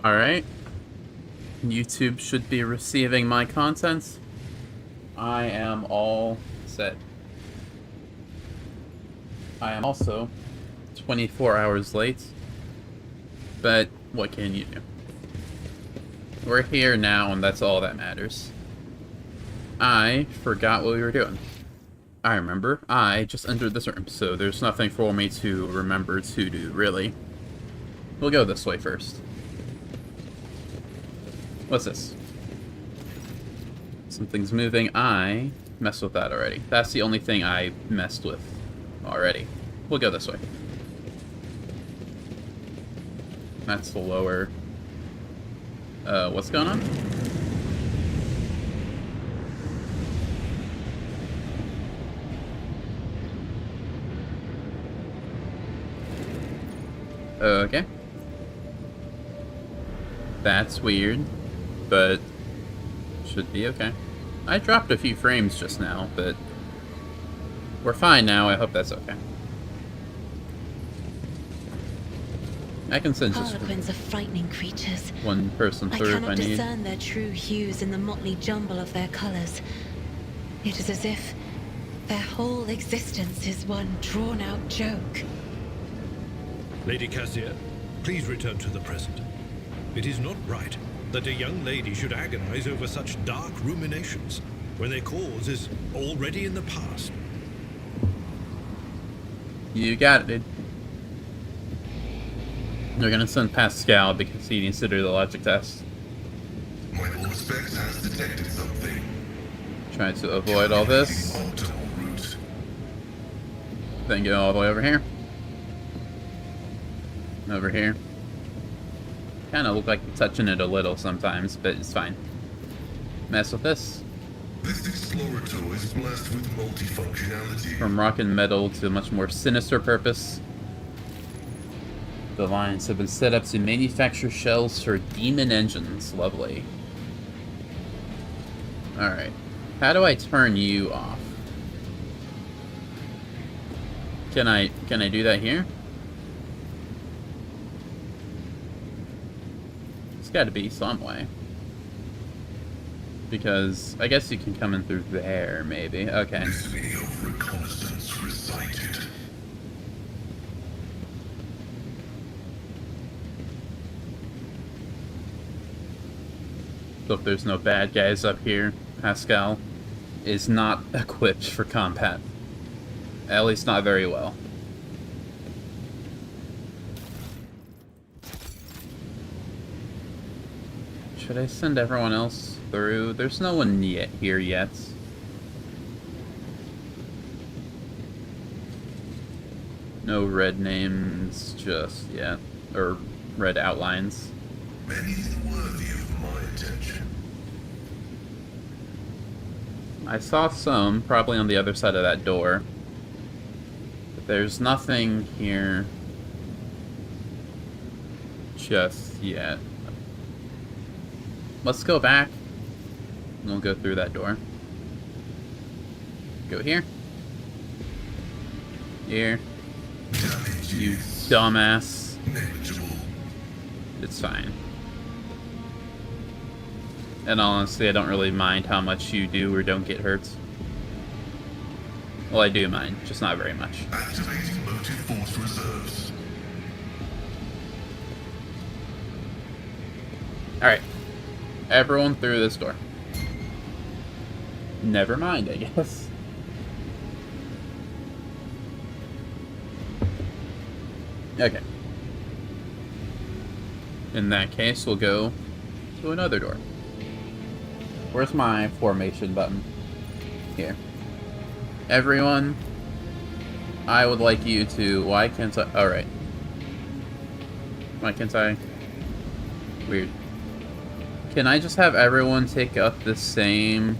Alright. YouTube should be receiving my content. I am all set. I am also 24 hours late. But what can you do? We're here now, and that's all that matters. I forgot what we were doing. I remember. I just entered this room, so there's nothing for me to remember to do, really. We'll go this way first. What's this? Something's moving. I messed with that already. That's the only thing I messed with already. We'll go this way. That's the lower... what's going on? Okay. That's weird, but should be okay. I dropped a few frames just now, but we're fine now. I hope that's okay. I can send just Harlequins are frightening creatures. one person I through if I cannot need. discern their true hues in the motley jumble of their colors. It is as if their whole existence is one drawn-out joke. Lady Cassier, please return to the present. It is not right that a young lady should agonize over such dark ruminations when their cause is already in the past. You got it, dude. They're gonna send Pascal because he needs to do the logic test. My Auspex has detected something. Trying to avoid all this. Optimal route. Then go all the way over here. Over here. Kinda look like you're touching it a little sometimes, but it's fine. Mess with this. This explorator is blessed with multifunctionality. From rock and metal to a much more sinister purpose. The lines have been set up to manufacture shells for demon engines. Lovely. Alright. How do I turn you off? Can I do that here? There's gotta be some way. Because I guess you can come in through there, maybe. Okay. History of reconnaissance recited. So if there's no bad guys up here, Pascal is not equipped for combat. At least not very well. Should I send everyone else through? There's no one yet here yet. No red names just yet. Or red outlines. Anything worthy of my attention. I saw some, probably on the other side of that door. But there's nothing here just yet. Let's go back. And we'll go through that door. Go here. Here. Damage You is dumbass. negligible. It's fine. And honestly, I don't really mind how much you do or don't get hurt. Well, I do mind, just not very much. Activating motive force reserves. Alright. Everyone through this door. Never mind, I guess. Okay. In that case, we'll go to another door. Where's my formation button? Here. Everyone, I would like you to... Why can't I... Alright. Why can't I... Weird. Can I just have everyone take up the same...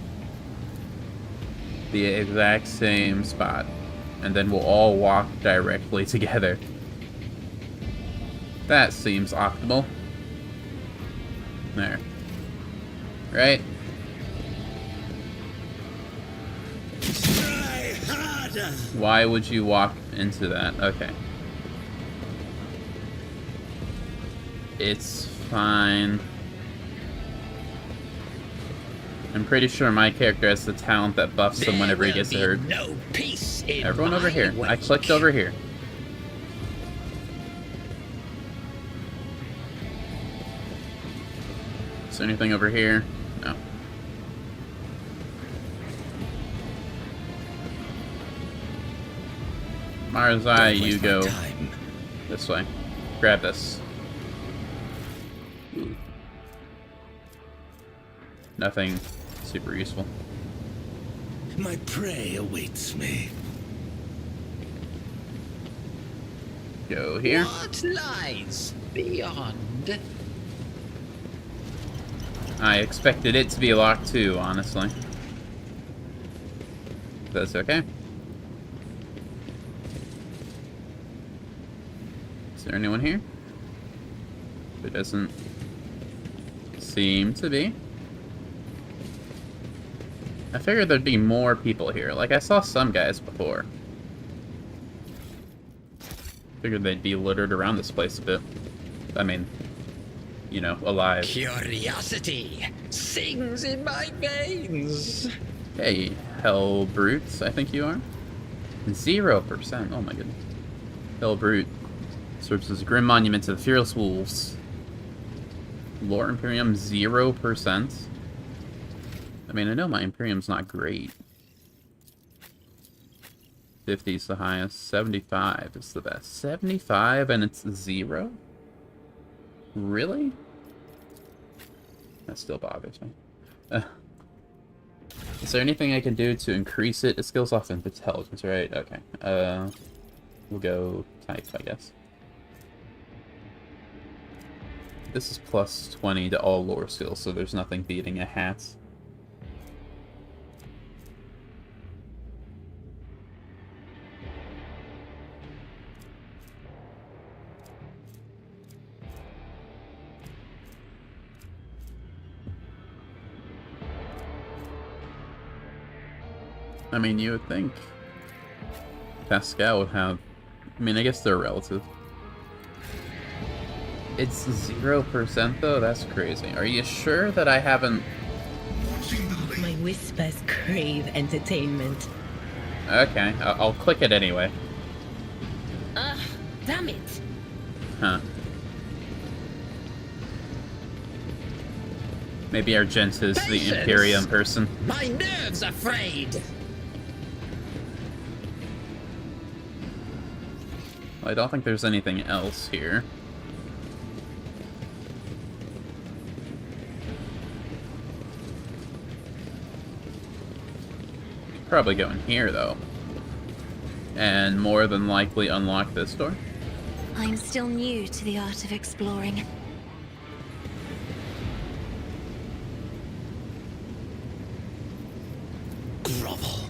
the exact same spot? And then we'll all walk directly together. That seems optimal. There. Right? Try harder! Why would you walk into that? Okay. It's fine. I'm pretty sure my character has the talent that buffs him whenever he gets hurt. No peace in Everyone over my here. I wake. clicked over here. Is there anything over here? No. Marzai, Don't you waste my go time. this way. Grab this. Ooh. Nothing super useful. My prey awaits me. Go here. What lies beyond? I expected it to be locked too, honestly. That's okay. Is there anyone here? There doesn't seem to be. I figured there'd be more people here. Like, I saw some guys before. Figured they'd be littered around this place a bit. I mean, you know, alive. Curiosity sings in my veins. Hey, Hell Brutes, I think you are. 0%. Oh my goodness. Hell Brute serves as a grim monument to the fearless wolves. Lore Imperium 0%. I mean, I know my Imperium's not great. 50 is the highest. 75 is the best. 75 and it's 0? Really? That still bothers me. Is there anything I can do to increase it? It skills off intelligence, right? Okay. We'll go type, I guess. This is plus 20 to all lore skills, so there's nothing beating a hat. I mean, you would think Pascal would have... I mean, I guess they're relative. It's 0% though? That's crazy. Are you sure that I haven't... My whispers crave entertainment. Okay, I'll click it anyway. Ugh, damn it. Huh. Maybe Argentus is the Patience! Imperium person. My nerves are frayed. Well, I don't think there's anything else here. Probably go in here, though. And more than likely unlock this door. I'm still new to the art of exploring. Grovel.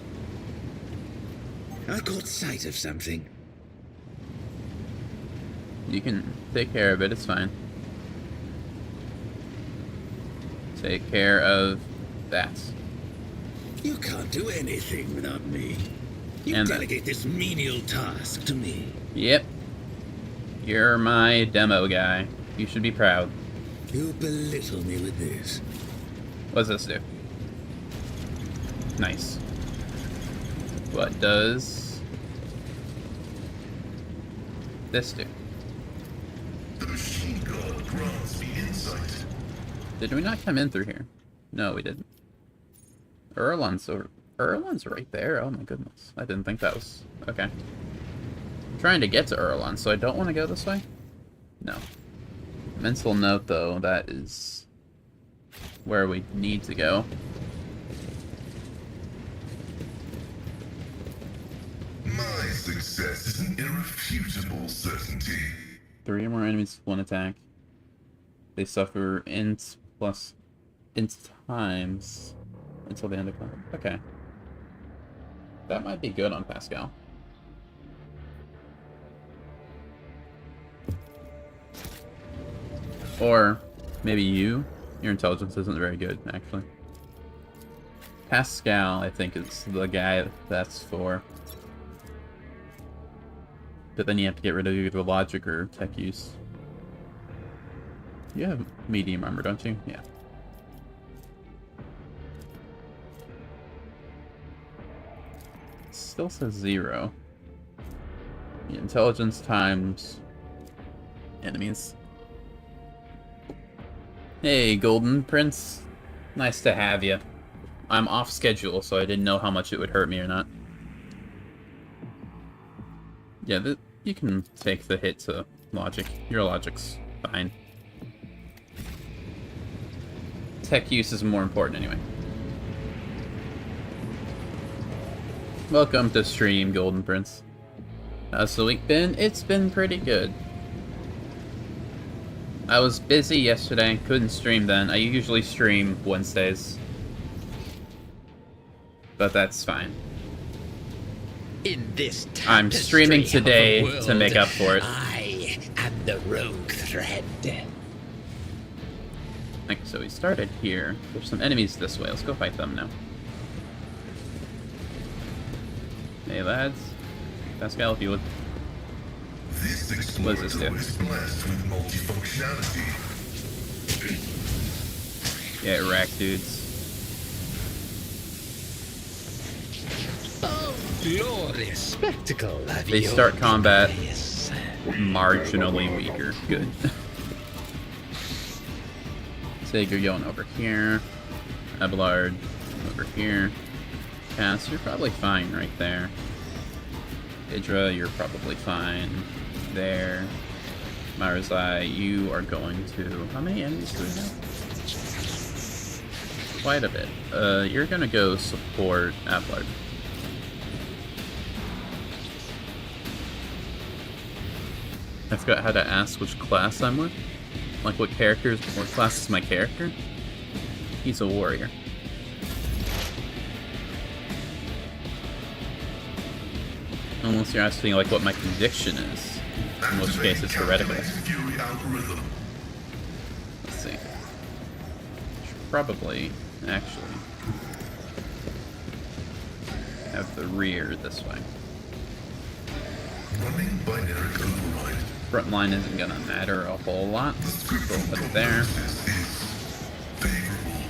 I caught sight of something. You can take care of it, it's fine. Take care of that. You can't do anything without me. You And delegate this menial task to me. Yep. You're my demo guy. You should be proud. You belittle me with this. What does this do? Nice. What does this do? The machine god grants me insight. Did we not come in through here? No, we didn't. Erlon's right there. Oh my goodness. I didn't think that was... Okay. I'm trying to get to Erlon, so I don't want to go this way? No. Mental note, though, that is where we need to go. My success is an irrefutable certainty. 3 or more enemies, 1 attack. They suffer int plus int times until the end of combat. Okay. That might be good on Pascal. Or maybe you? Your intelligence isn't very good, actually. Pascal, I think, is the guy that's for. But then you have to get rid of either logic or tech use. You have medium armor, don't you? Yeah. Still says 0. The intelligence times enemies. Hey, Golden Prince. Nice to have you. I'm off schedule, so I didn't know how much it would hurt me or not. Yeah, you can take the hit to logic. Your logic's fine. Tech use is more important anyway. Welcome to stream, Golden Prince. How's the week been? It's been pretty good. I was busy yesterday, couldn't stream then. I usually stream Wednesdays. But that's fine. In this I'm streaming today to make up for it. I am the rogue thread. Okay, so we started here. There's some enemies this way. Let's go fight them now. Hey lads. Pascal, if you would. This What does this explorator do? is blessed with multifunctionality. Get wrecked, dudes. Oh, glorious spectacle. They start combat marginally weaker. Good. Sager going over here. Abelard over here. Cass, you're probably fine right there. Idra, you're probably fine there. Marazai, you are going to... How many enemies do we have? Quite a bit. You're gonna go support Abelard. I forgot how to ask which class I'm with. Like what class is my character? He's a warrior. Unless you're asking like what my conviction is. In which case it's heretical. Fury algorithm. Let's see. Should probably actually have the rear this way. Running binary override. Front line isn't gonna matter a whole lot. So we'll put it there. Favorable.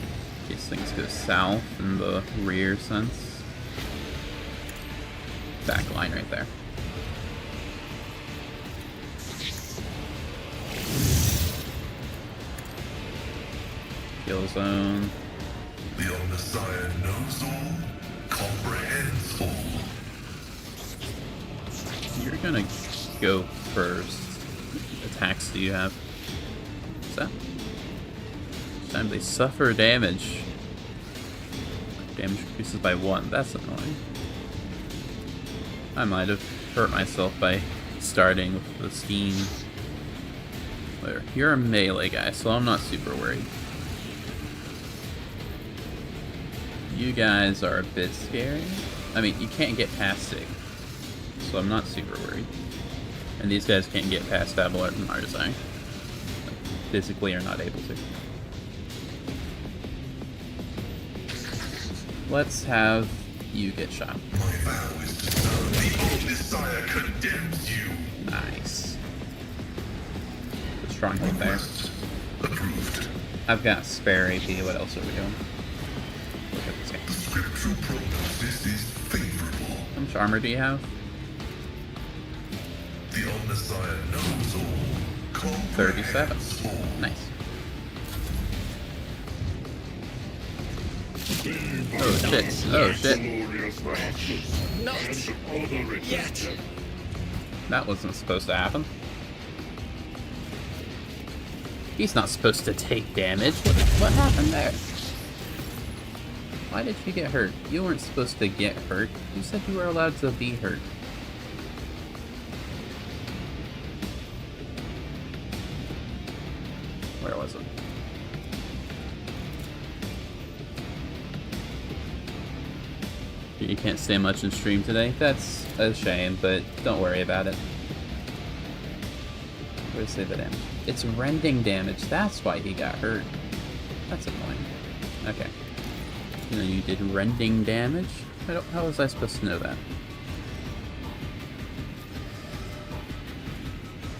In case things go south in the rear sense. Back line right there. Kill zone. The Messiah knows all, comprehends all. You're gonna go first. What attacks do you have? What's that? Each time they suffer damage. Damage increases by 1. That's annoying. I might have hurt myself by starting with the scheme. There. You're a melee guy, so I'm not super worried. You guys are a bit scary. I mean, you can't get past Sig, so I'm not super worried. And these guys can't get past Abelard and Marzai. Like, physically are not able to. Let's have you get shot. My vow is to serve. The Messiah condemns you. Nice. Good strong hit there. Approved. I've got spare AP. What else are we doing? Look at this guy. The scriptural prognosis is favorable. How much armor do you have? The Messiah knows all, comprehends 37. all. Nice. Oh shit. Oh shit. Not yet. That wasn't supposed to happen. He's not supposed to take damage. What happened there? Why did you get hurt? You weren't supposed to get hurt. You said you were allowed to be hurt. Where was it? You can't say much in stream today. That's a shame, but don't worry about it. Where's the damage? It's rending damage. That's why he got hurt. That's annoying. Okay. You know, you did rending damage? How was I supposed to know that?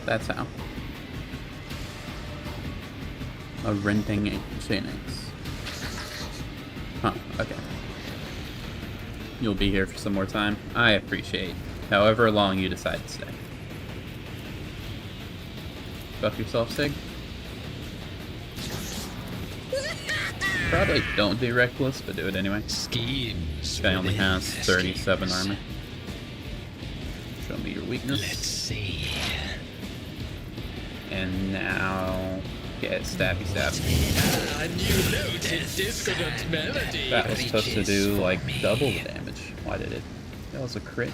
That's how. A renting Phoenix. Huh, okay. You'll be here for some more time. I appreciate however long you decide to stay. Buff yourself, Sig. Probably don't be reckless, but do it anyway. Schemes. This guy only has 37 armor. Show me your weakness. Let's see. And now get stabby stab. A new note in dissonant melody. That was supposed to do like double the damage. Why did it? That was a crit.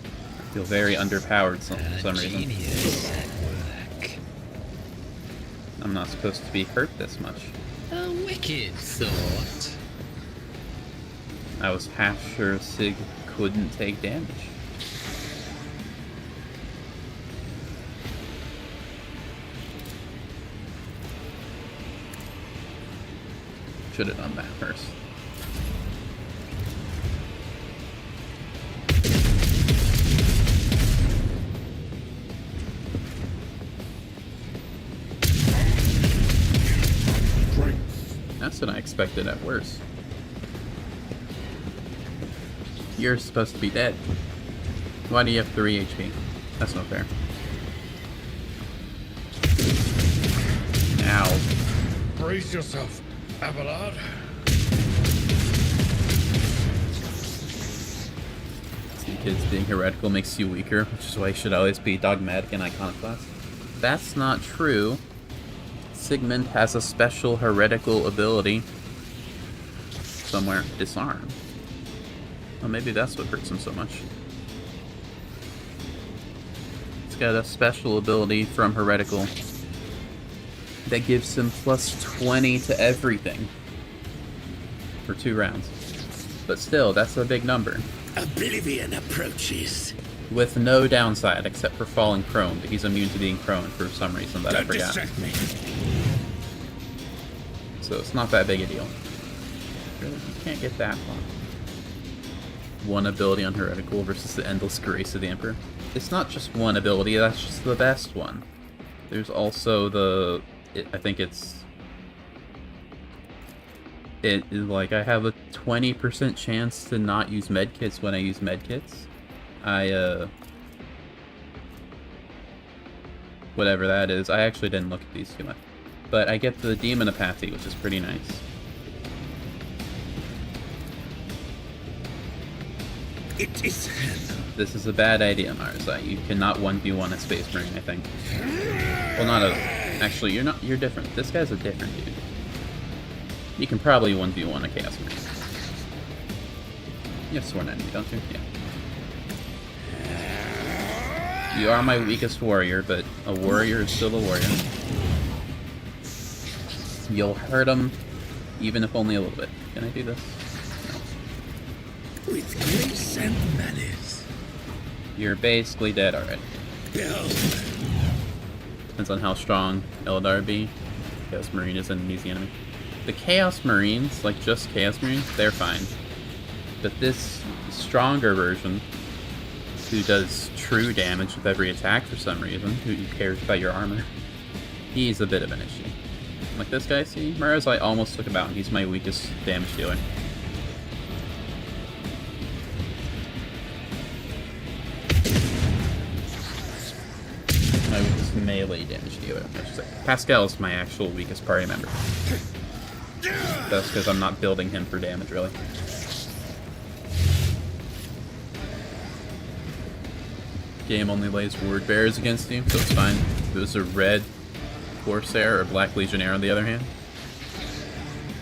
I feel very underpowered for some reason. Genius at work. I'm not supposed to be hurt this much. A wicked thought. I was half sure Sig couldn't take damage. Should have done that first. That's what I expected at worst. You're supposed to be dead. Why do you have 3 HP? That's not fair. Ow. Brace yourself, Abelard. See, kids being heretical makes you weaker, which is why you should always be dogmatic and iconoclast. That's not true. Sigmund has a special heretical ability. Somewhere. Disarm. Well, maybe that's what hurts him so much. He's got a special ability from heretical that gives him plus 20 to everything for 2 rounds. But still, that's a big number. Oblivion approaches. With no downside except for falling prone, but he's immune to being prone for some reason that I Don't forgot. distract me. So it's not that big a deal. Really, you can't get that far. One ability on heretical versus the endless grace of the Emperor. It's not just one ability, that's just the best one. There's also the... I think it's... like, I have a 20% chance to not use medkits when I use medkits. Whatever that is. I actually didn't look at these too much. But I get the Demon Apathy, which is pretty nice. It is hell. This is a bad idea, Marzai. You cannot 1v1 a Space Marine, I think. Well, not a... Actually, you're different. This guy's a different dude. You can probably 1v1 a Chaos Marine. You have Sworn Enemy, don't you? Yeah. You are my weakest warrior, but a warrior is still a warrior. You'll hurt him, even if only a little bit. Can I do this? No. With grace and malice. You're basically dead already. Behold. Depends on how strong Eldar be. Chaos Marine is an easy enemy. The Chaos Marines, like just Chaos Marines, they're fine. But this stronger version, who does true damage with every attack for some reason, who cares about your armor, he's a bit of an issue. Like this guy, see? Whereas I almost took him out, he's my weakest damage dealer. My weakest melee damage dealer, I should say. Pascal's my actual weakest party member. That's because I'm not building him for damage, really. Game only lays word bearers against you, so it's fine. If it was a red Corsair or Black Legionnaire on the other hand,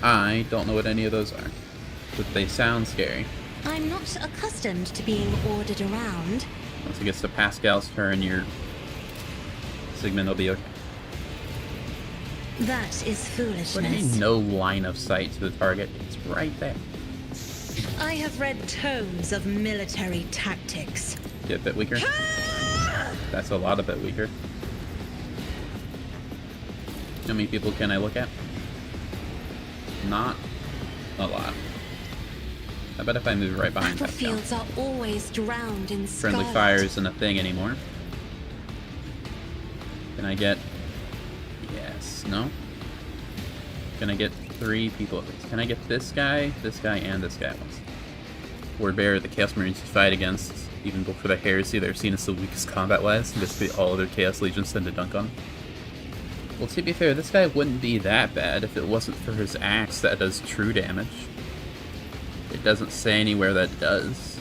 I don't know what any of those are, but they sound scary. I'm not accustomed to being ordered around. Once it gets to Pascal's turn, your Sigmund will be okay. That is What do you foolishness. mean, no line of sight to the target? It's right there. I have read tomes of military tactics. Get a bit weaker. That's a lot a bit weaker. How many people can I look at? Not a lot. How about if I move right behind Pascal? Battlefields are always drowned in Friendly scarlet. fire isn't a thing anymore. Can I get Yes. No? Can I get 3 people at least? Can I get this guy, and this guy once? Word bearer the Chaos Marines fight against, even before the Heresy, they're seen as the weakest combat-wise. Basically all other Chaos Legions tend to dunk on. Well, to be fair, this guy wouldn't be that bad if it wasn't for his axe that does true damage. It doesn't say anywhere that it does.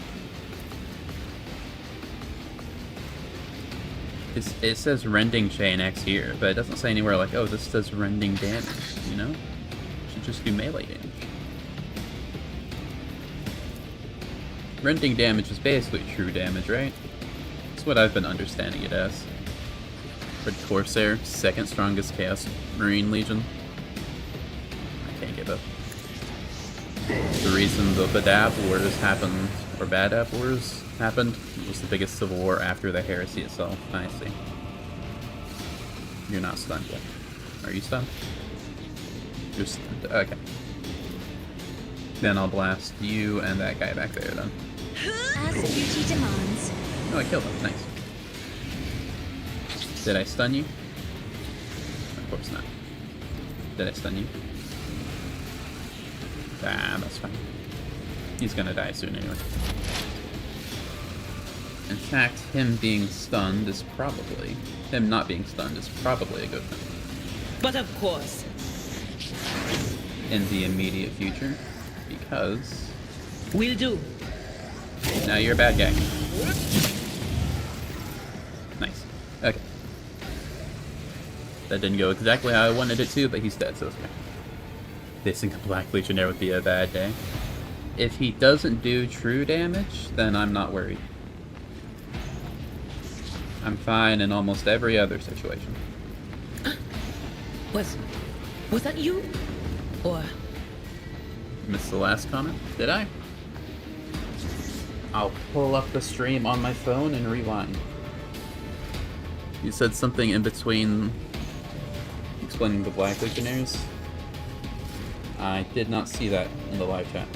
It says rending chain X here, but it doesn't say anywhere like, oh, this does rending damage, you know? It should just do melee damage. Rending damage is basically true damage, right? That's what I've been understanding it as. Red Corsair, second strongest Chaos Marine Legion. I can't give up. The reason the Badab Wars happened, or Badab Wars happened, was the biggest civil war after the Heresy itself. I see. You're not stunned yet. Are you stunned? You're stunned. Okay. Then I'll blast you and that guy back there then. As duty demands. Oh, I killed him. Nice. Did I stun you? Of course not. Did I stun you? Ah, that's fine. He's gonna die soon anyway. In fact, him being stunned is probably... him not being stunned is probably a good thing. But of course. In the immediate future. Because... Will do. now you're a bad guy. Nice. Okay. That didn't go exactly how I wanted it to, but he's dead, so it's okay. Facing a Black Legionnaire would be a bad day. If he doesn't do true damage, then I'm not worried. I'm fine in almost every other situation. Was that you? Or... Missed the last comment? Did I? I'll pull up the stream on my phone and rewind. You said something in between explaining the Black Legionnaires. I did not see that in the live chat.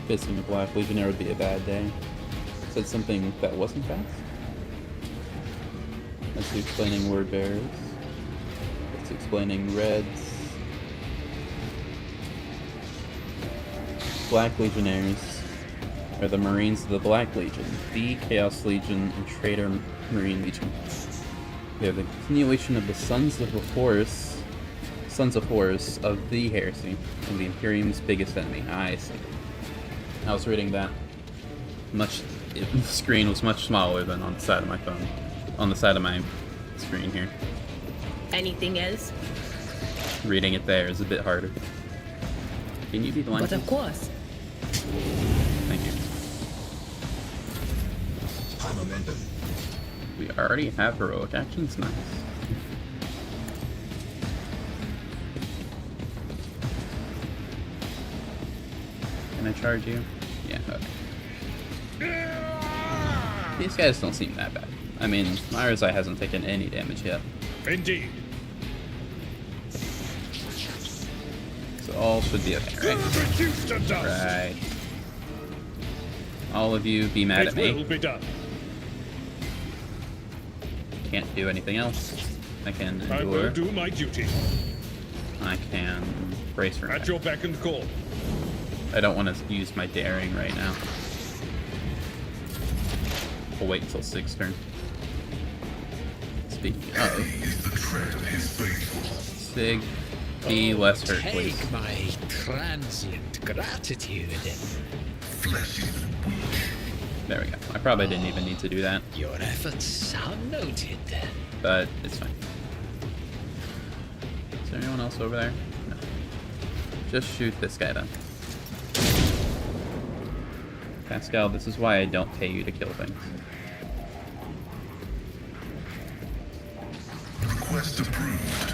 Facing the Black Legionnaire would be a bad day. Said something that wasn't fast. That's explaining word bearers. That's explaining reds. Black Legionnaires are the Marines of the Black Legion, the Chaos Legion, and Traitor Marine Legion. They are the continuation of the Sons of Horus of the Heresy, and the Imperium's biggest enemy. I see. I was reading that. The screen was much smaller than on the side of my phone. On the side of my screen here. Anything else? Reading it there is a bit harder. Can you be the line? But of course. Thank you. We already have heroic actions? Nice. Can I charge you? Yeah, okay. These guys don't seem that bad. I mean, Myrazai hasn't taken any damage yet. Indeed. So all should be okay, right? Right. All of you be mad at me. It will be done. Can't do anything else. I can endure. I will do my duty. I can brace for At attack. your beck and call. I don't want to use my daring right now. We'll wait until Sig's turn. Speaking of, Sig, be less hurt, please. Take my transient gratitude. There we go. I probably didn't even need to do that, Your efforts are noted. but it's fine. Is there anyone else over there? No. Just shoot this guy then. Pascal, this is why I don't pay you to kill things. Request approved.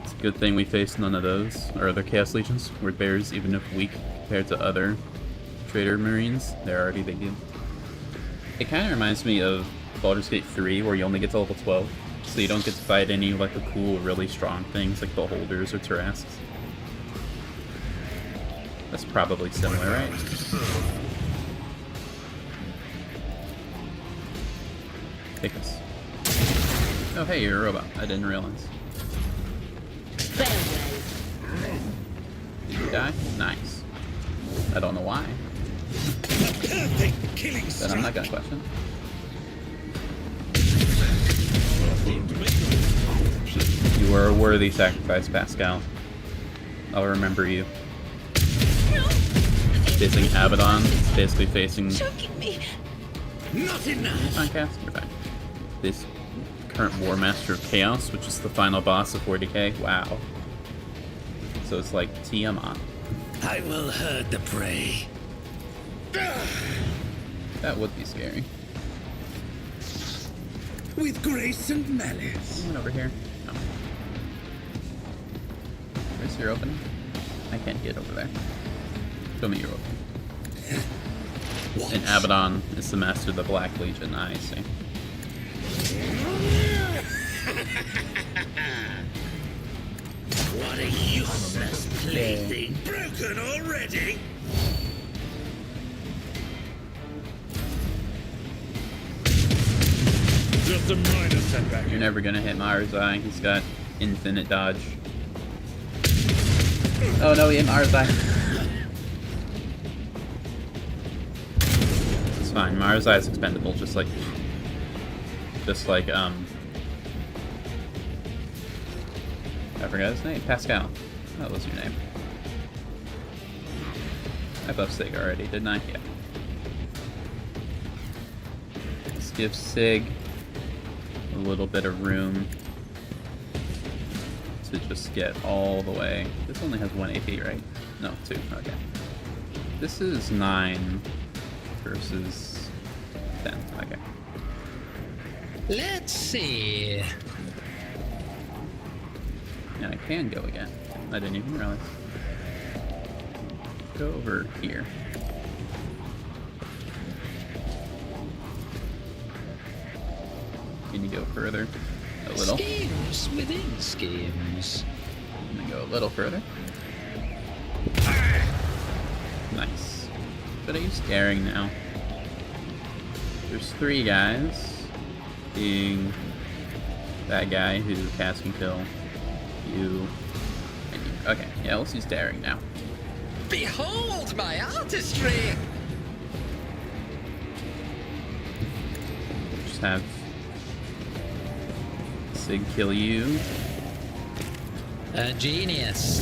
It's a good thing we faced none of those, or other Chaos Legions. Word bearers, even if weak compared to other Traitor Marines, they're already big deal. It kind of reminds me of Baldur's Gate 3, where you only get to level 12, so you don't get to fight any like the cool, really strong things like Beholders or Tarrasques. That's probably similar, right? Take this. Oh, hey, you're a robot. I didn't realize. Farewell. Did you die? Nice. I don't know why. Perfect killing But I'm not gonna question. You were a worthy sacrifice, Pascal. I'll remember you. Facing Abaddon, basically facing Choking me. Not enough. Podcast. You're fine. This current War Master of Chaos, which is the final boss of 40k. Wow. So it's like Tiamat. I will herd the prey. That would be scary. With grace and malice. Someone over here. No. Where's your opening? I can't get over there. Show me your opening. And Abaddon is the master of the Black Legion. I see. What a useless plaything. Broken already? Just a minor setback. You're never gonna hit Marzai. He's got infinite dodge. Oh no, he hit Marzai. It's fine. Marzai is expendable, just like I forgot his name. Pascal. That was your name. I buffed Sig already, didn't I? Yeah. Let's give Sig a little bit of room to just get all the way. This only has 1 AP, right? No, 2. Okay. This is 9 versus 10. Okay. Let's see. And I can go again. I didn't even realize. Go over here. Can you go further? A little. Schemes within schemes. I'm gonna go a little further. Nice. But are you scaring now? There's 3 guys. Being that guy who cast and kill. You. And you. Okay, yeah, let's use daring now. Behold my artistry! Just have Sig kill you, A genius.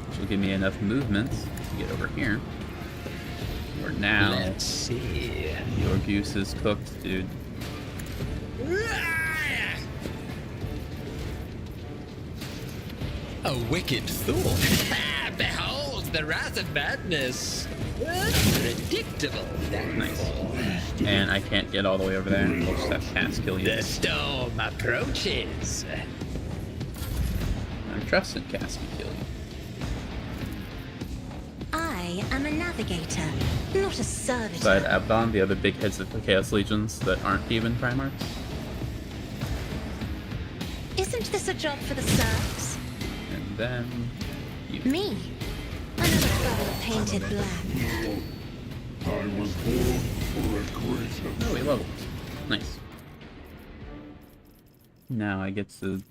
which will give me enough movement to get over here. For now, Let's see. your goose is cooked, dude. A wicked thought. Behold the wrath of madness. Unpredictable. Nice. And I can't get all the way over there. We'll just have cast kill you. The storm approaches. I'm trusted cast can kill you. I am a navigator, not a servitor. Beside Abaddon, the other big heads of the Chaos Legions that aren't even Primarchs. Isn't this a job for the serfs? And then you. Me. Another foe painted black. I was born for a greater. Oh, we leveled. Nice. Now I get to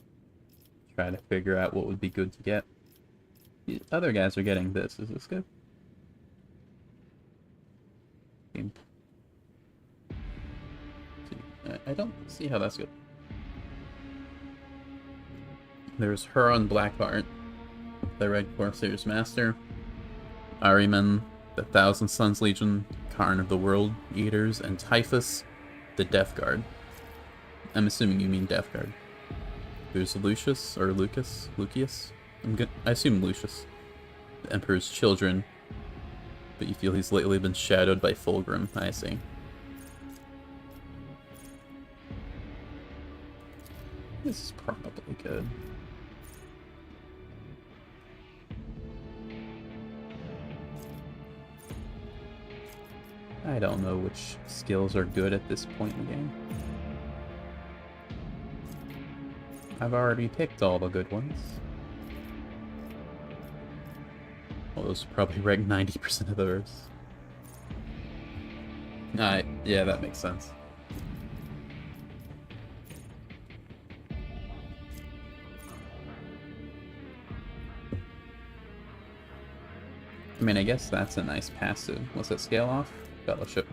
try to figure out what would be good to get. The other guys are getting this. Is this good? Game. I don't see how that's good. There's Huron Blackheart, the Red Corsair's Master, Ahriman, the Thousand Suns Legion, Karn of the World Eaters, and Typhus, the Death Guard. I'm assuming you mean Death Guard. There's Lucius, or Lucius. I assume Lucius, the Emperor's children, but you feel he's lately been shadowed by Fulgrim. I see. This is probably good. I don't know which skills are good at this point in the game. I've already picked all the good ones. Well, those are probably ranked 90% of those. Yeah, that makes sense. I mean, I guess that's a nice passive. What's that scale off? Fellowship.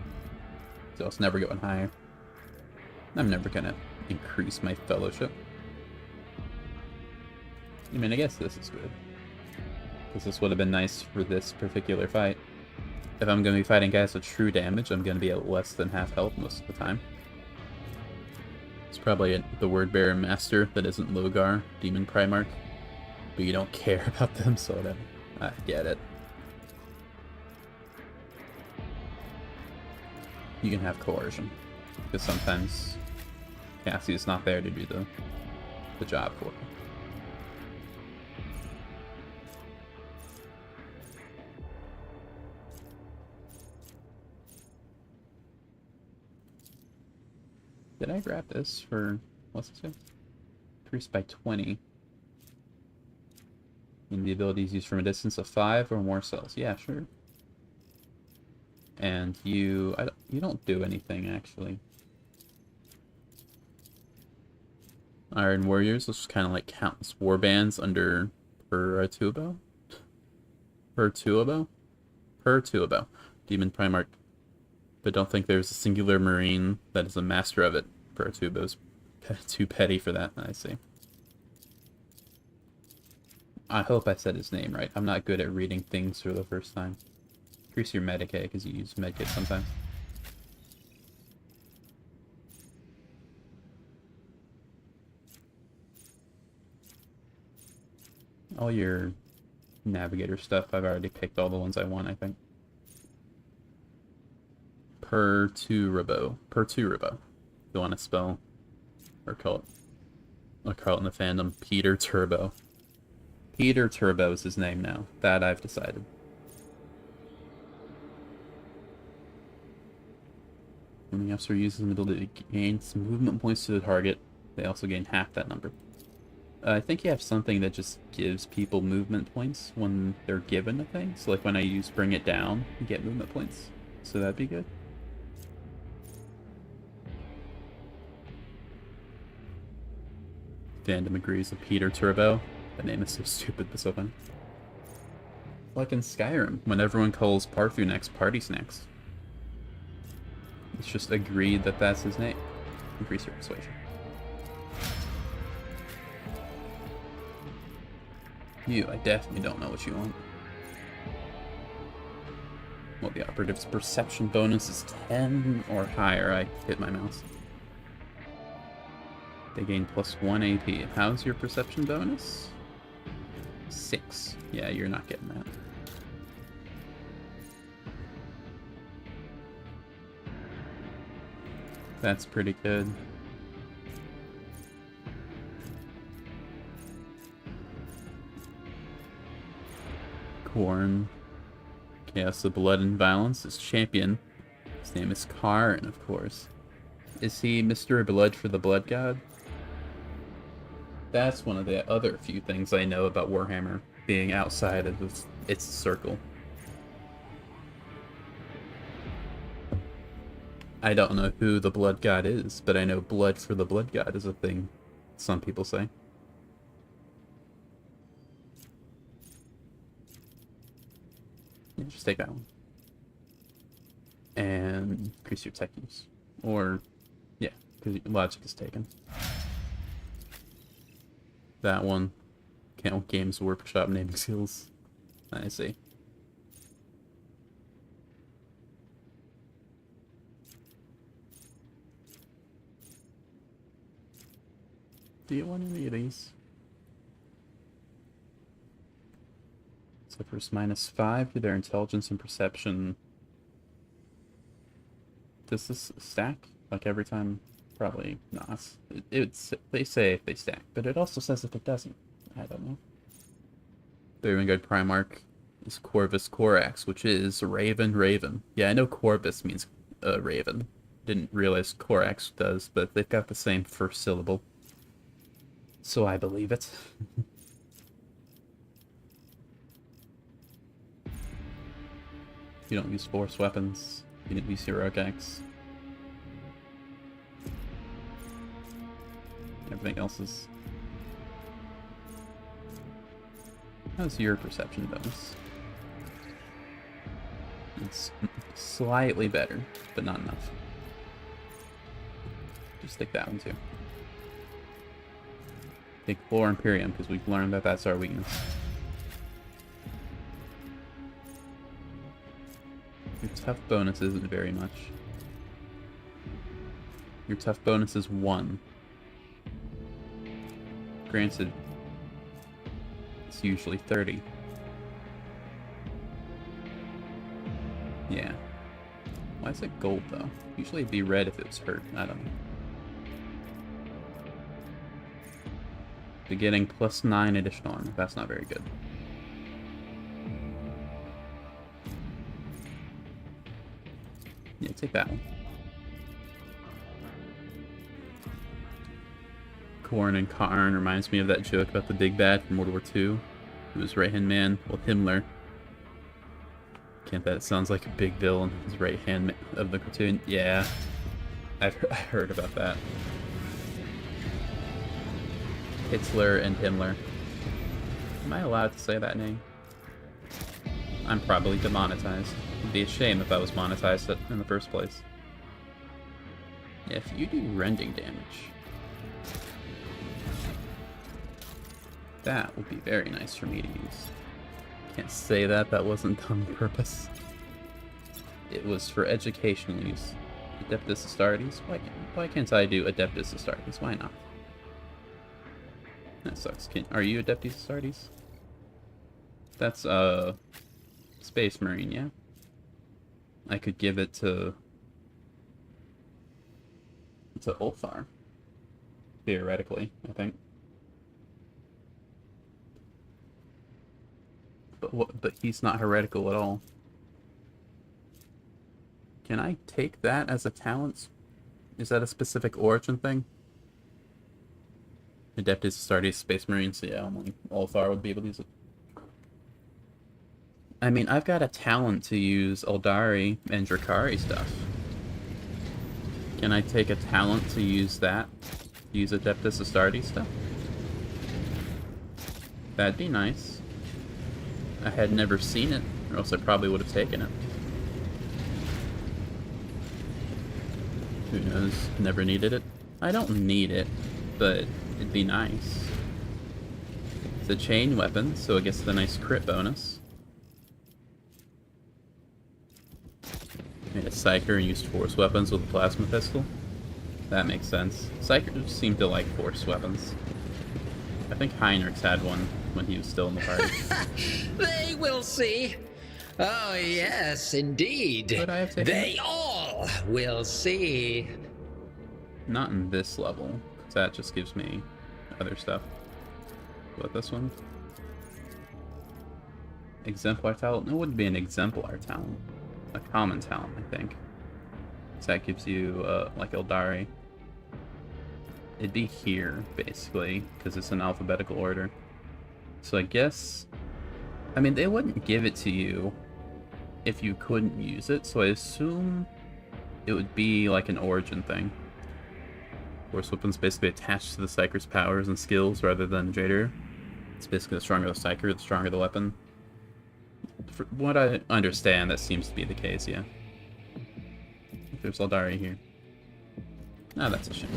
So it's never going higher. I'm never gonna increase my fellowship. I mean, I guess this is good. Because this would have been nice for this particular fight. If I'm gonna be fighting guys with true damage, I'm gonna be at less than half health most of the time. It's probably the Word Bearer Master that isn't Logar, Demon Primarch. But you don't care about them, so whatever. I get it. You can have coercion. Because sometimes Cassie's not there to do the job for you. Did I grab this for, what's this? Increased by 20. And the ability is used from a distance of 5 or more cells. Yeah, sure. And you don't do anything, actually. Iron Warriors, which is kind of like countless warbands under Pertuobo? Pertuobo? Pertuobo. Demon Primarch. But don't think there's a singular Marine that is a master of it. Pertuobo's too petty for that, I see. I hope I said his name right. I'm not good at reading things for the first time. Increase your Medicaid, because you use Medkit sometimes. All your Navigator stuff, I've already picked all the ones I want, I think. Perturbo. Perturbo. You want to spell or call it in the fandom Peter Turbo. Peter Turbo is his name now. That I've decided. When the officer uses an ability to gain some movement points to the target, they also gain half that number. I think you have something that just gives people movement points when they're given a thing. So like when I use Bring It Down, you get movement points. So that'd be good. Fandom agrees with Peter Turbo. That name is so stupid but so fun. Like in Skyrim, when everyone calls Parthunax Party Snacks. It's just agreed that that's his name. Increase your persuasion. I definitely don't know what you want. Well, the operative's perception bonus is 10 or higher. I hit my mouse. They gain +1 AP. How's your perception bonus? 6. Yeah, you're not getting that. That's pretty good. Corn. Chaos of Blood and Violence is champion. His name is Karn, of course. Is he Mr. Blood for the Blood God? That's one of the other few things I know about Warhammer being outside of its circle. I don't know who the Blood God is, but I know Blood for the Blood God is a thing some people say. Yeah, just take that one. And increase your tech use. Or, yeah, because logic is taken. That one. Count Games Workshop naming skills. I see. Do you want any of these? So first -5 to their intelligence and perception. Does this stack? Like every time? Probably not. They say if they stack, but it also says if it doesn't. I don't know. The Vanguard Primarch is Corvus Corax, which is Raven. Yeah, I know Corvus means Raven. Didn't realize Corax does, but they've got the same first syllable. So I believe it. You don't use force weapons. You didn't use heroic acts. Everything else is... How's your perception bonus? It's slightly better, but not enough. Just take that one too. Take Floor Imperium, because we've learned that that's our weakness. Your tough bonus isn't very much. Your tough bonus is 1. Granted, it's usually 30. Yeah. Why is it gold, though? Usually it'd be red if it was hurt. I don't know. Be getting +9 additional armor. That's not very good. Yeah, take that one. Corn and Karn reminds me of that joke about the big bad from World War II. He was right-hand man, well, Himmler. Can't that sounds like a big villain, his right-hand man of the cartoon? Yeah, I heard about that. Hitler and Himmler. Am I allowed to say that name? I'm probably demonetized. It'd be a shame if I was monetized in the first place. Yeah, if you do rending damage, that would be very nice for me to use. Can't say that wasn't done on purpose. It was for educational use. Adeptus Astartes? Why can't I do Adeptus Astartes? Why not? That sucks. Are you Adeptus Astartes? That's Space Marine, yeah? I could give it to Ulthar. Theoretically, I think. But he's not heretical at all. Can I take that as a talent? Is that a specific origin thing? Adeptus Astartes, Space Marines, so yeah, only Ulthar would be able to use it. I mean, I've got a talent to use Eldari and Drakari stuff. Can I take a talent to use that? Use Adeptus Astartes stuff? That'd be nice. I had never seen it, or else I probably would have taken it. Who knows? Never needed it. I don't need it, but it'd be nice. It's a chain weapon, so it gets the nice crit bonus. Made a Psyker and used force weapons with a plasma pistol. That makes sense. Psykers seem to like force weapons. I think Heinrichs had one when he was still in the party. They will see. Oh, yes, indeed. Could I have taken They all will see. Not in this level, because that just gives me other stuff. What, this one? Exemplar talent? No, it wouldn't be an exemplar talent. A common talent, I think. So that gives you, like Eldari. It'd be here, basically, because it's an alphabetical order. So I guess... I mean, they wouldn't give it to you if you couldn't use it, so I assume it would be like an origin thing. Force weapons basically attached to the Psyker's powers and skills rather than Jader. It's basically the stronger the Psyker, the stronger the weapon. For what I understand, that seems to be the case, yeah. There's Eldari here. Oh, that's a shame.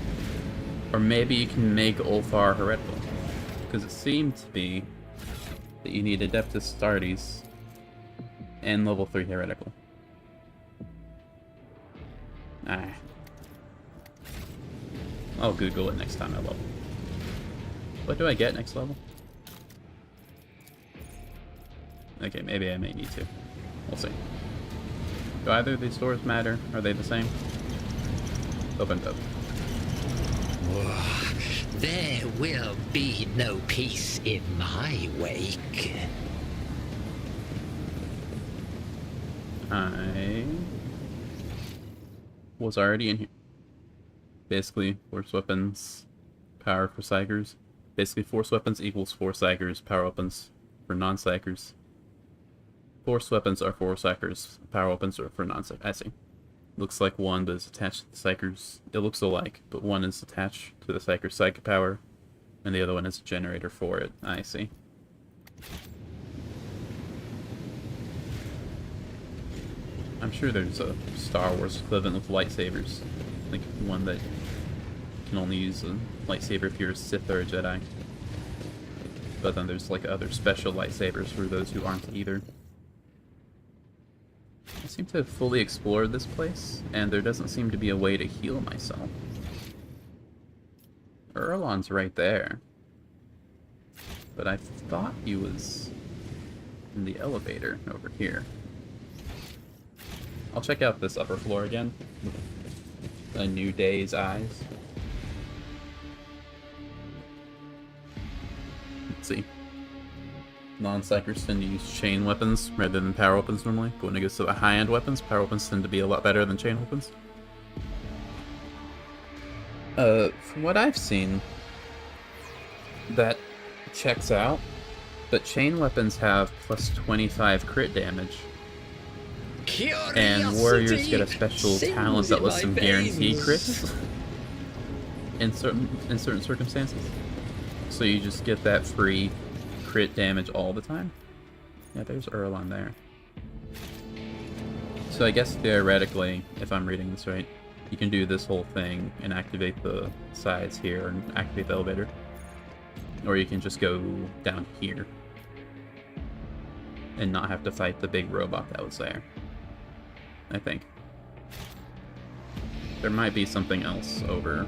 Or maybe you can make Ulthar heretical. Because it seemed to be that you need Adeptus Astartes and level 3 heretical. Ah. I'll Google it next time I level. What do I get next level? Okay, maybe I may need to. We'll see. Do either of these doors matter? Are they the same? Open up. There will be no peace in my wake. I was already in here. Basically, force weapons, power for psychers. Basically, force weapons equals 4 psychers, power weapons for non-psychers. Force weapons are for psychers, power weapons are for non-psychers. I see. Looks like one, but it's attached to the psychers. It looks alike, but one is attached to the psycher's psychic power, and the other one is a generator for it. I see. I'm sure there's a Star Wars equivalent with lightsabers. Like one that can only use a lightsaber if you're a Sith or a Jedi. But then there's like other special lightsabers for those who aren't either. I seem to have fully explored this place, and there doesn't seem to be a way to heal myself. Erlon's right there. But I thought he was in the elevator over here. I'll check out this upper floor again with a new day's eyes. Let's see. Non-psychers tend to use chain weapons rather than power weapons normally, but when it goes to the high-end weapons, power weapons tend to be a lot better than chain weapons. From what I've seen, that checks out, but chain weapons have plus 25 crit damage. And warriors get a special talent that lets them guarantee crits in certain circumstances. So you just get that free crit damage all the time. Yeah, there's Erlon there. So I guess theoretically, if I'm reading this right, you can do this whole thing and activate the sides here and activate the elevator. Or you can just go down here and not have to fight the big robot that was there. I think. There might be something else over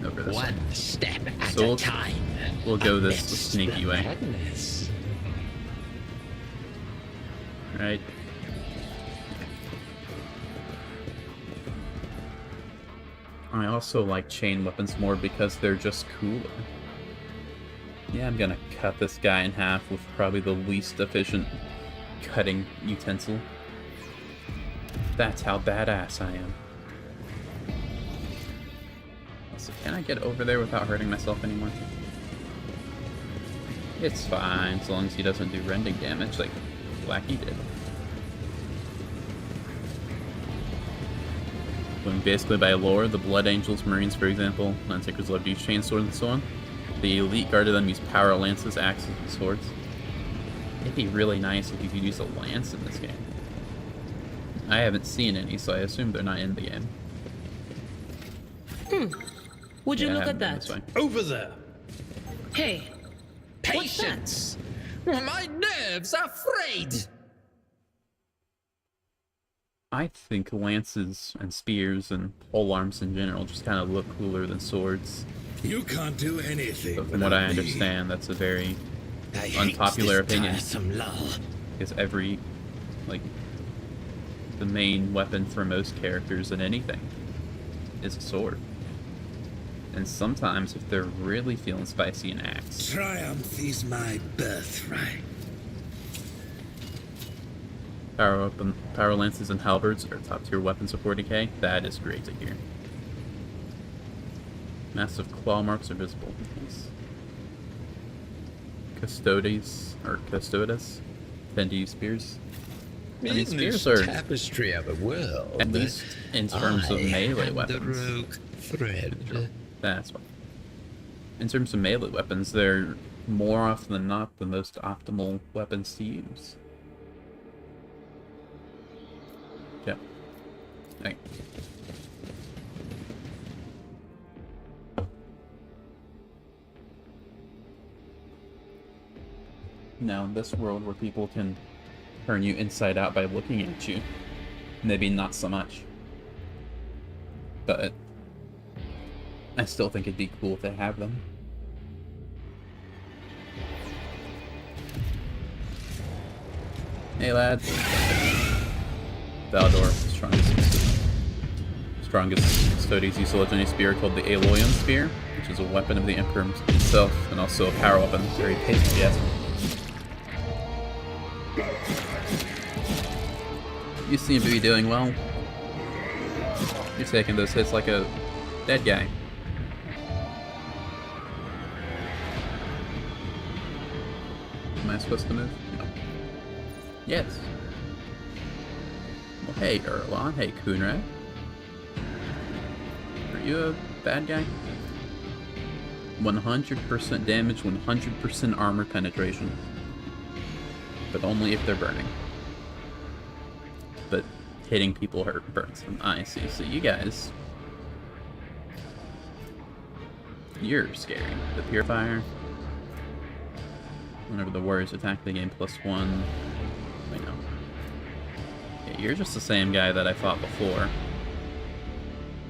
this One way. step at So a time. We'll go this amidst sneaky the way. madness. Right. I also like chain weapons more because they're just cooler. Yeah, I'm gonna cut this guy in half with probably the least efficient cutting utensil. That's how badass I am. So can I get over there without hurting myself anymore? It's fine, as long as he doesn't do rending damage like Blackie did. When basically by lore, the Blood Angels, Marines for example, Landseekers love to use chainswords and so on. The elite guard of them use power lances, axes, and swords. It'd be really nice if you could use a lance in this game. I haven't seen any, so I assume they're not in the game. Would you Yeah, I look haven't at been that? this way. Over there. Hey, Patience! My nerves are frayed! I think lances and spears and polearms in general just kind of look cooler than swords. You can't do anything. But from what I without me. understand, that's a very I hate unpopular this opinion. tiresome lull. Because the main weapon for most characters in anything is a sword. And sometimes, if they're really feeling spicy, an axe. Triumph is my birthright. Power lances and halberds are top tier weapons of 40k. That is great to hear. Massive claw marks are visible. Nice. Custodes tend to use spears. I mean, spears are, tapestry of a world. at least in terms of melee The weapons. rogue thread. That's fine. In terms of melee weapons, they're more often than not the most optimal weapons to use. Yeah. Hey. Now, in this world where people can turn you inside out by looking at you, maybe not so much. But I still think it'd be cool to have them. Hey lads. Valdor, strongest custodes use a legendary spear called the Aloyan Spear, which is a weapon of the Emperor himself, and also a power weapon. Very tasty, yes. You seem to be doing well. You're taking those hits like a dead guy. Am I supposed to move? No. Yes. Well, hey, Erlon. Hey, Kunrad. Are you a bad guy? 100% damage, 100% armor penetration. But only if they're burning. hitting people burns them. I see. So you guys... You're scary. The Purifier. Whenever the warriors attack, they gain +1. Wait, no. Yeah, you're just the same guy that I fought before.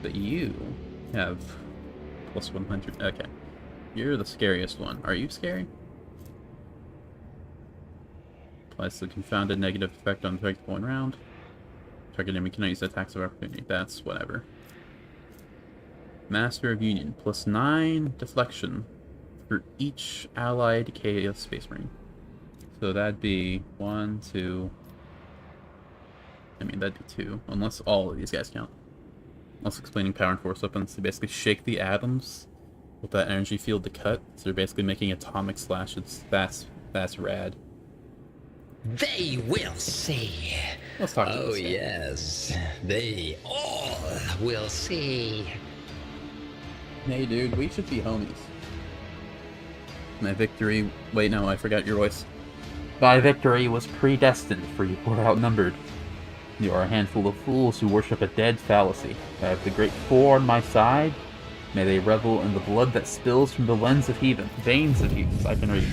But you have +100. Okay. You're the scariest one. Are you scary? Applies the confounded negative effect on the target for 1 round. Target enemy cannot use attacks of opportunity. That's whatever. Master of Union. +9 deflection for each allied Chaos Space Marine. So that'd be 1, 2... I mean, that'd be 2. Unless all of these guys count. Also explaining power and force weapons. They basically shake the atoms with that energy field to cut. So they're basically making atomic slashes. That's rad. They will see. Let's talk about Oh, this guy. yes. They all will see. Hey, dude, we should be homies. My victory... Wait, no, I forgot your voice. My victory was predestined, for you were outnumbered. You are a handful of fools who worship a dead fallacy. I have the Great Four on my side. May they revel in the blood that spills from the veins of heathens. I can read.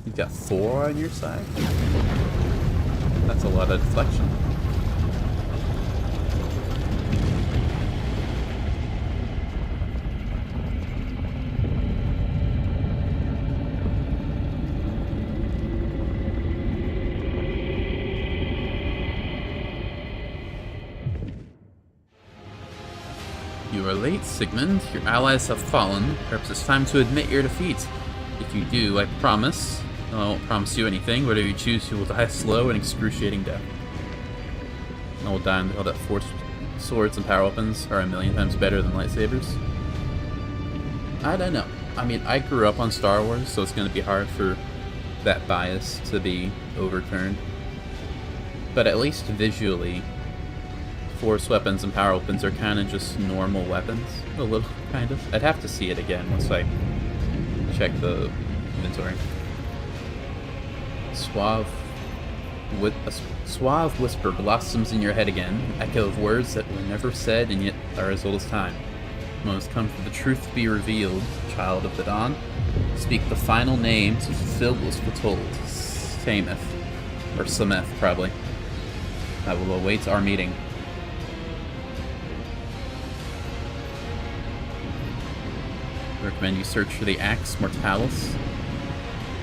You've got 4 on your side? That's a lot of deflection. You are late, Sigmund. Your allies have fallen. Perhaps it's time to admit your defeat. If you do, I promise. I won't promise you anything. Whatever you choose, you will die a slow and excruciating death. I will die on the hill that force swords and power weapons are a million times better than lightsabers. I don't know. I mean, I grew up on Star Wars, so it's going to be hard for that bias to be overturned. But at least visually, force weapons and power weapons are kind of just normal weapons. A little, kind of. I'd have to see it again once I check the inventory. Suave whisper blossoms in your head again, echo of words that were never said and yet are as old as time. The moment has come for the truth to be revealed, child of the dawn. Speak the final name to fulfill what was foretold. Sameth. Or Sameth, probably. I will await our meeting. I recommend you search for the Axe Mortalis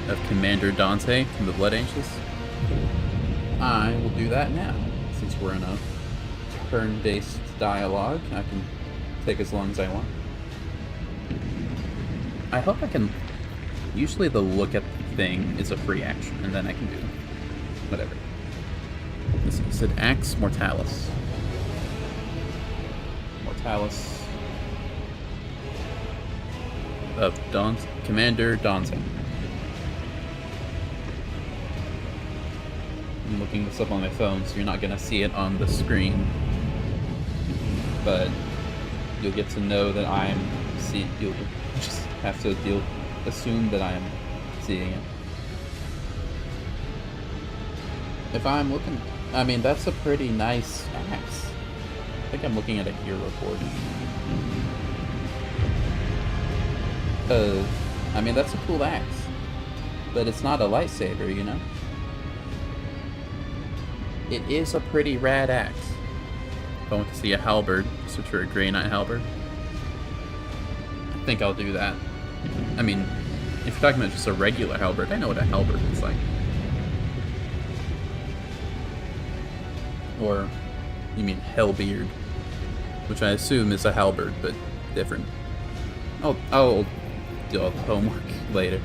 of Commander Dante from the Blood Angels. I will do that now. Since we're in a turn-based dialogue, I can take as long as I want. I hope I can... Usually the look at the thing is a free action, and then I can do whatever. This said Axe Mortalis. Mortalis of Commander Dante. I'm looking this up on my phone, so you're not gonna see it on the screen. But you'll get to know that I'm seeing. You'll just have to assume that I'm seeing it. If I'm looking, I mean, that's a pretty nice axe. I think I'm looking at a hero report. I mean, that's a cool axe, but it's not a lightsaber, you know? It is a pretty rad axe. If I want to see a halberd, search for a Grey Knight halberd. I think I'll do that. I mean, if you're talking about just a regular halberd, I know what a halberd is like. Or, you mean Hellbeard, which I assume is a halberd, but different. I'll do all the homework later.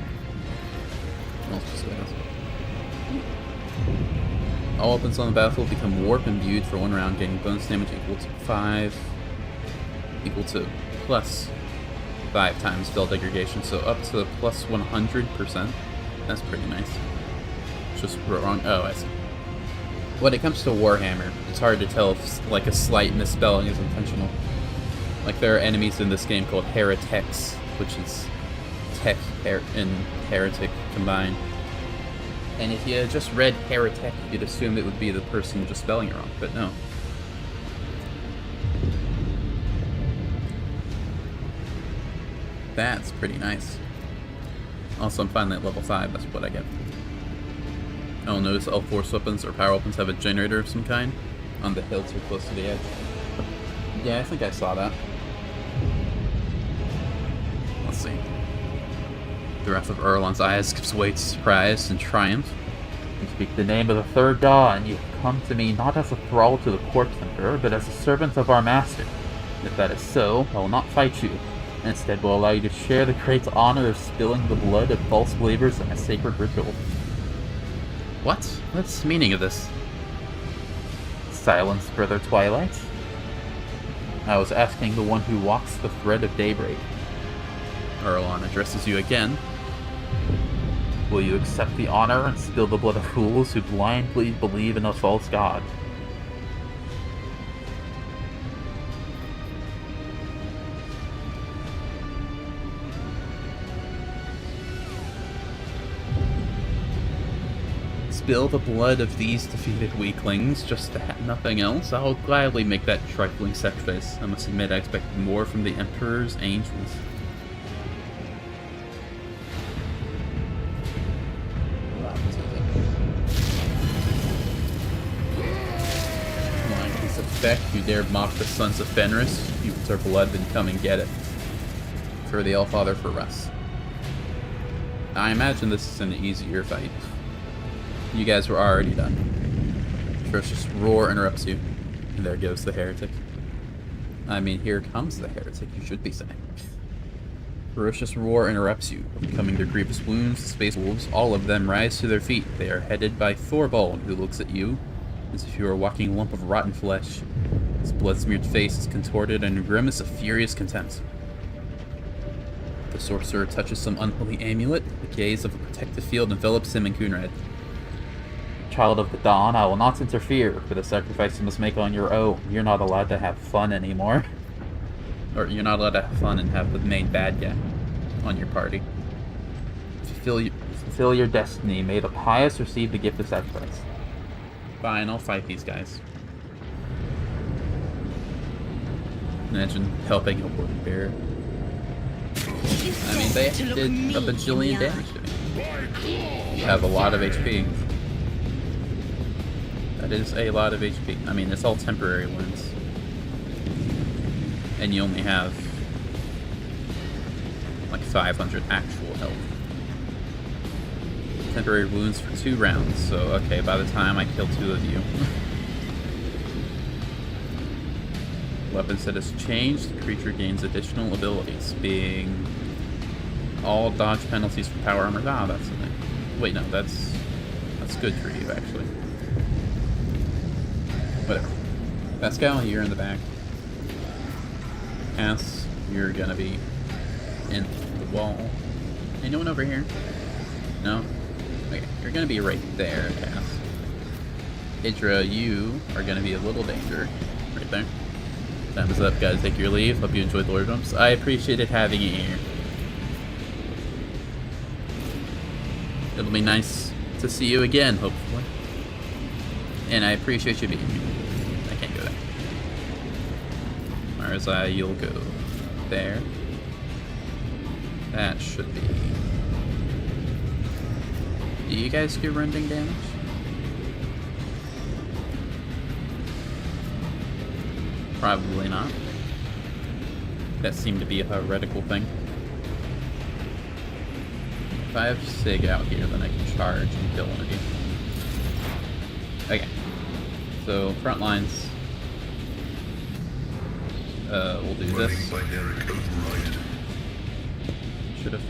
All weapons on the battlefield become warp imbued for 1 round, gaining bonus damage equal to plus 5 times spell degradation, so up to plus 100%. That's pretty nice. Just wrong. Oh, I see. When it comes to Warhammer, it's hard to tell if like a slight misspelling is intentional. Like there are enemies in this game called heretics, which is tech and heretic combined. And if you just read heretic, you'd assume it would be the person just spelling it wrong, but no. That's pretty nice. Also, I'm finally at level 5, that's what I get. Oh, notice all force weapons or power weapons have a generator of some kind on the hilts or close to the edge. Yeah, I think I saw that. Let's see. The wrath of Erlon's eyes gives way to surprise and triumph. You speak the name of the third god, and you come to me not as a thrall to the corpse emperor, but as a servant of our master. If that is so, I will not fight you. Instead, will allow you to share the great honor of spilling the blood of false believers in a sacred ritual. What? What's the meaning of this? Silence, Brother Twilight. I was asking the one who walks the thread of daybreak. Erlon addresses you again. Will you accept the honor and spill the blood of fools who blindly believe in a false god? Spill the blood of these defeated weaklings, just that, nothing else? I'll gladly make that trifling sacrifice. I must admit I expected more from the Emperor's angels. Lying piece of feck, you dare mock the sons of Fenris? You want our blood, then come and get it. For the Allfather for us. I imagine this is an easier fight. You guys were already done. Ferocious roar interrupts you. And there goes the heretic. I mean, here comes the heretic, you should be saying. Ferocious roar interrupts you. Overcoming their grievous wounds, the space wolves, all of them rise to their feet. They are headed by Thorvald, who looks at you as if you were a walking lump of rotten flesh. His blood-smeared face is contorted in a grimace of furious contempt. The sorcerer touches some unholy amulet. The gaze of a protective field envelops him and Kunrad. Child of the Dawn, I will not interfere for the sacrifice you must make on your own. You're not allowed to have fun anymore. Or you're not allowed to have fun and have the main bad guy on your party. Fulfill your destiny. May the pious receive the gift of sacrifice. Fine, I'll fight these guys. Imagine helping a word bearer. I mean, they did a bajillion damage to me. You have a lot of HP. That is a lot of HP. I mean, it's all temporary wounds. And you only have like 500 actual health. Temporary wounds for 2 rounds, so okay, by the time I kill 2 of you. Weapon set has changed. The creature gains additional abilities, being all dodge penalties for power armor. Ah, that's the thing. Wait, no, that's good for you, actually. Whatever. Pascal, you're in the back. Cass, you're gonna be in the wall. Anyone over here? No? Okay, you're gonna be right there, Cass. Idra, you are gonna be a little danger. Right there. Time is up, guys. Take your leave. Hope you enjoyed the Lord Jumps. I appreciated having you here. It'll be nice to see you again, hopefully. And I appreciate you being here. I can't go there. Marzai, you'll go there. That should be... Do you guys do rending damage? Probably not. That seemed to be a heretical thing. If I have Sig out here, then I can charge and kill one of you. Okay. So, front lines. We'll do this. Should've...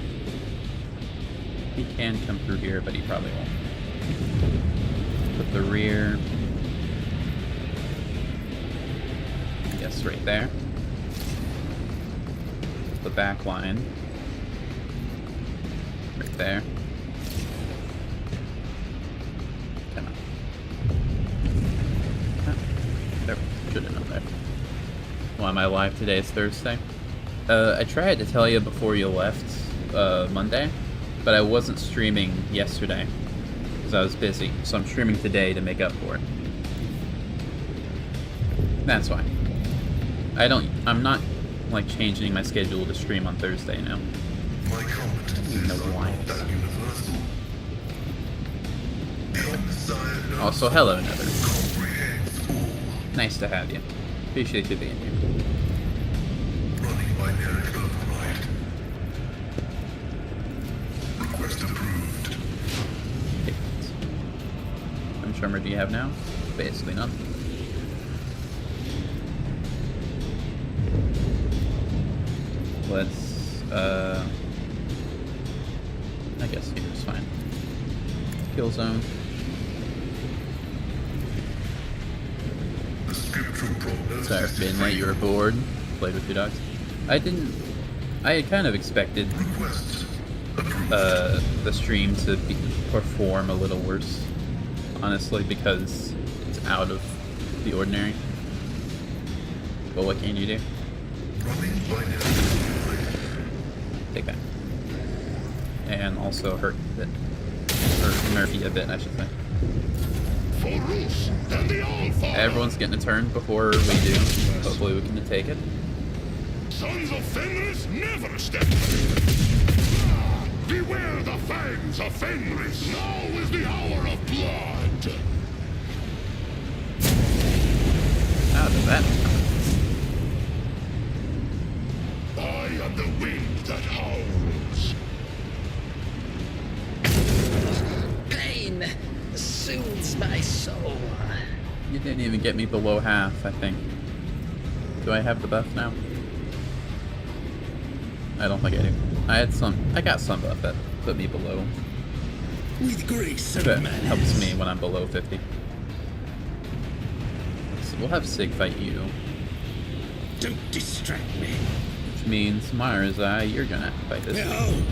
He can come through here, but he probably won't. Put the rear... Yes, right there. The back line. Right there. Come on. There. Should have known that. Why am I live today? It's Thursday. I tried to tell you before you left Monday, but I wasn't streaming yesterday because because I was busy. So I'm streaming today to make up for it. That's why. I'm not, like, changing my schedule to stream on Thursday now. My competencies No, are why? not that universal. The undesired knows Also, hello, Nether. comprehends all. Nice to have you. Appreciate you being here. Running binaric override. Request approved. How much armor do you have now? Basically none. Let's, I guess here's fine. Kill zone. The scriptural prognosis Sorry for being late, you were bored. Played with your dogs. I had kind of expected request approved. the stream to perform a little worse, honestly, because it's out of the ordinary. But what can you do? Running binaric override. Take that. And also hurt a bit. Or Murphy a bit, I should say. Everyone's getting a turn before we do. Hopefully we can take it. Sons of Fenris never step. Beware the fangs of Fenris. Now is the hour of blood. How did that come? I am the wind that howls. Pain soothes my soul. You didn't even get me below half, I think. Do I have the buff now? I don't think I do. I got some buff that put me below. With grace and That manners. helps me when I'm below 50. So we'll have Sig fight you, Don't distract me. which means Marza, you're gonna have to fight this. Behold,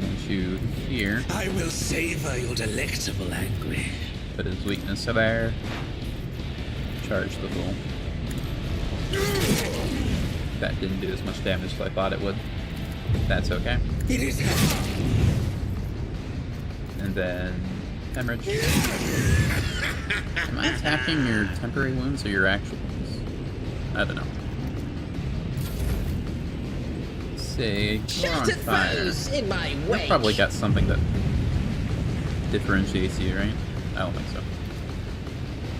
Want you here. I will savor your delectable anguish. Put his weakness there. Charge the fool. That didn't do as much damage as I thought it would. That's okay. It is happening. And then hemorrhage. Am I attacking your temporary wounds or your actual wounds? I don't know. Sig, you're on Shattered fire. foes in my You've way. probably got something that differentiates you, right? I don't think so.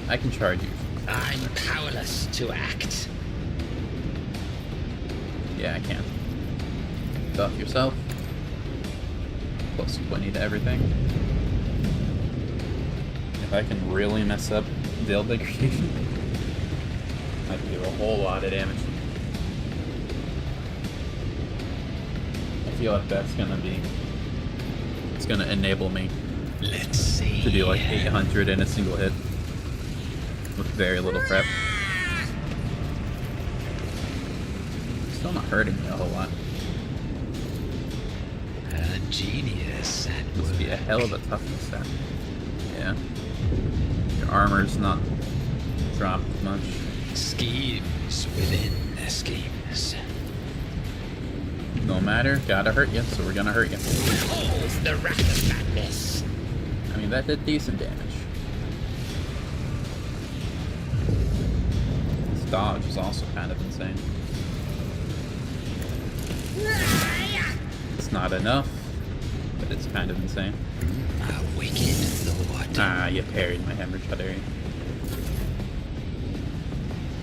I can charge you. I'm powerless to act. Yeah, I can. Buff yourself. Plus 20 to everything. If I can really mess up Veil Degradation, I can do a whole lot of damage. I feel like that's gonna be... It's gonna enable me Let's see. to do like 800 in a single hit. With very little prep. Still not hurting me a whole lot. A genius at This would be a work. hell of a toughness set. Yeah. Your armor's not dropped much. Schemes within the schemes. No matter, gotta hurt you, so we're gonna hurt you. Behold the wrath of madness. I mean, that did decent damage. This dodge is also kind of insane. It's not enough, but it's kind of insane. A wicked thought. Ah, you parried my hemorrhage. How dare you?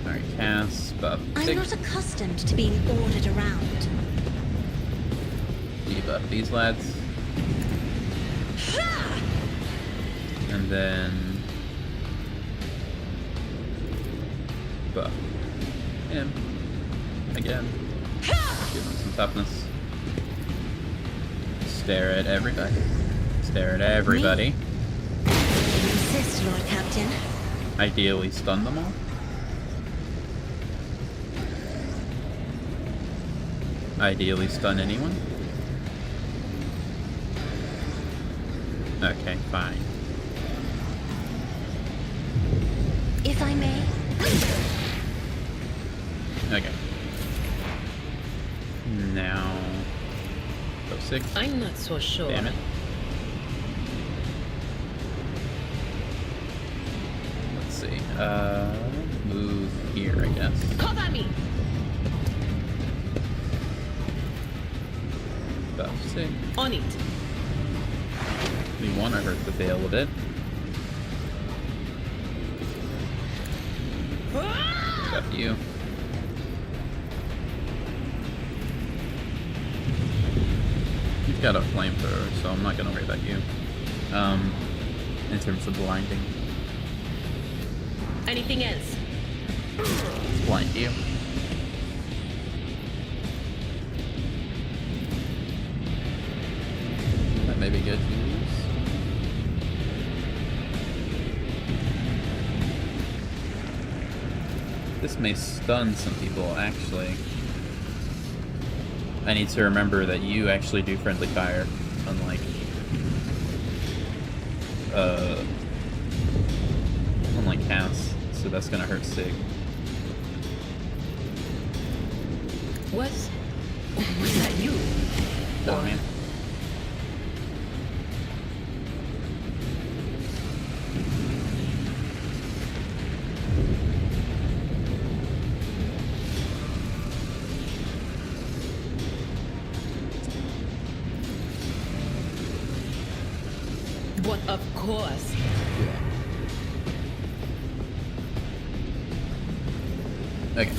Alright, cast, buff. I'm Sig. not accustomed to being ordered around. Debuff these lads. And then buff him again. Give him some toughness. Stare at everybody. Stare at everybody. Insist, Lord Captain. Ideally stun them all. Ideally stun anyone. Okay, fine. If I may. Okay. Now, go basic. I'm not so sure. Damn it. Let's see. Move here, I guess. Cover me! About to see. On it. We want to hurt the veil a bit. Stuff you. You've got a flamethrower, so I'm not gonna worry about you. In terms of blinding. Anything else? Let's blind you. That may be good to use. This may stun some people, actually. I need to remember that you actually do friendly fire, unlike Cass, so that's gonna hurt Sig. Was that you? Oh man. But of course. Okay.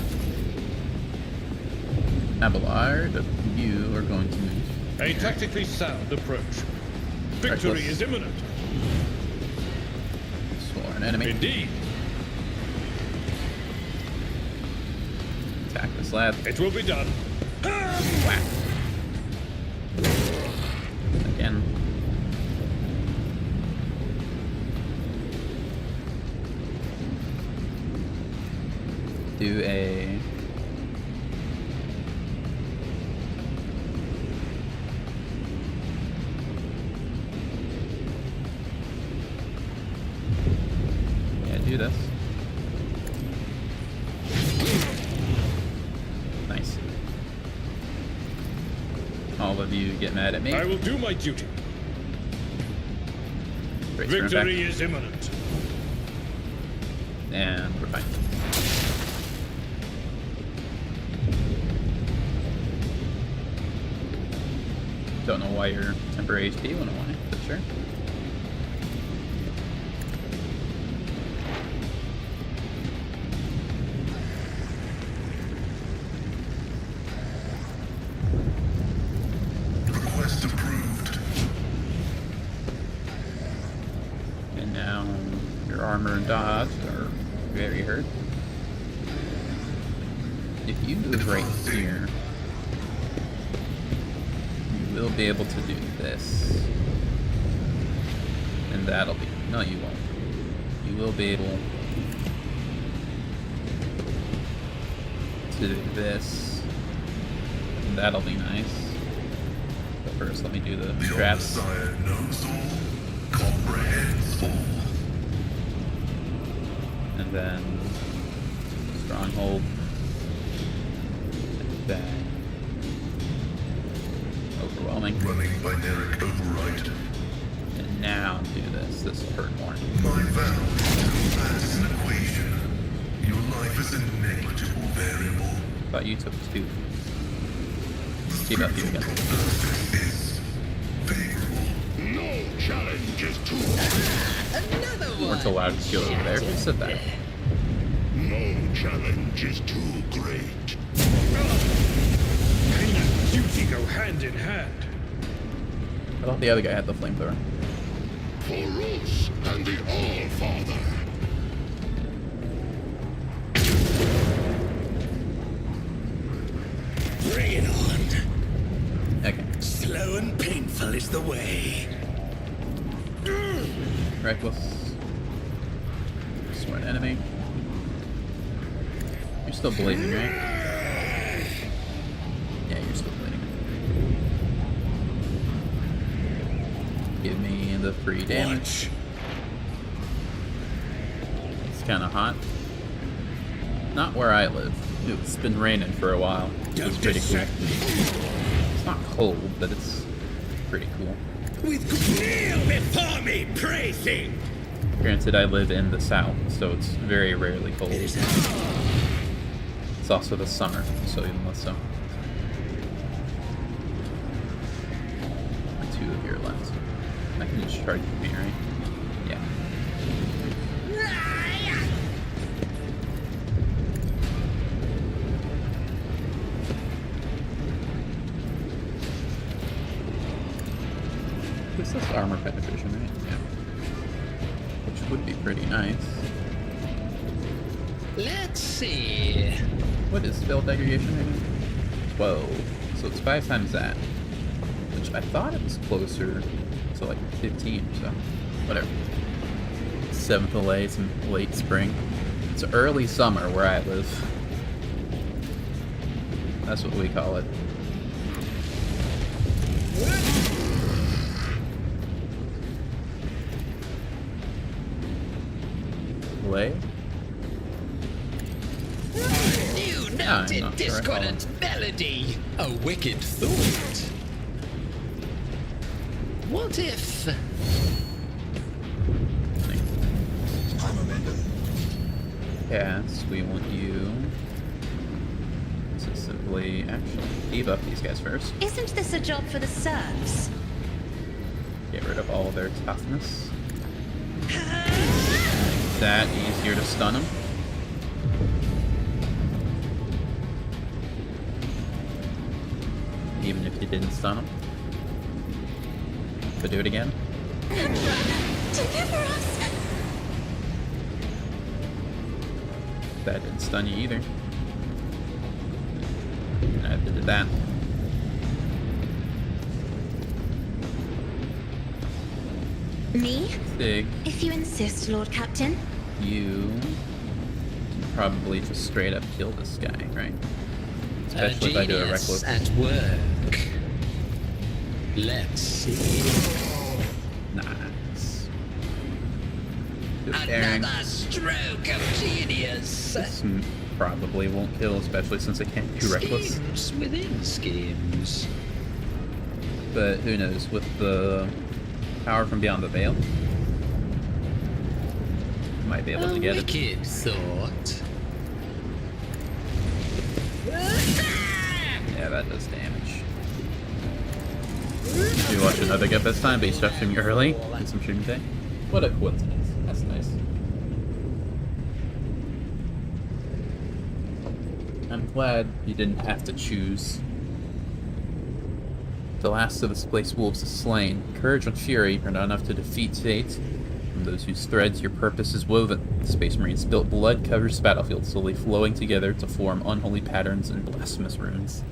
Abelard, you are going to move. A tactically sound approach. Victory Reckless. is imminent. Sworn enemy. Indeed. Attack this lad. It will be done. Whack. Again. Do a... Yeah, do this. Nice. All of you get mad at me. I will do my duty. Brace for impact. Victory is imminent. And we're fine. Don't know why your temporary HP went away, but sure. Request approved. And now your armor and dodge are very hurt. If you move right here, you will be able to do this. And that'll be... No, you won't. You will be able to do this. And that'll be nice. But first, let me do the The straps. Messiah knows all, comprehends all. And then stronghold. And then overwhelming. Running binaric override. And now do this. This will hurt more. My vow to math is an equation. Your life is a negligible variable. Thought you took two. Let's keep up you again. Is favorable. No challenge is too Weren't allowed to go over there. Who said that? No challenge is too great. Pain and duty go hand in hand. I thought the other guy had the flamethrower. For us and the All-Father. Bring it on. Okay. Slow and painful is the way. Reckless. Sworn enemy. You're still bleeding, right? Yeah, you're still bleeding. Give me the free damage. It's kind of hot. Not where I live. It's been raining for a while. It's Don't pretty cool. distract me. It's not cold, but it's pretty cool. With kneel before me, pray thing! Granted, I live in the south, so it's very rarely cold. It is It's also the summer, so even less so. 2 of your left. I can just charge me, right? Yeah. This is armor penetration, right? Yeah. Which would be pretty nice. Let's see. What is spell degradation rating? 12. So it's 5 times that. Which I thought it was closer to like 15, so whatever. 7th of late, some late spring. It's early summer where I live. That's what we call it. Lay? New I'm noted not sure I discordant melody. A wicked thought. What if... Yes, we want you to simply actually debuff these guys first. Isn't this a job for the serfs? Get rid of all of their toughness. That easier to stun them. Even if you didn't stun them. So do it again. Deliver us! That didn't stun you either. I did that. Me? Sig, If you insist, Lord Captain. you can probably just straight up kill this guy, right? A Especially if I do a genius reckless. at work. Let's see. Nice. Good pairing. Another stroke of genius. This probably won't kill, especially since I can't do reckless. Schemes within schemes. But who knows, with the power from beyond the veil, might be able A to get it. wicked thought. Yeah, that does damage. You watch another get this time, but you start from early. Get some shooting day. What a coincidence. That's nice. I'm glad you didn't have to choose. The last of the Space Wolves is slain. Courage and fury are not enough to defeat fate. From those whose threads your purpose is woven, the Space Marines built blood-covered battlefields, slowly flowing together to form unholy patterns and blasphemous runes.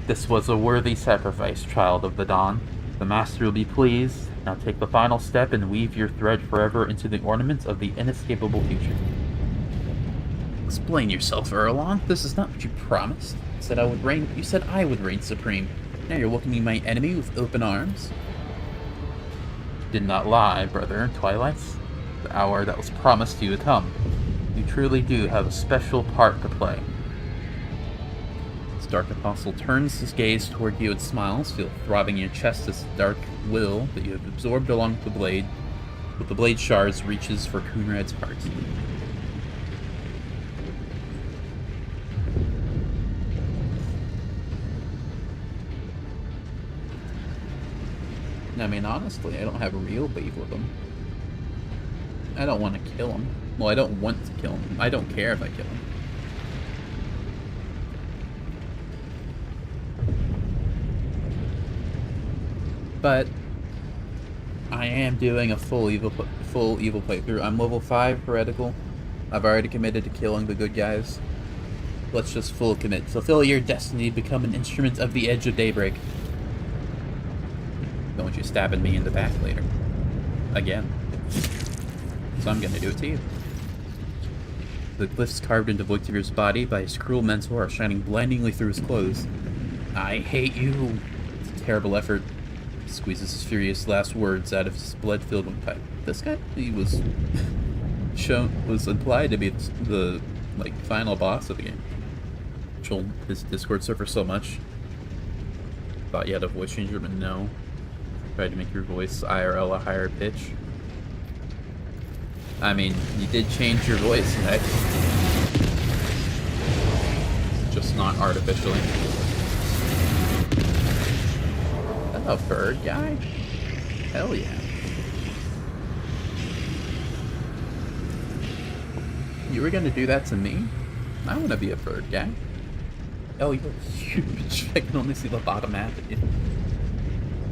This was a worthy sacrifice, child of the dawn. The Master will be pleased. Now take the final step and weave your thread forever into the ornaments of the inescapable future. Explain yourself, Erlon. This is not what you promised. You said I would reign supreme. Now you're welcoming my enemy with open arms. Did not lie, brother Twilights. The hour that was promised to you had come. You truly do have a special part to play. This dark apostle turns his gaze toward you and smiles, feel throbbing in your chest as the dark will that you have absorbed along with the blade shards reaches for Coonrad's heart. I mean, honestly, I don't have a real beef with him. I don't want to kill him. Well, I don't want to kill him. I don't care if I kill him. But I am doing a full evil playthrough. I'm level 5 heretical. I've already committed to killing the good guys. Let's just full commit. Fulfill your destiny. Become an instrument of the edge of daybreak. Don't want you stabbing me in the back later. Again. So I'm gonna do it to you. The glyphs carved into Wojtyr's body by his cruel mentor are shining blindingly through his clothes. I hate you. It's a terrible effort. He squeezes his furious last words out of his blood-filled windpipe. This guy, he was was implied to be the final boss of the game. trolled his Discord server so much. Thought you had a voice changer, but no. Tried to make your voice IRL a higher pitch. I mean, you did change your voice, heck. Just not artificially. Is that a bird guy? Hell yeah. You were gonna do that to me? I wanna be a bird guy. Oh, you're huge. I can only see the bottom half of you.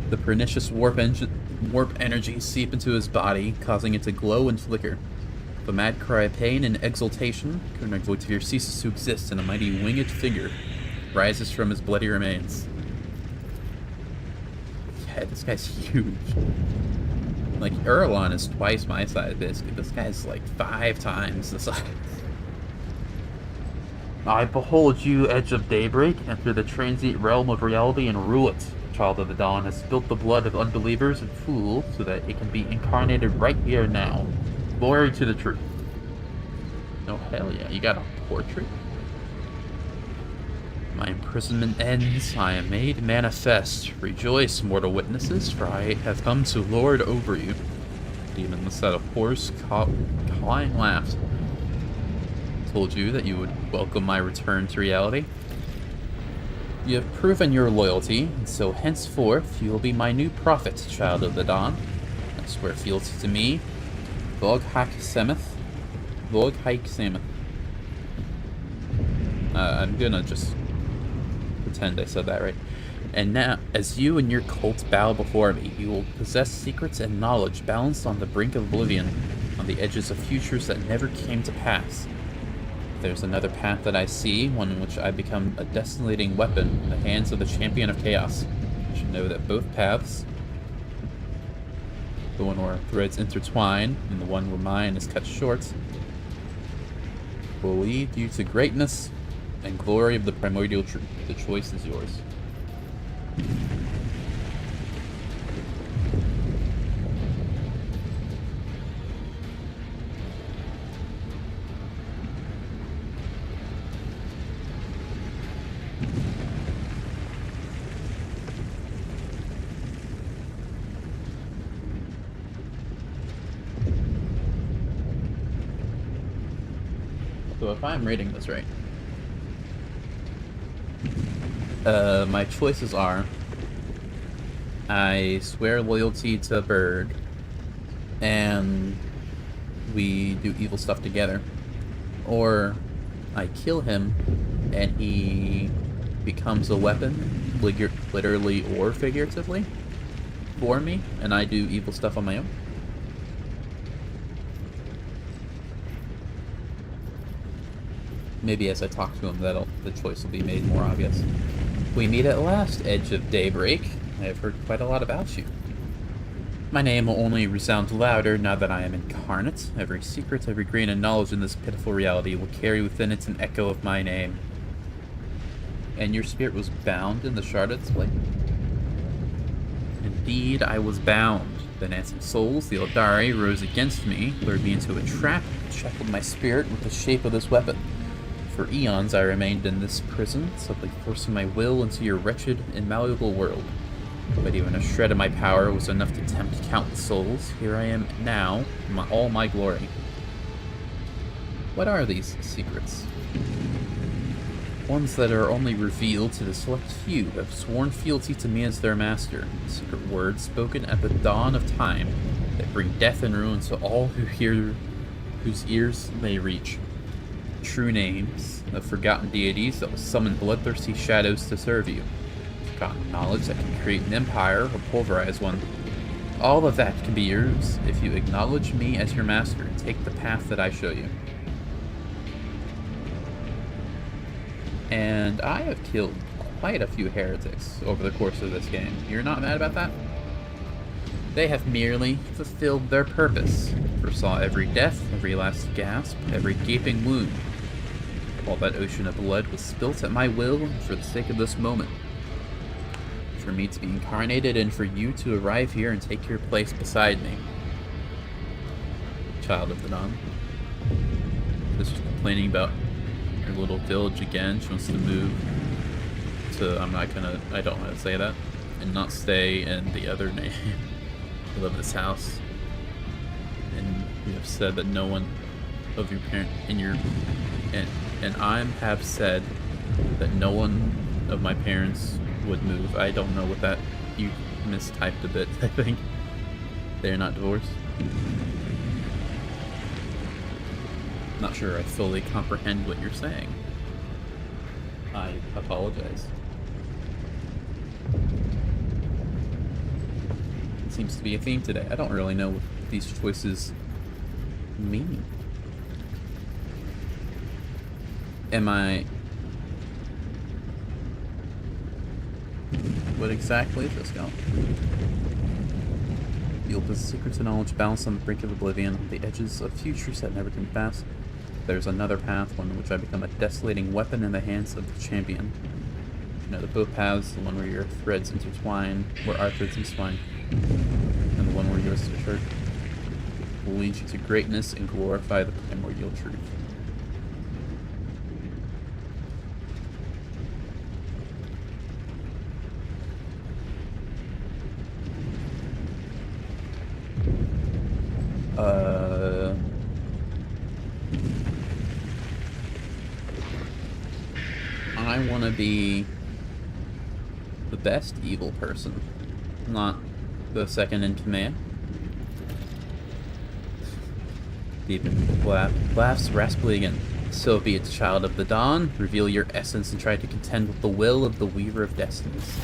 The pernicious warp energy seep into his body, causing it to glow and flicker. With a mad cry of pain and exultation, Koenig Voitivir ceases to exist, and a mighty winged figure rises from his bloody remains. Yeah, this guy's huge. Like, Erlon is twice my size, basically. This guy's like 5 times the size. I behold you, Edge of Daybreak, enter the transient realm of reality and rule it. Child of the Dawn has spilt the blood of unbelievers and fools so that it can be incarnated right here now. Glory to the truth. Oh, hell yeah. You got a portrait? My imprisonment ends. I am made manifest. Rejoice, mortal witnesses, for I have come to lord over you. Even the set of hoarse, cawing laughs. Told you that you would welcome my return to reality. You have proven your loyalty, and so henceforth you will be my new prophet, Child of the Dawn. I swear fealty to me. Vog Haik Semeth. Vog Haik Semeth. I'm gonna just pretend I said that right. And now, as you and your cult bow before me, you will possess secrets and knowledge balanced on the brink of oblivion, on the edges of futures that never came to pass. There's another path that I see, one in which I become a desolating weapon in the hands of the champion of chaos. You should know that both paths, the one where threads intertwine and the one where mine is cut short, will lead you to greatness and glory of the primordial truth. The choice is yours. So if I'm reading this right, my choices are: I swear loyalty to Bird, and we do evil stuff together, or I kill him and he becomes a weapon, literally or figuratively, for me, and I do evil stuff on my own. Maybe as I talk to him, the choice will be made more obvious. We meet at last, Edge of Daybreak. I have heard quite a lot about you. My name will only resound louder now that I am incarnate. Every secret, every grain of knowledge in this pitiful reality will carry within it an echo of my name. And your spirit was bound in the shard of display? Indeed, I was bound. The dancing souls, the Eldari, rose against me, lured me into a trap, shackled my spirit with the shape of this weapon. For eons I remained in this prison, simply forcing my will into your wretched, immalleable world. But even a shred of my power was enough to tempt countless souls. Here I am now, in all my glory. What are these secrets? Ones that are only revealed to the select few who have sworn fealty to me as their master. Secret words spoken at the dawn of time that bring death and ruin to all whose ears may reach. True names of forgotten deities that will summon bloodthirsty shadows to serve you. Forgotten knowledge that can create an empire or pulverize one. All of that can be yours if you acknowledge me as your master and take the path that I show you. And I have killed quite a few heretics over the course of this game. You're not mad about that? They have merely fulfilled their purpose, foresaw every death, every last gasp, every gaping wound. All that ocean of blood was spilt at my will for the sake of this moment. For me to be incarnated and for you to arrive here and take your place beside me. Child of the Dawn. This is complaining about her little village again. She wants to move to, I don't want to say that, and not stay in the other name. I love this house. And you have said that no one of your parent and I have said that no one of my parents would move. I don't know what that, you mistyped a bit, I think. They're not divorced. Not sure I fully comprehend what you're saying. I apologize. It seems to be a theme today. I don't really know what these choices mean. Am I... What exactly is this going? The opus secrets and knowledge balanced on the brink of oblivion, on the edges of futures that never can pass. There's another path, one in which I become a desolating weapon in the hands of the champion. You know, the both paths, the one where your threads intertwine, where our threads intertwine, and the one where yours are short, will lead you to greatness and glorify the primordial truth. I want to be the best evil person, not the second in command. Deepen laughs raspily again. So be it, child of the dawn. Reveal your essence and try to contend with the will of the Weaver of Destinies.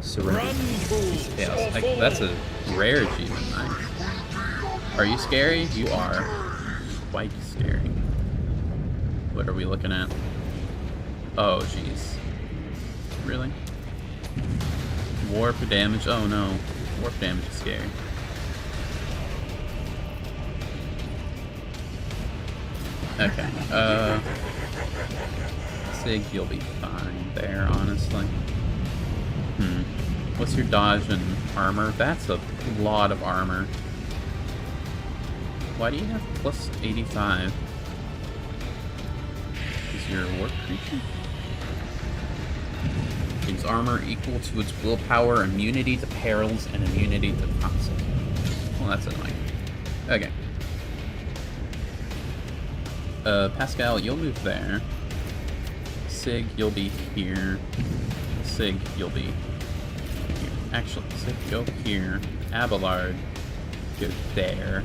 Surrender. Chaos. That's a rare achievement. Nice. Are you scary? You are quite scary. What are we looking at? Oh, jeez. Really? Warp damage? Oh no. Warp damage is scary. Okay. Sig, you'll be fine there, honestly. What's your dodge and armor? That's a lot of armor. Why do you have plus 85? Is your warp creature? Gives armor equal to its willpower, immunity to perils, and immunity to toxic. Well, that's annoying. Okay. Pascal, you'll move there. Sig, you'll be here. Sig, you'll be here. Actually, Sig, go here. Abelard, go there.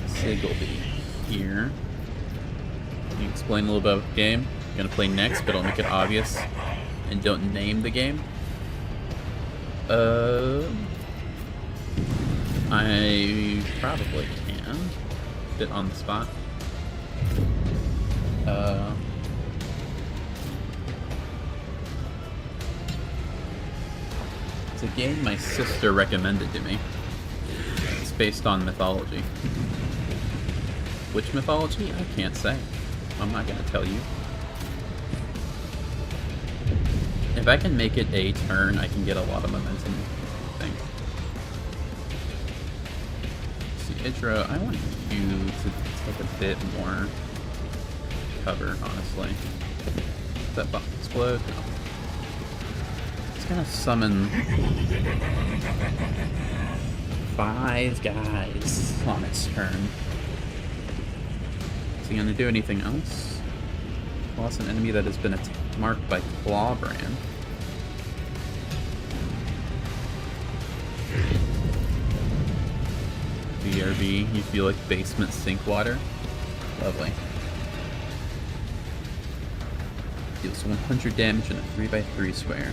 Sig will be here. Can you explain a little bit about the game? I'm gonna play next, but I'll make it obvious. And don't name the game. I probably can. Bit on the spot. It's a game my sister recommended to me. It's based on mythology. Which mythology? I can't say. I'm not gonna tell you. If I can make it a turn, I can get a lot of momentum, I think. See, Idra, I want you to take a bit more cover, honestly. Does that button explode? No. It's gonna summon 5 guys on its turn. Is he gonna do anything else? Lost an enemy that has been marked by Clawbrand. BRB, you feel like basement sink water? Lovely. Deals 100 damage in a 3x3 square.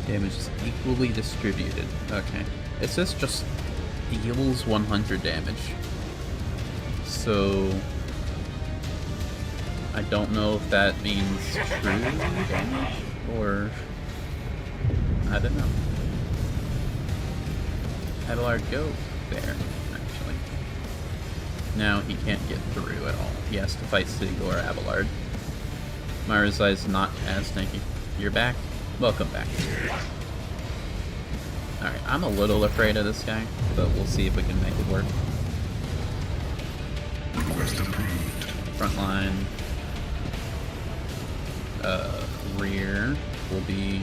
Damage is equally distributed. Okay. It says just deals 100 damage. So I don't know if that means true damage or I don't know. Abelard, go there, actually. Now he can't get through at all. He has to fight Sig or Abelard. Myra's Eye is not as tanky. You're back. Welcome back. Alright, I'm a little afraid of this guy, but we'll see if we can make it work. Request approved. Front line. Rear will be...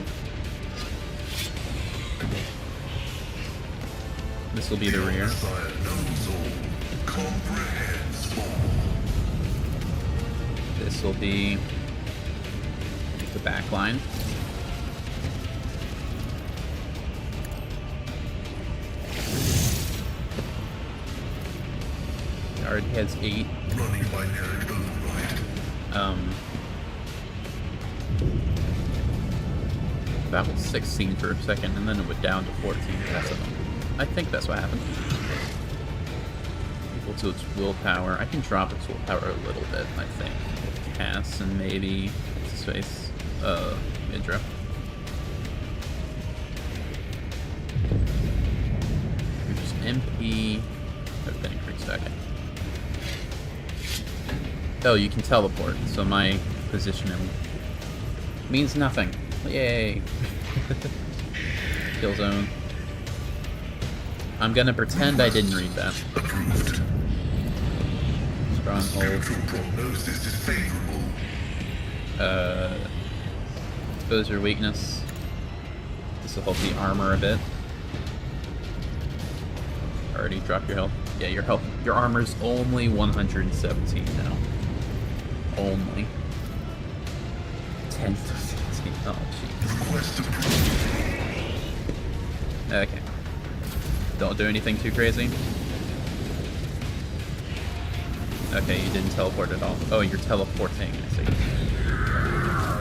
This will be the rear. Sire knows all, comprehends all. This will be the back line. It already has 8. Running binary override. That was 16 for a second, and then it went down to 14. I think that's what happened. Equal to its willpower. I can drop its willpower a little bit, I think. With Cass and maybe what's his face? Midra. Just MP. Oh, that increased. Okay. Oh, you can teleport, so my positioning means nothing. Yay! Kill zone. I'm gonna pretend I didn't read that. Stronghold. Prognosis is favorable. Exposure weakness. This will help the armor a bit. Already dropped your health. Yeah, your health. Your armor's only 117 now. Only. 10 to 15. Oh, jeez. Okay. Don't do anything too crazy. Okay, you didn't teleport at all. Oh, you're teleporting, I see.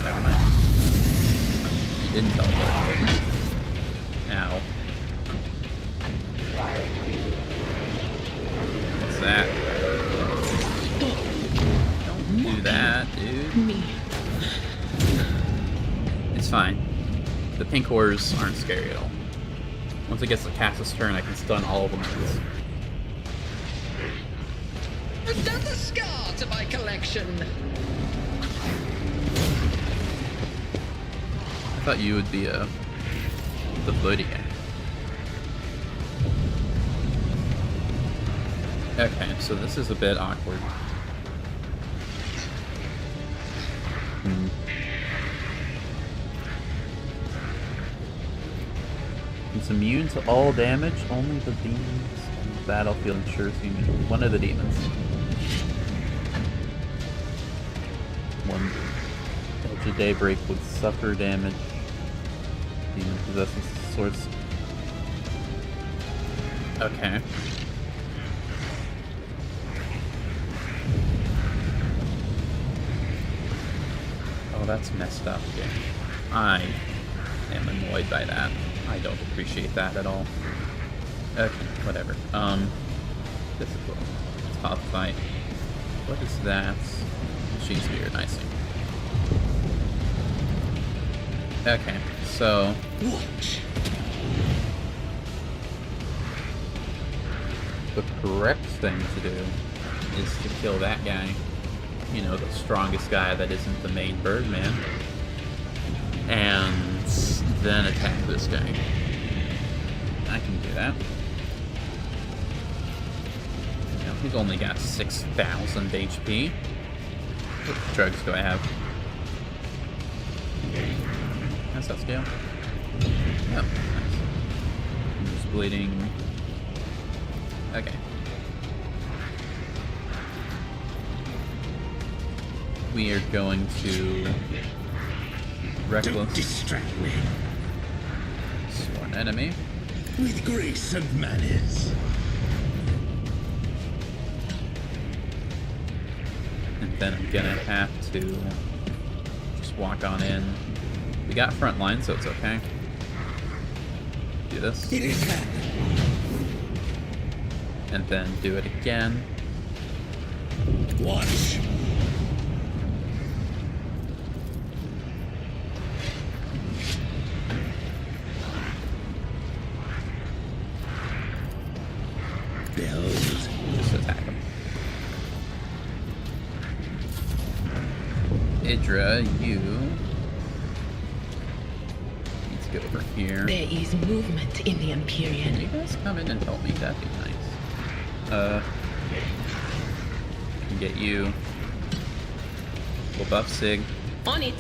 Never mind. You didn't teleport. Ow. What's that? Don't do that, dude. It's fine. The pink ores aren't scary at all. Once it gets to Cass's turn, I can stun all of them at once. Another scar to my collection. I thought you would be the bloody guy. Okay, so this is a bit awkward. It's immune to all damage, only the demons on the battlefield ensures immune. One of the demons. One Edge of Daybreak would suffer damage. Demon possesses swords. Okay. Oh, that's messed up. Okay. I am annoyed by that. I don't appreciate that at all. Okay, whatever. This is cool. Top fight. What is that? Machine Spear, I see. Okay, so... Watch. The correct thing to do is to kill that guy. You know, the strongest guy that isn't the main Birdman. And then attack this guy. I can do that. Now, he's only got 6,000 HP. What drugs do I have? That's that scale. Yep, nice. I'm just bleeding. Okay. We are going to Reckless. Don't distract me. Sworn enemy. With grace and manners. And then I'm gonna have to just walk on in. We got front line, so it's okay. Do this. It is happening. And then do it again. Watch. Build. Just attack him. Idra, you get over here. There is movement in the Can Empyrean. you guys come in and help me? That'd be nice. I can get you. We'll buff Sig. On it.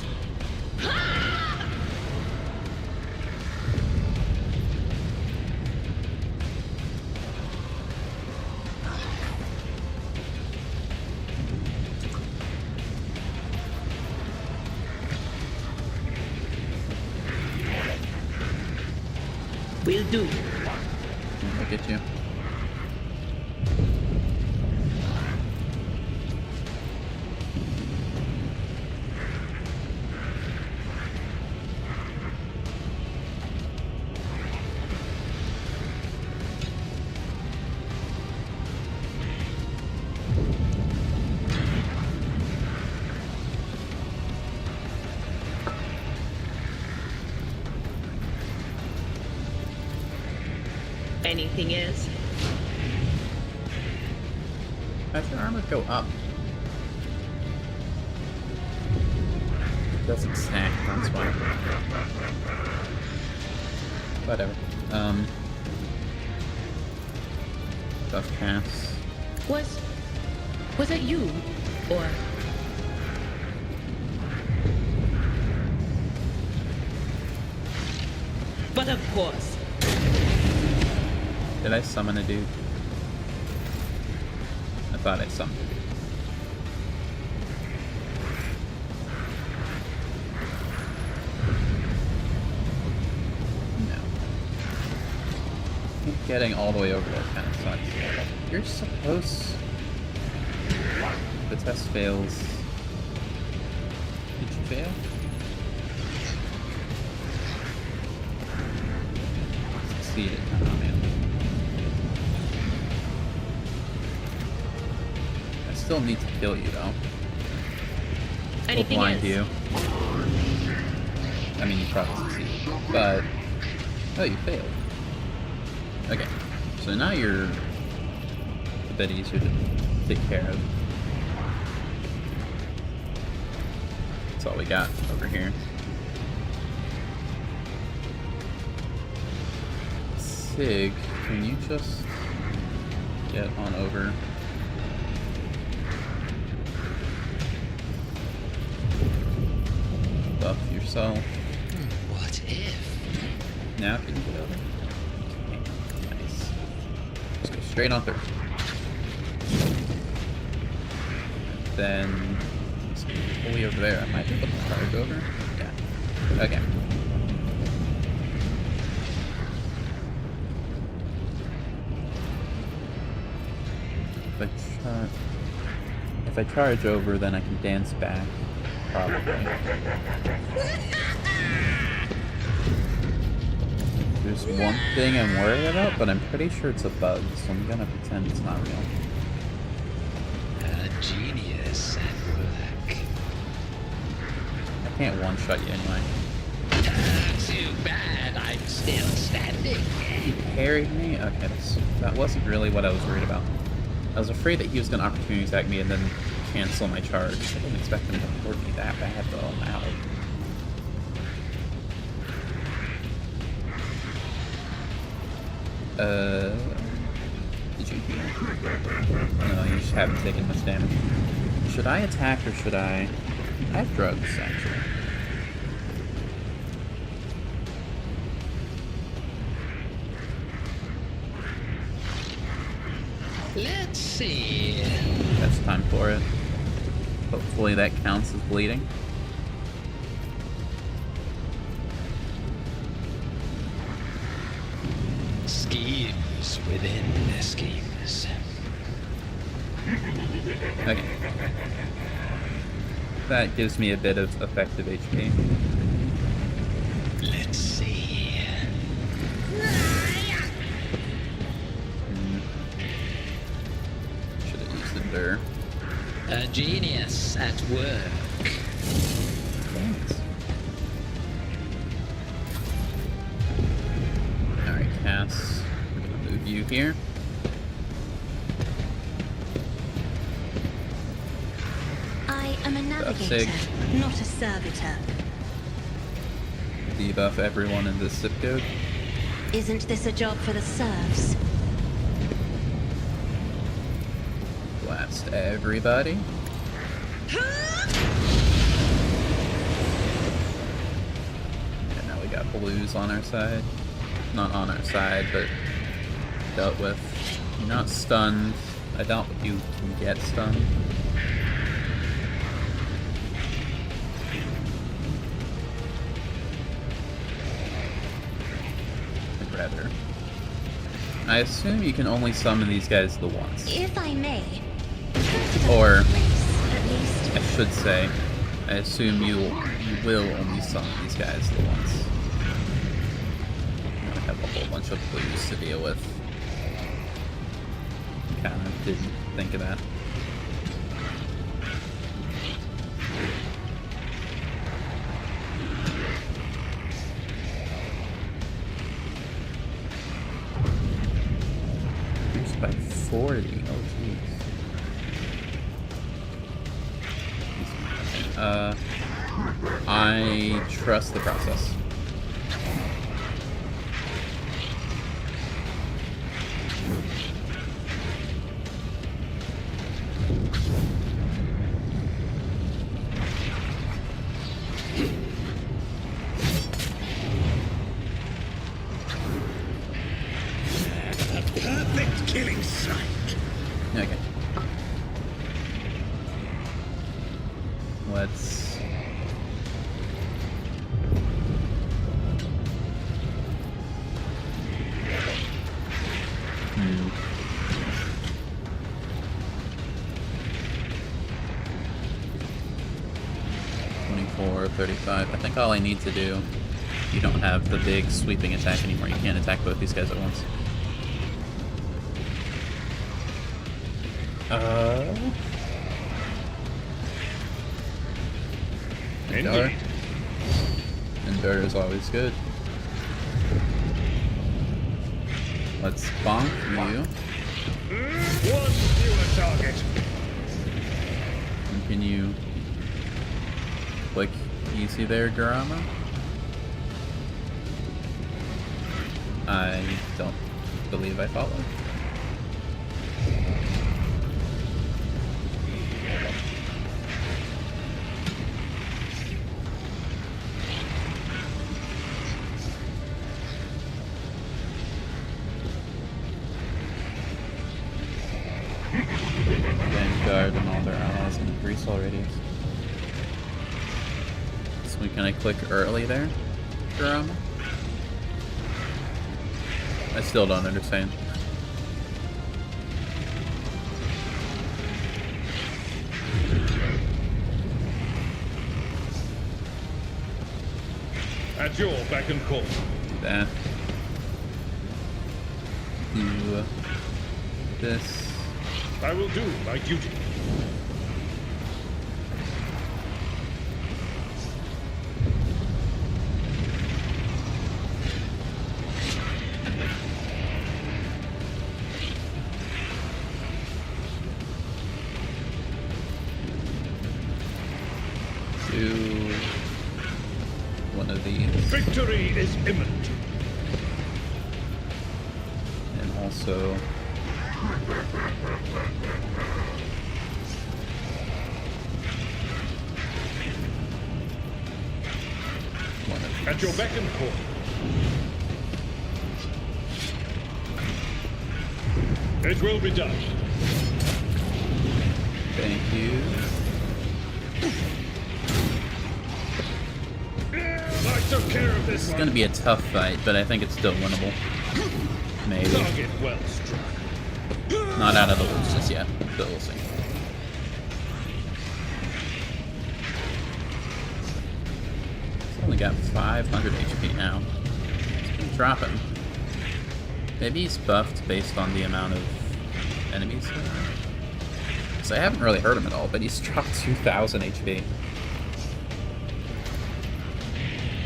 Will do. I'll get you. Anything else? How's your armor go up? It doesn't stack, that's why. Whatever. Buff pass. Was it you? Or but of course. Did I summon a dude? I thought I summoned a dude. No. Getting all the way over there kind of sucks. You're supposed... The test fails. Did you fail? Succeeded. Oh man. I still need to kill you though. Anything We'll blind else? you. I mean, you probably succeeded, but oh, you failed. Okay, so now you're a bit easier to take care of. That's all we got over here. Sig, can you just get on over? Buff yourself. What if? Now can you get over? Okay, nice. Just go straight on through. Then let's go fully over there. I might be able to charge over. Yeah. Okay. If I charge over, then I can dance back. Probably. There's one thing I'm worried about, but I'm pretty sure it's a bug, so I'm gonna pretend it's not real. A genius at work. I can't one-shot you anyway. Too bad I'm still standing. He parried me? Okay, that wasn't really what I was worried about. I was afraid that he was gonna opportunity attack me and then cancel my charge. I didn't expect him to hurt me that bad, though. Ow. Did you heal? No, you just haven't taken much damage. Should I attack or should I have drugs, actually? Let's see. That's time for it. Hopefully that counts as bleeding. Schemes within the schemes. Okay. That gives me a bit of effective HP. Let's see. Should have used Endure. A genius at work. Thanks. Alright, Cass. We're gonna move you here. I am a navigator, Sig. not a servitor. debuff everyone in this zip code. Isn't this a job for the serfs? Blast everybody. And now we got blues on our side. Not on our side, but dealt with. You're not stunned. I doubt you can get stunned. I'd rather. I assume you can only summon these guys the once. If I may. Or, At least. I should say, I assume you will only summon these guys the once. I have a whole bunch of blues to deal with. Kind of didn't think of that. Reduced by 40. Oh, jeez. I trust the process. Perfect killing strike. Okay. Let's... Hmm. 24, 35. I think all I need to do... You don't have the big sweeping attack anymore. You can't attack both these guys at once. Endure. Endure is always good. Let's bonk you. One fewer target. And can you click easy there, Garama? I don't believe I follow. Vanguard and all their allies in Greece already. So we kind of click early there, Garama? I still don't understand. At your beck and call. Do that. Do this. I will do my duty. Do one of these. Victory is imminent. And also one of these. At your beck and call. It will be done. Thank you. I took care of this It's one. gonna be a tough fight, but I think it's still winnable. Maybe. Target well struck. Not out of the woods just yet, but we'll see. It's only got 500 HP now. It's been dropping. Maybe he's buffed based on the amount of enemies there. So I haven't really hurt him at all, but he's dropped 2,000 HP.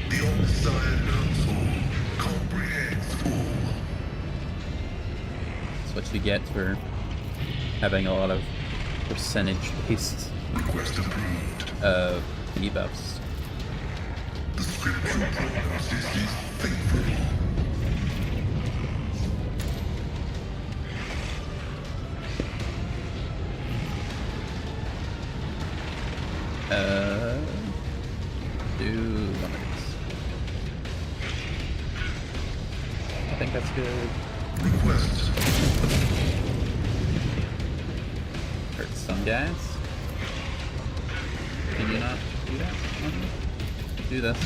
The Omnissiah knows all, comprehends all. That's what you get for having a lot of percentage-based Request approved. debuffs. The scriptural prognosis is favorable. Do one of these. I think that's good. Request. Hurt some guys. Can you not do that? Do this.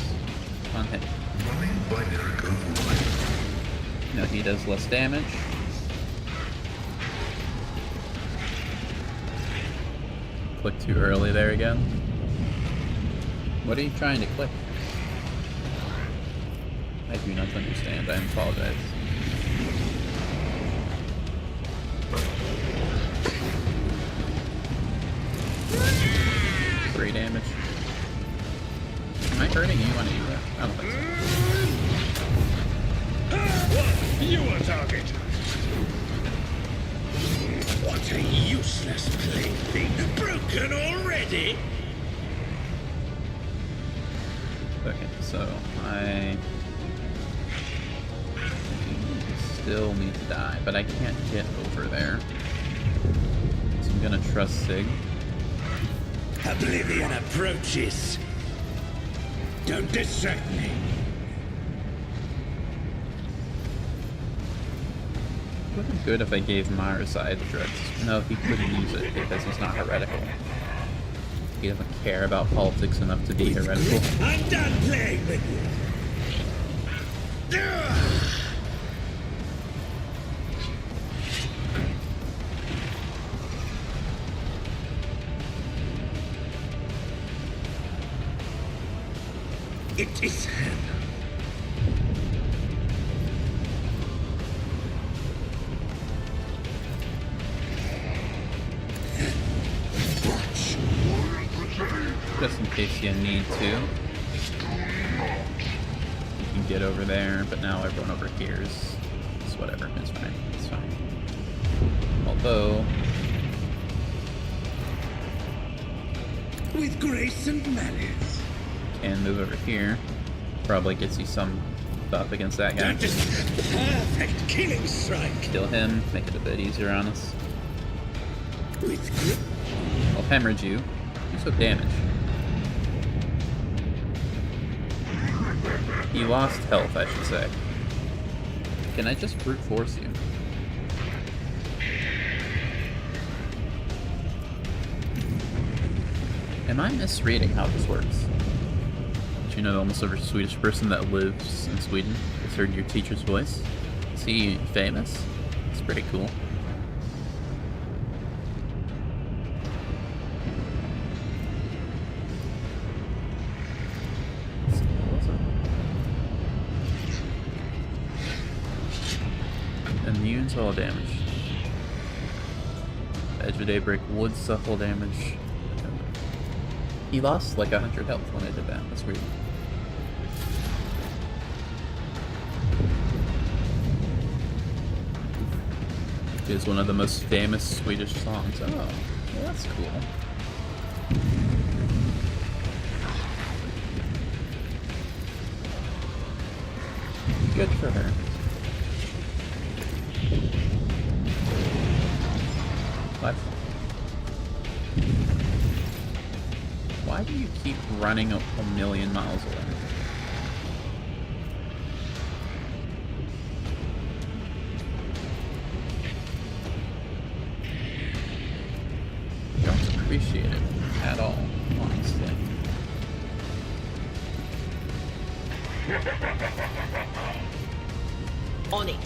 On hit. Running binary override. No, he does less damage. Click too early there again. What are you trying to click? I do not understand. I apologize. 3 damage. Am I hurting you on either? I don't think so. You a target. What a useless plaything. Broken already? Okay, so I still need to die, but I can't get over there. So I'm gonna trust Sig. Oblivion approaches. Don't distract me. It would be good if I gave Myrside the drugs. No, he couldn't use it because he's not heretical. He doesn't care about politics enough to be heretical. I'm done playing with you. It is him. Just in case you need to. You can get over there, but now everyone over here is whatever. It's fine. It's fine. Although, With grace and malice. can move over here. Probably gets you some buff against that guy. That is perfect killing strike. Kill him, make it a bit easier on us. With grip. I'll hemorrhage you. Do some damage. He lost health, I should say. Can I just brute force you? Am I misreading how this works? Did you know almost every Swedish person that lives in Sweden has heard your teacher's voice? Is he famous? It's pretty cool. Immune to all damage. Edge of Daybreak would suffer damage. He lost like 100 health when I did that. That's weird. It is one of the most famous Swedish songs. Oh, well, that's cool. Good for her. What? Why do you keep running a million miles away? Don't appreciate it at all, honestly. On it.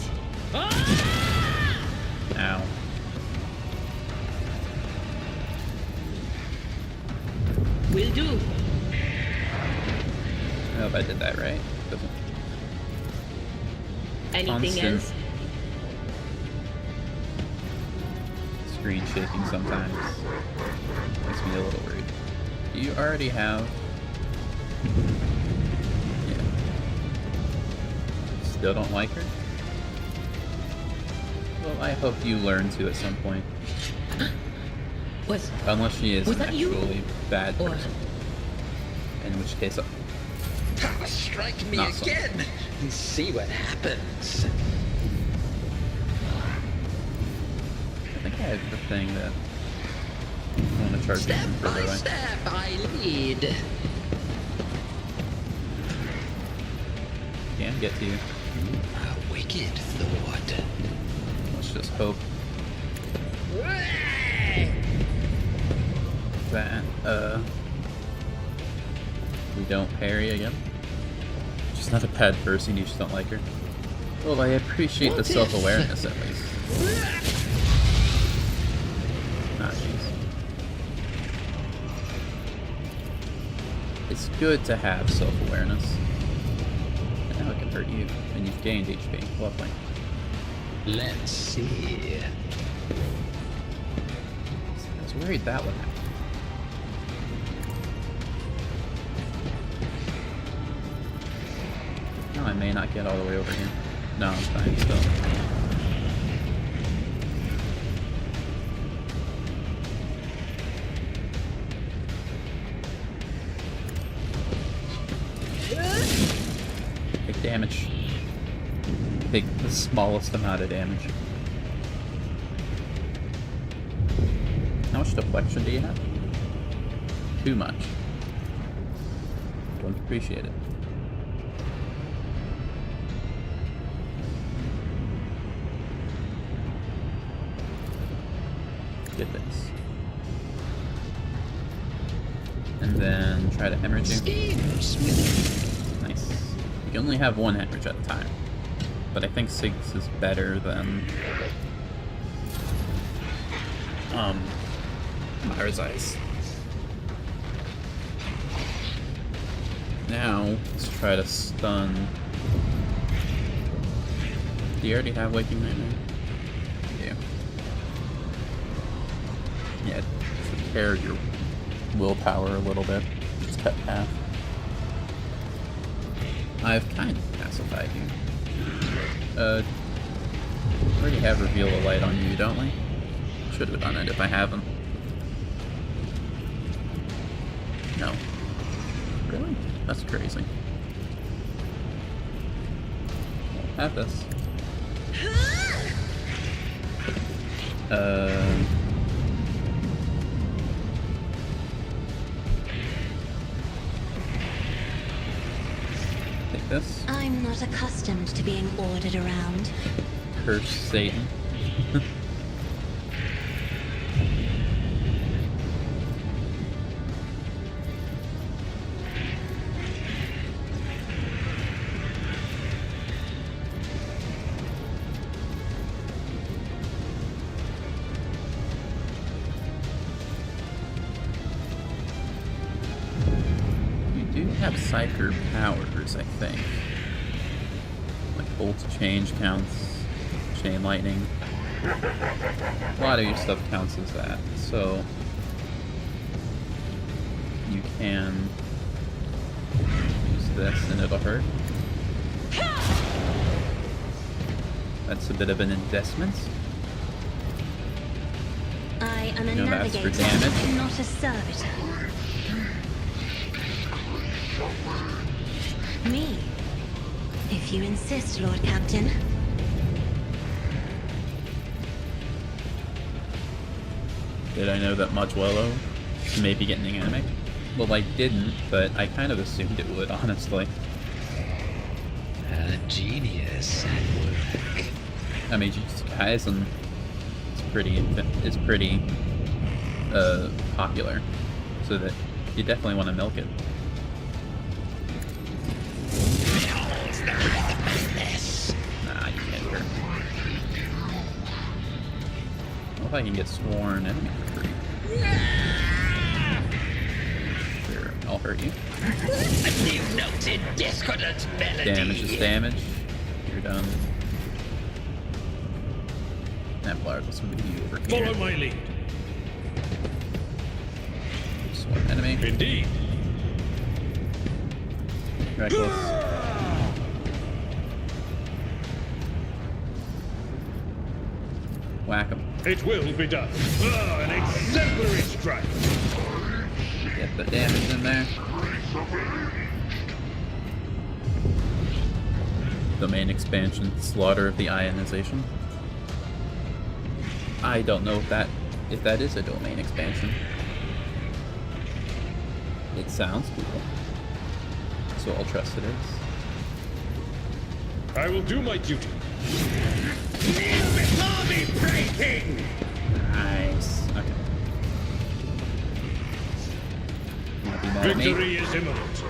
Ow. Will do. I hope I did that right. Doesn't. Anything Constant. else? Screen shaking sometimes. Makes me a little worried. Do you already have... Yeah. Still don't like her? Well, I hope you learn to at some point. Was Unless she is Was an that you? actually bad Or- person. In which case, Strike me Not so. again and see what happens. I think I have the thing that I want to charge you Step from further by away. step, I lead. Can't get to you. A wicked thought. Let's just hope that we don't parry again. She's not a bad person, you just don't like her. Well, I appreciate the What if- self-awareness at least. Ah, jeez. It's good to have self-awareness. And now it can hurt you, and you've gained HP. Lovely. Let's see. I was worried that would happen. No, I may not get all the way over here. No, I'm fine still. Big damage. The smallest amount of damage. How much deflection do you have? Too much. Don't appreciate it. Get this. And then try to hemorrhage you. Schemes with Nice. You can only have one hemorrhage at a time. But I think 6 is better than Myra's Eyes. Now, let's try to stun. Do you already have Waking Nightmare? Yeah. Yeah, prepare your willpower a little bit. Just cut half. I've kind of pacified you. We already have Reveal a Light on you, don't we? Should have done it if I haven't. No. Really? That's crazy. Have this. Take this. I'm not accustomed to being ordered around. Curse Satan. You do have Psyker powers, I think. Like Bolt Change counts, Chain Lightning. A lot of your stuff counts as that, so you can use this and it'll hurt. That's a bit of an investment. I am a No, that's for navigator, damage. not a servitor. Me? If you insist, Lord Captain. Did I know that Moduello may be getting an anime? Well, I didn't, but I kind of assumed it would, honestly. a genius at work. I mean, just guys, and it's pretty popular, so that you definitely want to milk it. Nah, you can't hurt. Well, if I can get sworn enemy for free. Sure, I'll hurt you. You noted discordant melody. Damage is damage. You're done. Templars, let's move you over here. Follow my lead. Sworn enemy. Indeed. Reckless. Whack him. It will be done. Ah, an exemplary strike. Get the damage in there. Domain expansion, Slaughter of the Ionization. I don't know if that is a domain expansion. It sounds cool, so I'll trust it is. I will do my duty. Kneel before me, Prey King! Nice. Okay. Might be mad at me. Victory is imminent.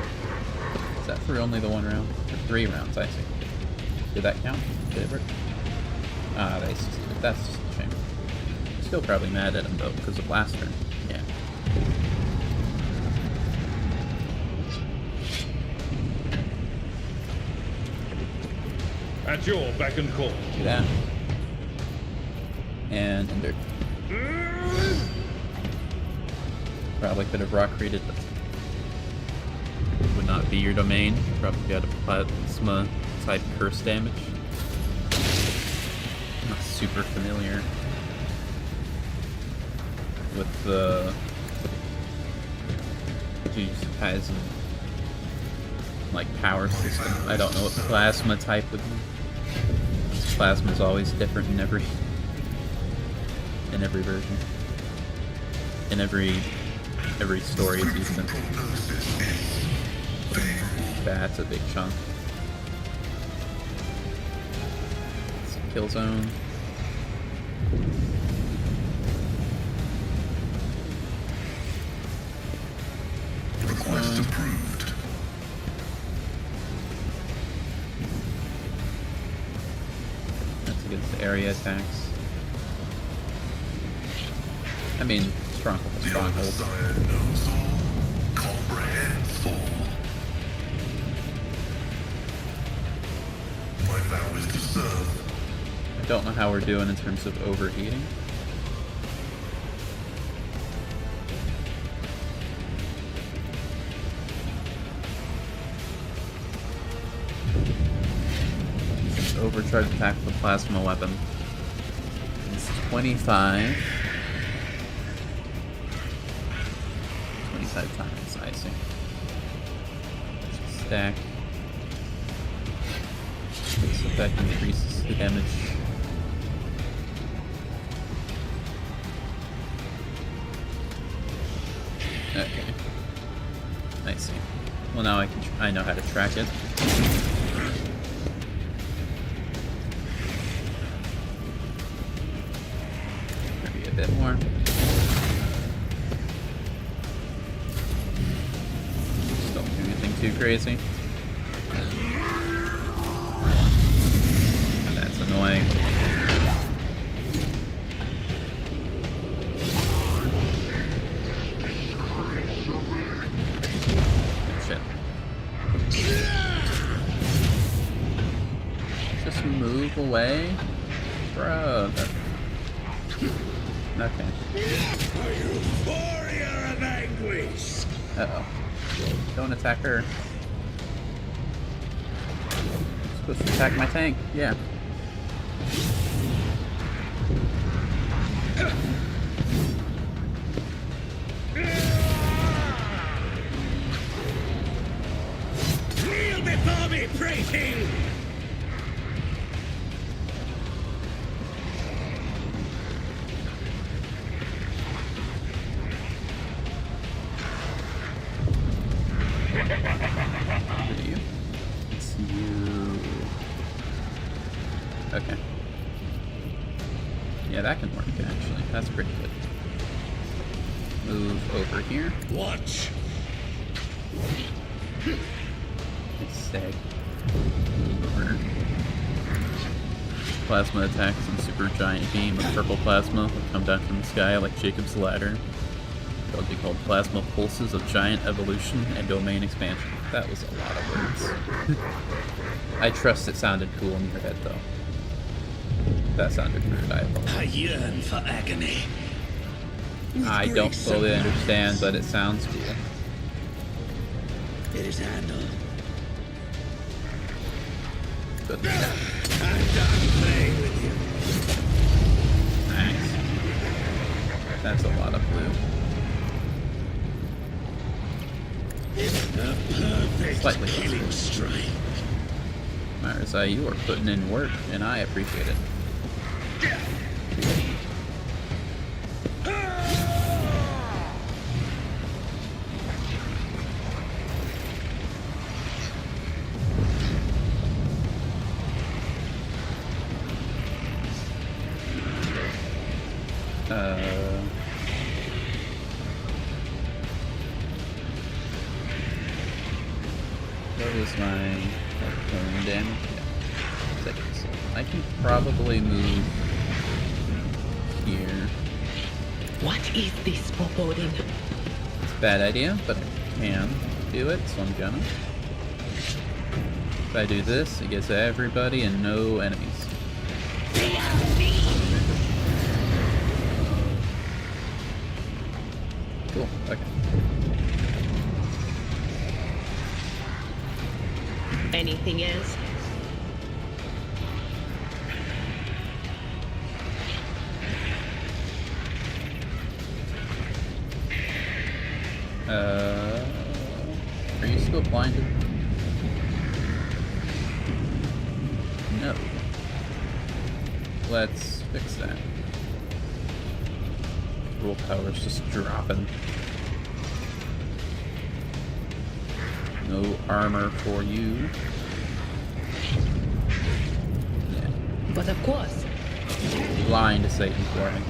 Is that for only the 1 round? Or 3 rounds, I see. Did that count? Did it work? Ah, that's just a shame. Still probably mad at him though, because of last turn. Yeah. At your beck and call. Do that. And ender. Probably could have rock created, but would not be your domain. Probably got a plasma type curse damage. Not super familiar with the Jujutsu like power system. I don't know what plasma type would be. Plasma is always different in every version. In every story it's used in. That's a big chunk. Kill zone. Request approved. That's against the area attacks. I mean, stronghold. The Messiah knows all, comprehends all. My vow is to serve. I don't know how we're doing in terms of overheating. Overcharge attack with a plasma weapon. It's 25. 25 times, I see. Stack. This effect increases the damage. Okay. I see. Well, now I know how to track it. Maybe a bit more. Just don't do anything too crazy. That's annoying. Just move away? Bro. Okay. Are you warrior of anguish? Uh-oh. Don't attack her. Supposed to attack my tank. Yeah. Kneel before me, Prey King! Who are you? It's you. Okay. Yeah, that can work, actually. That's pretty good. Move over here. Watch! Stay. Corner. Plasma attacks and super giant beam of purple plasma will come down from the sky like Jacob's ladder. They'll be called plasma pulses of giant evolution and domain expansion. That was a lot of words. I trust it sounded cool in your head, though. That sounded rude. I apologize. I yearn for agony. I don't fully understand, but it sounds cool. It is handled. Good. I'm done playing with you. Nice. That's a lot of blue. A perfect Slightly. killing strike. Marisai, you are putting in work, and I appreciate it. What was my burn damage? Yeah. Seconds. I can probably move here. What is this foreboding? It's a bad idea, but I can do it, so I'm gonna. If I do this, it gets everybody and no enemies. Cool, okay. Anything else? Are you still blinded? No. Let's fix that. Willpower's just dropping. No armor for you. Yeah. But of course. Blind to Satan for me.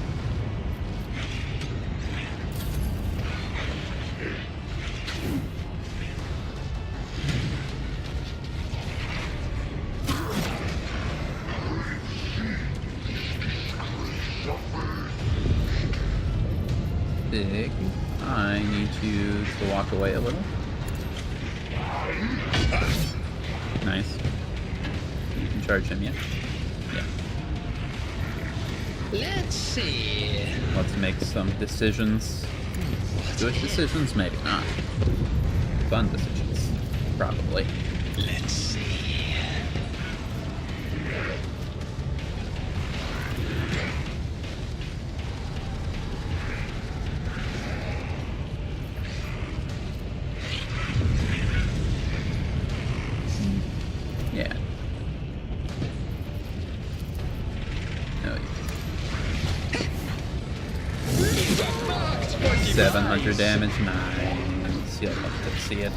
Big. I need you to walk away a little. Nice. You can charge him, yeah? Yeah. Let's see. Let's make some decisions. Good decisions, maybe not. Fun decisions, probably. Let's see. Yeah. No. 700 damage, nice. You'll love to see it.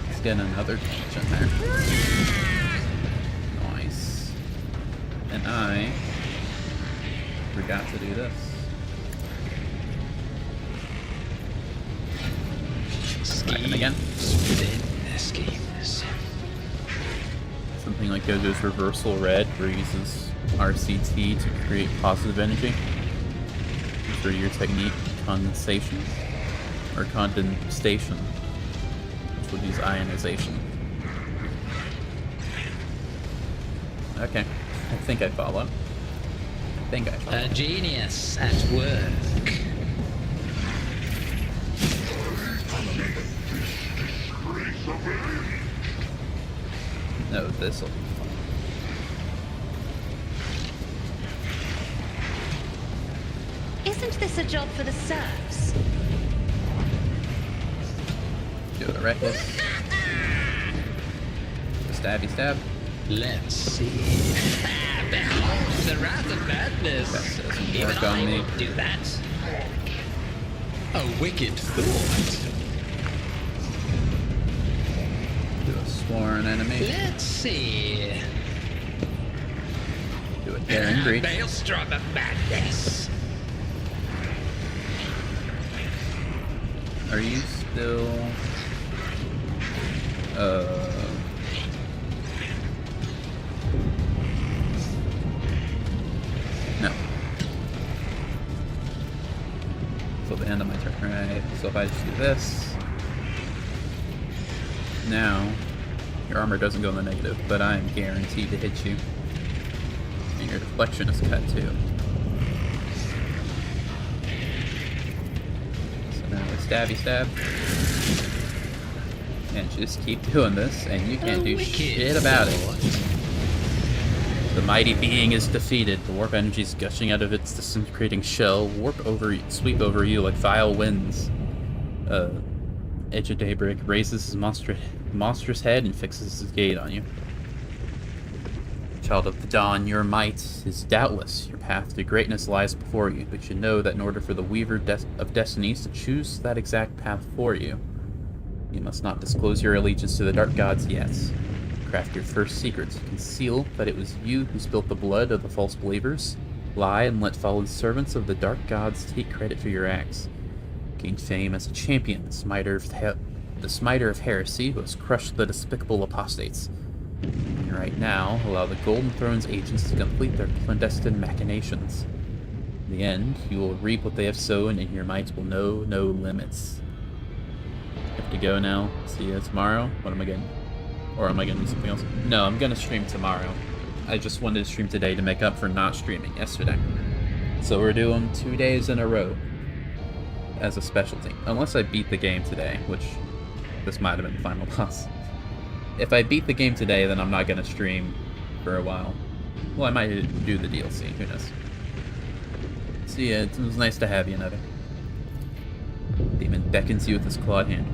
Let's get another damage in there. Nice. And I forgot to do this. Smack him again. Schemes. Something like Gojo's Reversal Red, where he uses RCT to create positive energy. For your technique, condensation. Or condensation. Which would use ionization. Okay. I think I follow. A genius at work. No, this'll be fun. Isn't this a job for the serfs? Do a reckless. Stabby stab. Let's see. Behold the wrath of madness. That doesn't Even work on I me. would do that. A wicked thought. Do a sworn enemy. Let's see. Do a daring breach. Maelstrom of madness. Are you still... No. Till the end of my turn, right? So if I just do this... Now, your armor doesn't go in the negative, but I am guaranteed to hit you. And your deflection is cut too. So now it's stabby stab. And just keep doing this, and you can't do shit about it. The mighty being is defeated. The warp energy is gushing out of its disintegrating shell, sweep over you like vile winds. Edge of Daybreak raises his monstrous head and fixes his gaze on you. Child of the Dawn, your might is doubtless. Your path to greatness lies before you, but you know that in order for the Weaver of Destinies to choose that exact path for you, you must not disclose your allegiance to the Dark Gods yet. Craft your first secrets. Conceal that it was you who spilt the blood of the false believers. Lie and let fallen servants of the Dark Gods take credit for your acts. Gain fame as a champion, the smiter of heresy who has crushed the despicable apostates. And right now, allow the Golden Throne's agents to complete their clandestine machinations. In the end, you will reap what they have sown, and your might will know no limits. I have to go now. See you tomorrow. What am I getting? Or am I going to do something else? No, I'm going to stream tomorrow. I just wanted to stream today to make up for not streaming yesterday. So we're doing 2 days in a row as a specialty. Unless I beat the game today, which this might have been the final boss. If I beat the game today, then I'm not going to stream for a while. Well, I might do the DLC, who knows. See ya, it was nice to have you, Another. Demon beckons you with his clawed hand.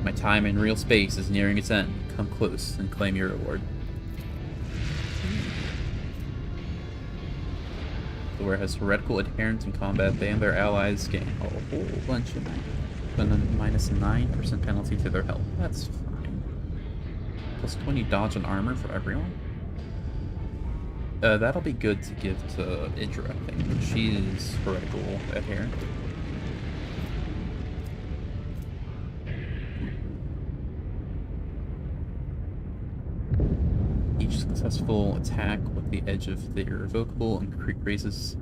My time in real space is nearing its end. Come close and claim your reward. The war has heretical adherents in combat. They and their allies gain a whole bunch of minus 9% penalty to their health. That's fine. Plus 20 dodge and armor for everyone. That'll be good to give to Idra, I think. She's heretical adherent. Each successful attack with the edge of the irrevocable increases.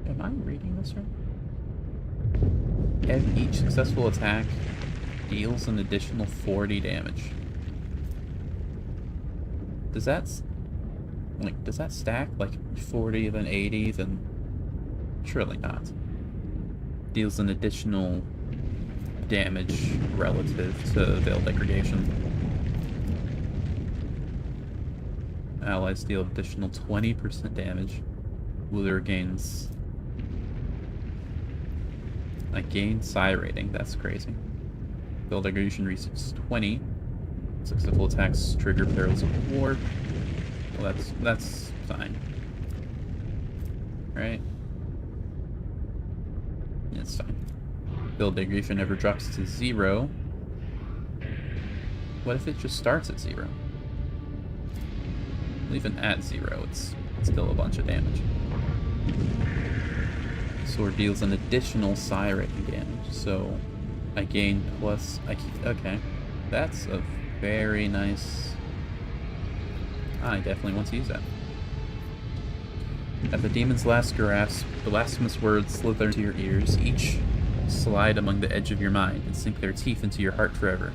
Am I reading this right? Each successful attack deals an additional 40 damage. Does that stack like 40 then 80 then? Surely not. Deals an additional damage relative to Veil Degradation. Allies deal additional 20% damage. Wooler gains. I gained Psi rating, that's crazy. Veil Degradation receives 20. Successful attacks trigger Perils of War. Well, that's fine. Right? Yeah, it's fine. Veil Degradation never drops to 0. What if it just starts at 0? Even at 0, it's still a bunch of damage. Sword deals an additional Psi rating damage, so I gain plus... okay. That's a very nice... I definitely want to use that. At the demon's last grasp, blasphemous words slither into your ears, each slide among the edge of your mind and sink their teeth into your heart forever.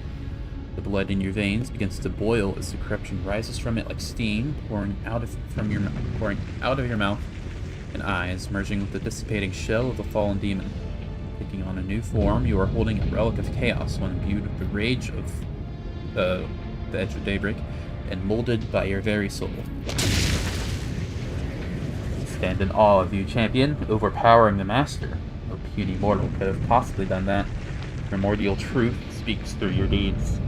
The blood in your veins begins to boil as the corruption rises from it like steam, pouring out of your mouth and eyes, merging with the dissipating shell of the fallen demon. Taking on a new form, you are holding a relic of chaos when imbued with the rage of the Edge of Daybreak and molded by your very soul. Stand in awe of you, champion, overpowering the master. No puny mortal could have possibly done that. Primordial truth speaks through your deeds.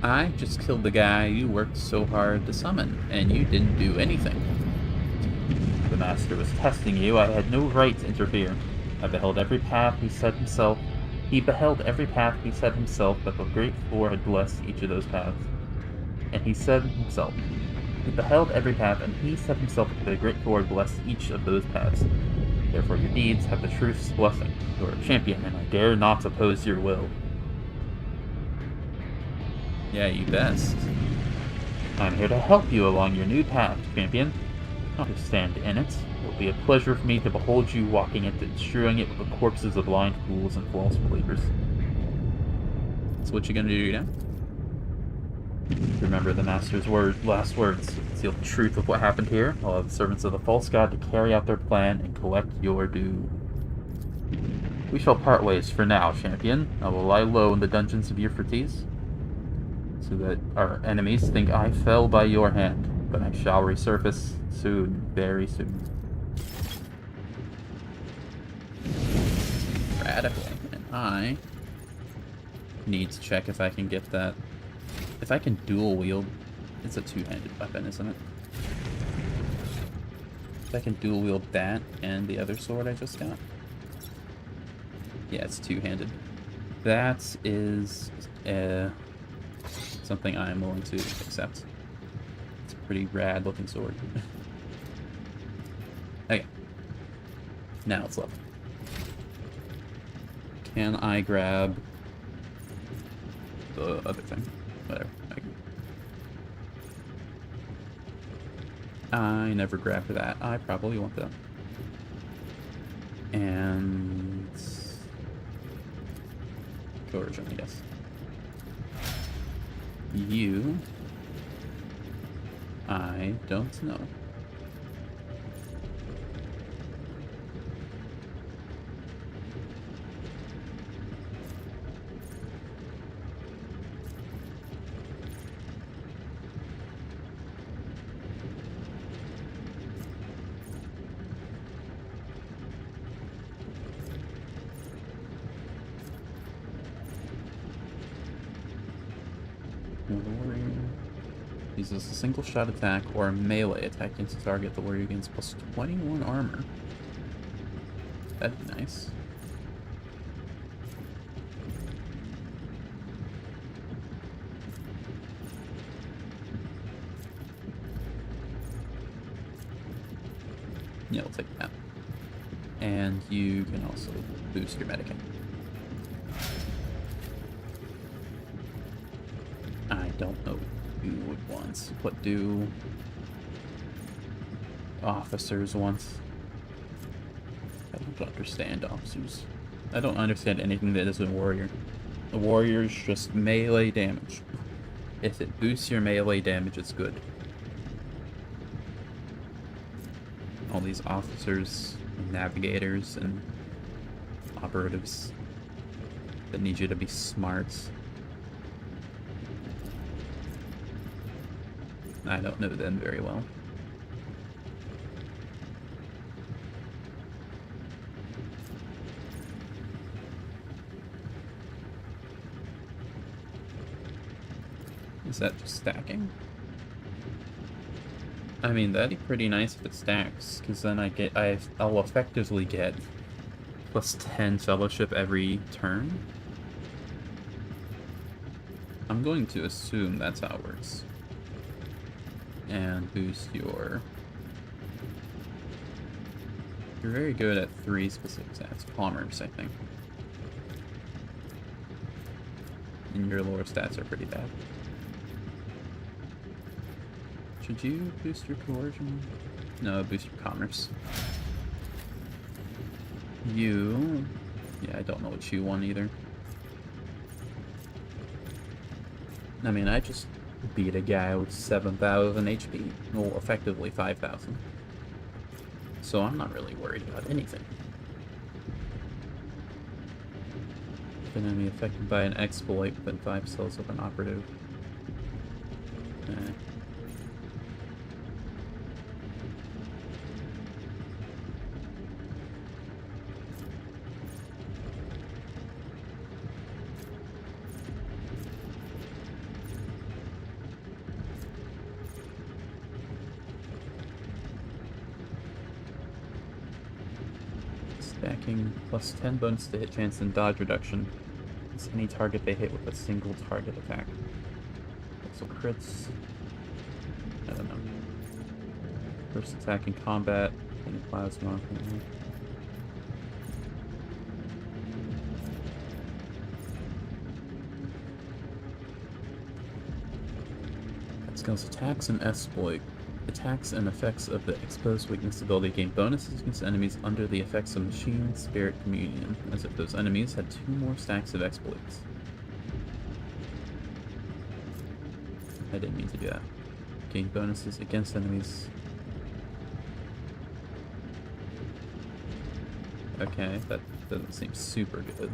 I just killed the guy you worked so hard to summon, and you didn't do anything. The Master was testing you. I had no right to interfere. I beheld every path he set himself. He beheld every path he set himself, but the Great Four had blessed each of those paths. And he said himself. He beheld every path, and he set himself that the Great Four had blessed each of those paths. Therefore your deeds have the truth's blessing. You are a champion, and I dare not oppose your will. Yeah, you best. I'm here to help you along your new path, champion. Not to stand in it. It will be a pleasure for me to behold you walking it and strewing it with the corpses of blind fools and false believers. So what you gonna do now? Remember the Master's last words. Seal the truth of what happened here. Allow the servants of the false god to carry out their plan and collect your due. We shall part ways for now, champion. I will lie low in the dungeons of Euphrates, so that our enemies think I fell by your hand. But I shall resurface soon, very soon. Radical. And I need to check if I can get that. If I can dual wield. It's a two-handed weapon, isn't it? If I can dual wield that and the other sword I just got. Yeah, it's two-handed. That is something I'm willing to accept. It's a pretty rad looking sword. Okay. Now it's level. Can I grab the other thing? Whatever. I never grabbed that. I probably want that. And coercion, I guess. You, I don't know. Uses a single shot attack or a melee attack against a target. The warrior gains plus 21 armor. That'd be nice. Yeah, we'll take that. And you can also boost your medicine. I don't know who would want. What do officers want? I don't understand officers. I don't understand anything that is a warrior. A warrior's just melee damage. If it boosts your melee damage, it's good. All these officers, and navigators, and operatives that need you to be smart. I don't know them very well. Is that just stacking? I mean, that'd be pretty nice if it stacks, because then I'll effectively get plus 10 fellowship every turn. I'm going to assume that's how it works. And boost your... You're very good at 3 specific stats. Palmers, I think. And your lower stats are pretty bad. Should you boost your coercion? No, boost your commerce. You... Yeah, I don't know what you want either. I mean, I just beat a guy with 7,000 HP. Well, effectively 5,000. So I'm not really worried about anything. An enemy affected by an exploit within 5 cells of an operative. Stacking plus 10 bonus to hit chance and dodge reduction. It's any target they hit with a single target attack. Also crits. I don't know. First attack in combat, and plasma. Skills attacks and exploit. Attacks and effects of the exposed weakness ability gain bonuses against enemies under the effects of Machine Spirit Communion, as if those enemies had 2 more stacks of exploits. I didn't mean to do that. Gain bonuses against enemies. Okay, that doesn't seem super good.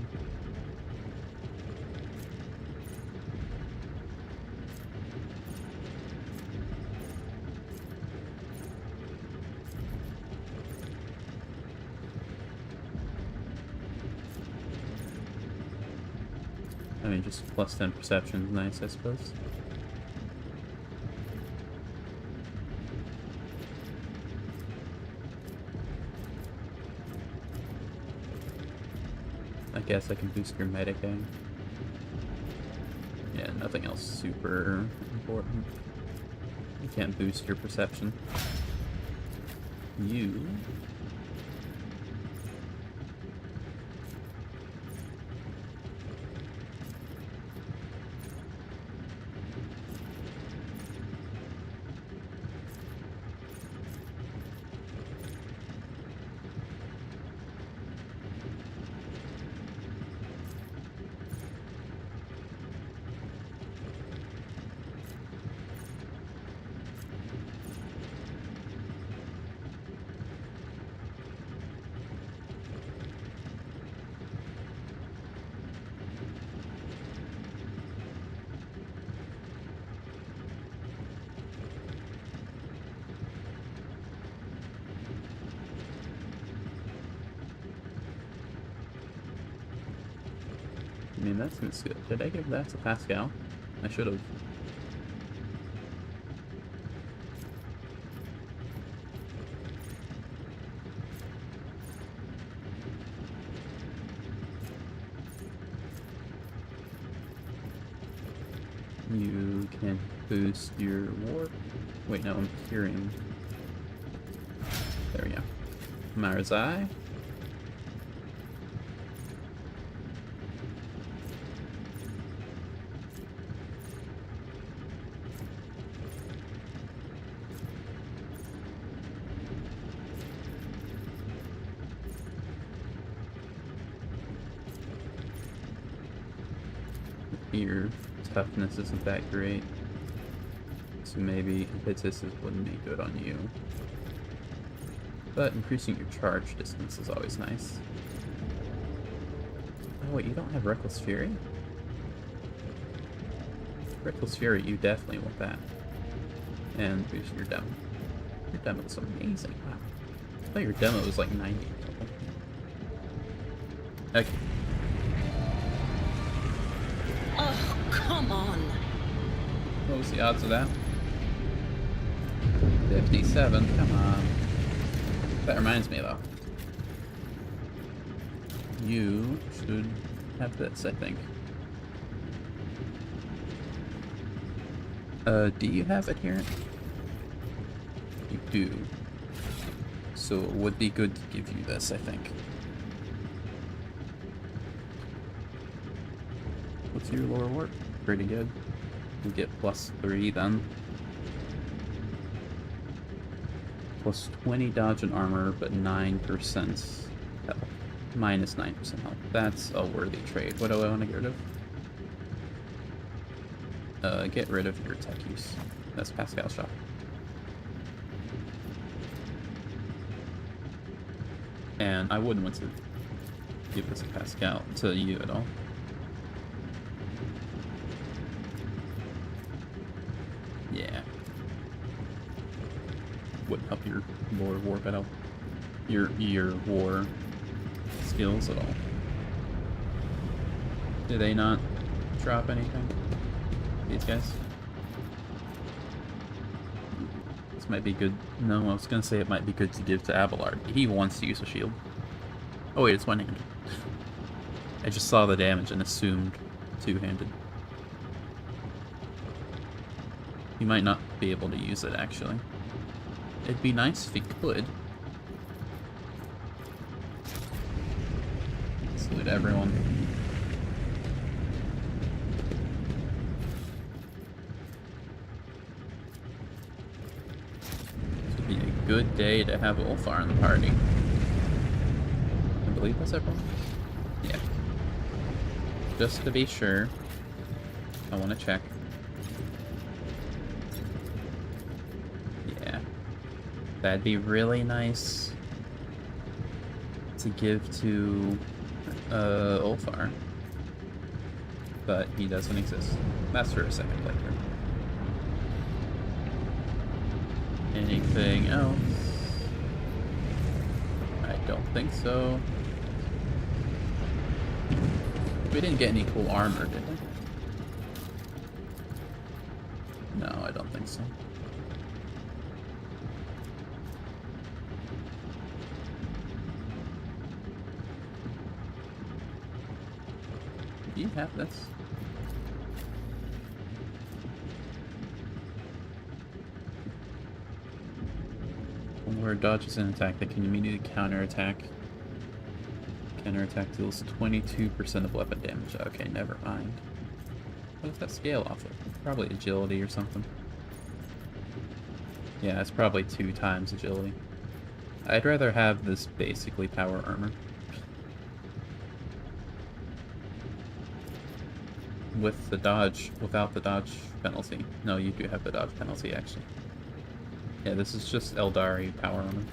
I mean, just plus 10 perception is nice, I suppose. I guess I can boost your metagame. Yeah, nothing else super important. You can't boost your perception. You... I mean, that seems good. Did I give that to Pascal? I should have. You can boost your warp. Wait, no, I'm hearing. There we go. Marzai. Your toughness isn't that great, so maybe impetus wouldn't be good on you. But increasing your charge distance is always nice. Oh wait, you don't have Reckless Fury? Reckless Fury, you definitely want that. And boost your demo. Your demo is amazing, wow. I thought your demo was like 90 or something. Okay. Oh, come on. What was the odds of that? 57, come on. That reminds me though. You should have this, I think. Do you have Adherent? You do. So it would be good to give you this, I think. What's your lower warp? Pretty good. You get +3 then. Plus 20 dodge and armor, but 9% health. Minus 9% health. That's a worthy trade. What do I want to get rid of? Get rid of your tech use. That's Pascal shot. And I wouldn't want to give this to Pascal to you at all. Yeah. Wouldn't help your lower warp at all. Your war skills at all. Do they not drop anything? These guys? This might be good. No, I was gonna say it might be good to give to Abelard. He wants to use a shield. Oh wait, it's one-handed. I just saw the damage and assumed two-handed. You might not be able to use it, actually. It'd be nice if he could. Salute everyone. This would be a good day to have Ulfar in the party. I believe that's everyone. Yeah. Just to be sure, I want to check. That'd be really nice to give to Ulfar. But he doesn't exist. That's for a second playthrough. Anything else? I don't think so. We didn't get any cool armor, did we? No, I don't think so. Do you have this? When where dodges an attack that can immediately counterattack. Counterattack deals 22% of weapon damage. Okay, never mind. What does that scale off of? Probably agility or something. Yeah, it's probably 2 times agility. I'd rather have this basically power armor. With the dodge, without the dodge penalty. No, you do have the dodge penalty, actually. Yeah, this is just Eldari power armor.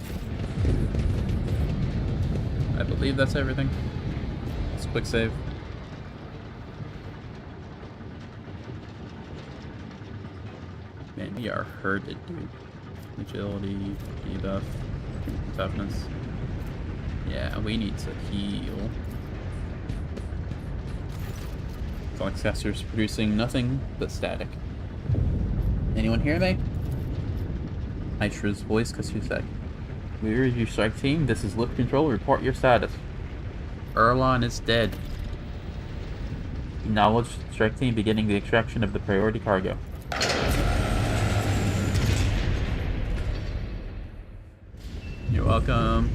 I believe that's everything. Let's quick save. Man, we are hurted, dude. Agility, debuff, toughness. Yeah, we need to heal. Flexcaster's producing nothing but static. Anyone hear me? Nitra's voice Kasusek. We are your strike team. This is lift control. Report your status. Erlon is dead. Acknowledge strike team beginning the extraction of the priority cargo. You're welcome.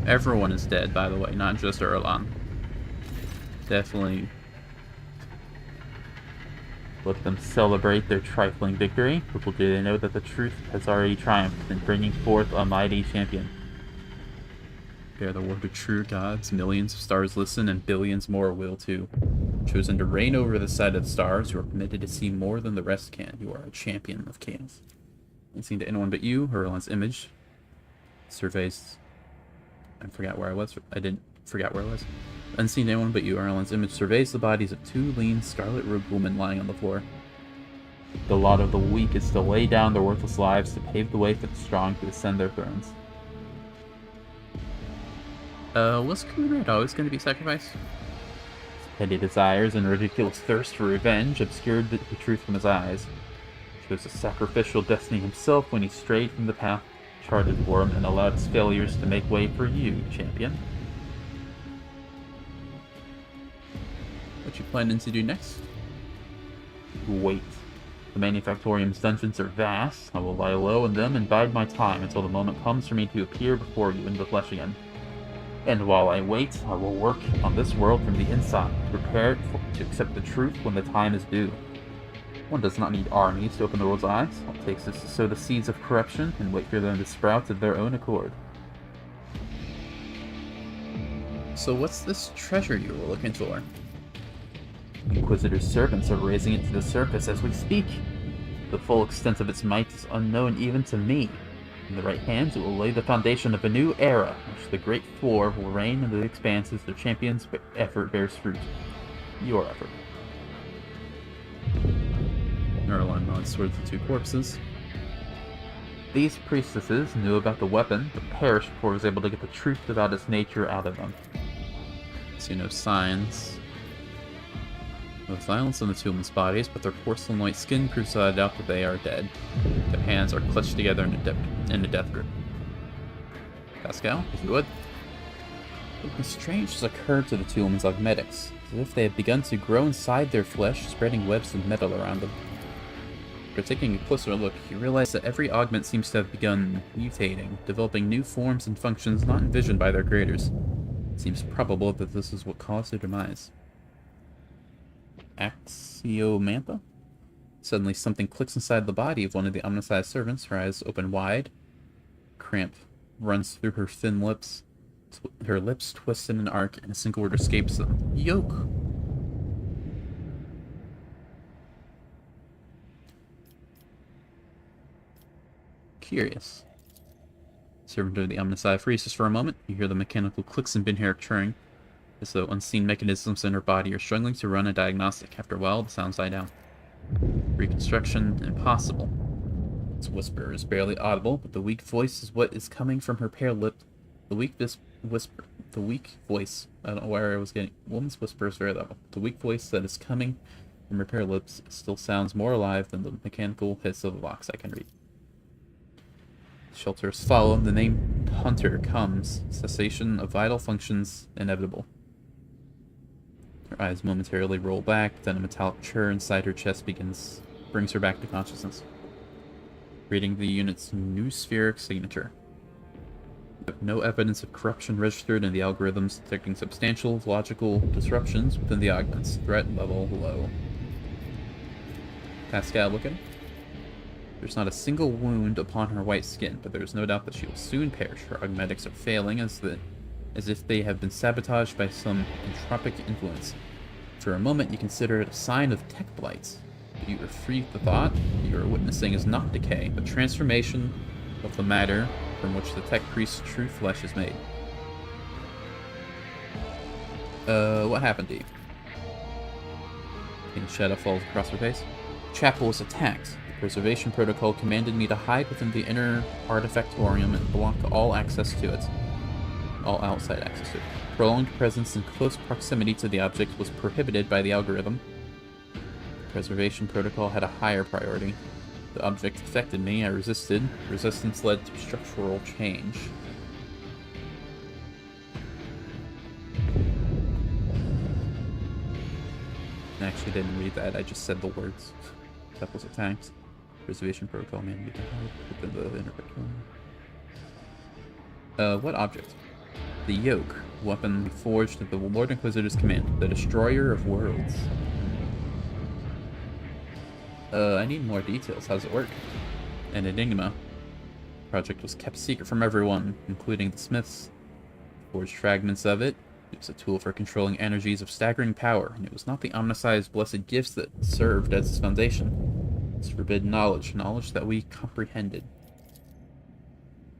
Everyone is dead, by the way, not just Erlon. Definitely let them celebrate their trifling victory. Little do they know that the truth has already triumphed in bringing forth a mighty champion. Bear the word of true gods, millions of stars listen, and billions more will too. Chosen to reign over the side of the stars, you are permitted to see more than the rest can. You are a champion of chaos. Unseen to anyone but you, Erlon's image surveys... I forgot where I was. I didn't forget where I was. Unseen to anyone but you, Erlon's image surveys the bodies of 2 lean, scarlet-robed women lying on the floor. The lot of the weak is to lay down their worthless lives to pave the way for the strong to ascend their thrones. Was Kunrad always going to be sacrificed? His petty desires and ridiculous thirst for revenge obscured the truth from his eyes. He chose a sacrificial destiny himself when he strayed from the path charted for him and allowed his failures to make way for you, champion. What you planning to do next? Wait. The Manufactorium's dungeons are vast. I will lie low in them and bide my time until the moment comes for me to appear before you in the flesh again. And while I wait, I will work on this world from the inside, prepared to accept the truth when the time is due. One does not need armies to open the world's eyes. All it takes is to sow the seeds of corruption and wait for them to sprout of their own accord. So what's this treasure you were looking for? Inquisitor's servants are raising it to the surface as we speak. The full extent of its might is unknown even to me. In the right hands, it will lay the foundation of a new era, in which the Great Four will reign in the expanse as their champion's effort bears fruit. Your effort. Erlon nods towards the 2 corpses. These priestesses knew about the weapon, but perished before it was able to get the truth about its nature out of them. See no signs of violence on the 2 women's bodies, but their porcelain white skin proves without a doubt that they are dead. Their hands are clutched together in a death grip. Pascal, if you would. Something strange has occurred to the 2 women's augmetics, as if they have begun to grow inside their flesh, spreading webs of metal around them. After taking a closer look, you realize that every augment seems to have begun mutating, developing new forms and functions not envisioned by their creators. It seems probable that this is what caused their demise. Axiomantha? Suddenly something clicks inside the body of one of the omnicized servants. Her eyes open wide. Cramp runs through her thin lips. Her lips twist in an arc, and a single word escapes them. Yoke! Curious. Servant of the Omnissiah freezes for a moment. You hear the mechanical clicks and binhair churning, as though unseen mechanisms in her body are struggling to run a diagnostic. After a while, the sounds die down. Reconstruction impossible. Its whisper is barely audible, but the weak voice is what is coming from her pale lip. The weak voice. I don't know where I was getting. Woman's whisper is very level. The weak voice that is coming from her pale lips still sounds more alive than the mechanical hiss of a vox I can read. Shelters follow. The name Hunter comes. Cessation of vital functions inevitable. Her eyes momentarily roll back, then a metallic churr inside her chest brings her back to consciousness. Reading the unit's new spheric signature. No evidence of corruption registered in the algorithms, detecting substantial logical disruptions within the augments. Threat level low. Pascal looking. There's not a single wound upon her white skin, but there is no doubt that she will soon perish. Her augmetics are failing as if they have been sabotaged by some entropic influence. For a moment, you consider it a sign of tech blight. But you refute the thought you are witnessing is not decay, but transformation of the matter from which the tech priest's true flesh is made. What happened to you? A shadow falls across her face. Chapel was attacked. The preservation protocol commanded me to hide within the inner artifactorium and block all access to it. All outside access to it. Prolonged presence in close proximity to the object was prohibited by the algorithm. The preservation protocol had a higher priority. The object affected me, I resisted. Resistance led to structural change. I actually didn't read that, I just said the words. Couples of tanks. Preservation protocol man you can hide within the inner artifactorium. What object? The yoke, weapon forged at the Lord Inquisitor's command, the destroyer of worlds. I need more details. How does it work? An enigma. The project was kept secret from everyone, including the Smiths. Forged fragments of it. It was a tool for controlling energies of staggering power, and it was not the Omnissiah's blessed gifts that served as its foundation. It's forbidden knowledge, knowledge that we comprehended.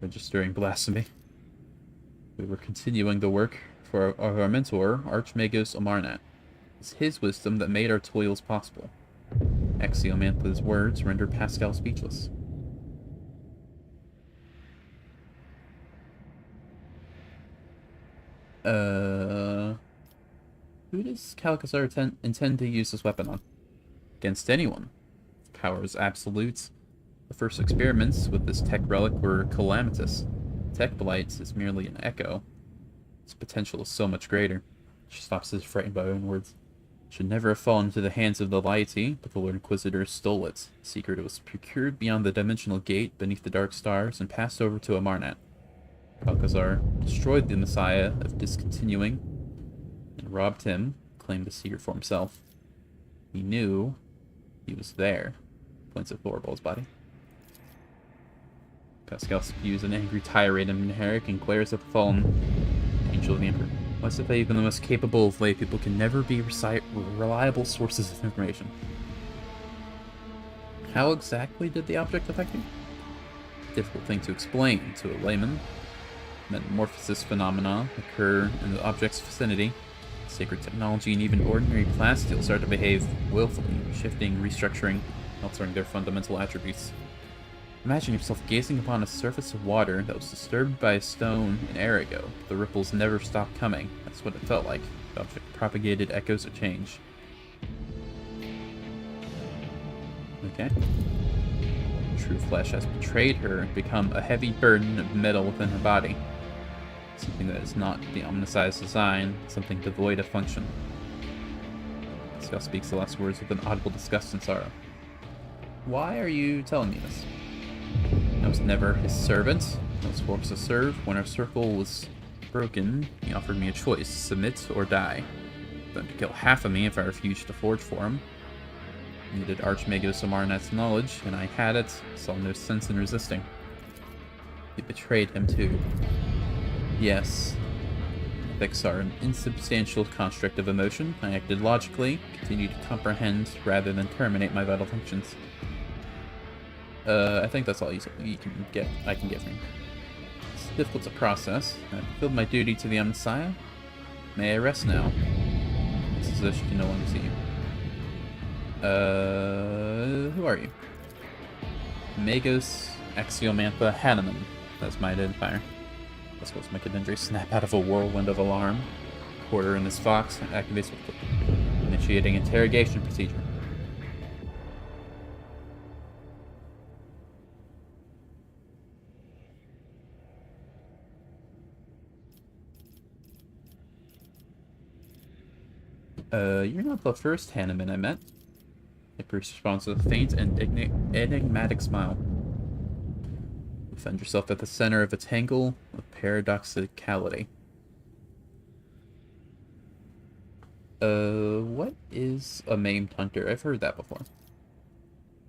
Registering blasphemy. We were continuing the work for our mentor, Archmagos Amarnat. It's his wisdom that made our toils possible. Axiomantha's words rendered Pascal speechless. Who does Calcazar intend to use this weapon on? Against anyone. Power is absolute. The first experiments with this tech relic were calamitous. Tech blight is merely an echo. Its potential is so much greater. She stops as frightened by her own words. It should never have fallen into the hands of the laity, but the Lord Inquisitor stole it. The secret was procured beyond the dimensional gate beneath the dark stars and passed over to Amarnat. Balcazar destroyed the Messiah of discontinuing and robbed him, claimed the secret for himself. He knew he was there. Points at Thorvald's body. Pascal spews an angry tirade in Herrick and glares at the fallen angel of the Emperor. What's it that even the most capable of lay people can never be reliable sources of information? How exactly did the object affect you? Difficult thing to explain to a layman. Metamorphosis phenomena occur in the object's vicinity. Sacred technology and even ordinary plasteel start to behave willfully, shifting, restructuring, altering their fundamental attributes. Imagine yourself gazing upon a surface of water that was disturbed by a stone an era ago. The ripples never stopped coming. That's what it felt like. The object propagated echoes of change. Okay. True flesh has betrayed her and become a heavy burden of metal within her body. Something that is not the Omnissiah's design, something devoid of function. Pascal speaks the last words with an audible disgust and sorrow. Why are you telling me this? I was never his servant. I was forced to serve. When our circle was broken, he offered me a choice, submit or die. Then to kill half of me if I refused to forge for him. I needed Archmagos Amarnat's knowledge, and I had it. Saw no sense in resisting. He betrayed him too. Yes. Ethics are an insubstantial construct of emotion. I acted logically, continued to comprehend rather than terminate my vital functions. I think that's all you can get. I can get from you. difficult to process. I fulfilled my duty to the Messiah. May I rest now? This is as she can no longer see you. Who are you? Magos Axiomantha Hanneman. That's my identifier. Let's go make an injury snap out of a whirlwind of alarm. Quarter in this fox activates with initiating interrogation procedure. You're not the first Hanneman I met. The priest responds with a faint and enigmatic smile. You find yourself at the center of a tangle of paradoxicality. What is a maimed hunter? I've heard that before.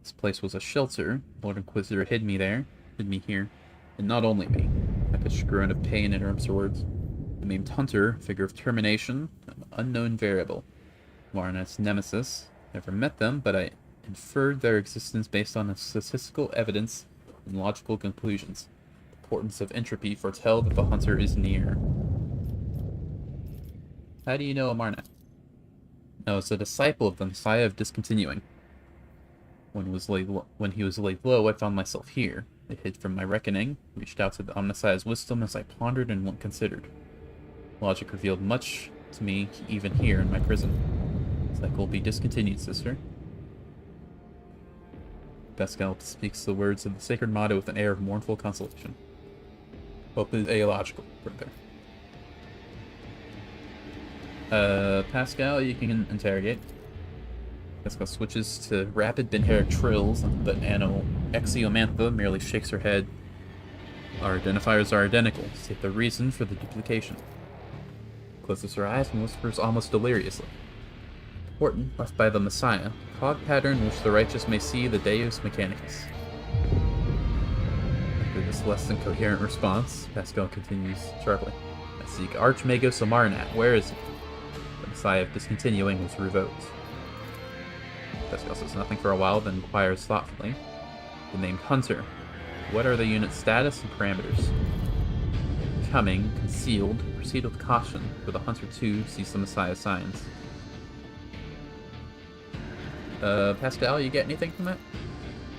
This place was a shelter. Lord Inquisitor hid me here. And not only me. I pitched a groan of pain in Erm's words. The maimed hunter, figure of termination, an unknown variable. Marnet's nemesis. Never met them, but I inferred their existence based on statistical evidence and logical conclusions. The importance of entropy foretell that the hunter is near. How do you know Marnet? No, it's a disciple of the Messiah of Discontinuing. When he was laid low, I found myself here. I hid from my reckoning, reached out to the Omnissiah's wisdom as I pondered and considered. Logic revealed much to me even here in my prison. Cycle will be discontinued, sister. Pascal speaks the words of the sacred motto with an air of mournful consolation. Hope is illogical, right there. Pascal, you can interrogate. Pascal switches to rapid Benheric trills, but Axiomantha merely shakes her head. Our identifiers are identical. State the reason for the duplication. Closes her eyes and whispers almost deliriously. Important, left by the Messiah. Cog pattern which the righteous may see the Deus Mechanicus. After this less than coherent response, Pascal continues sharply. I seek Archmagos Amarnat. Where is he? The Messiah of Discontinuing was revoked. Pascal says nothing for a while, then inquires thoughtfully. The named Hunter. What are the unit's status and parameters? Coming, concealed, proceed with caution, for the Hunter too sees the Messiah signs. Pascal, you get anything from that?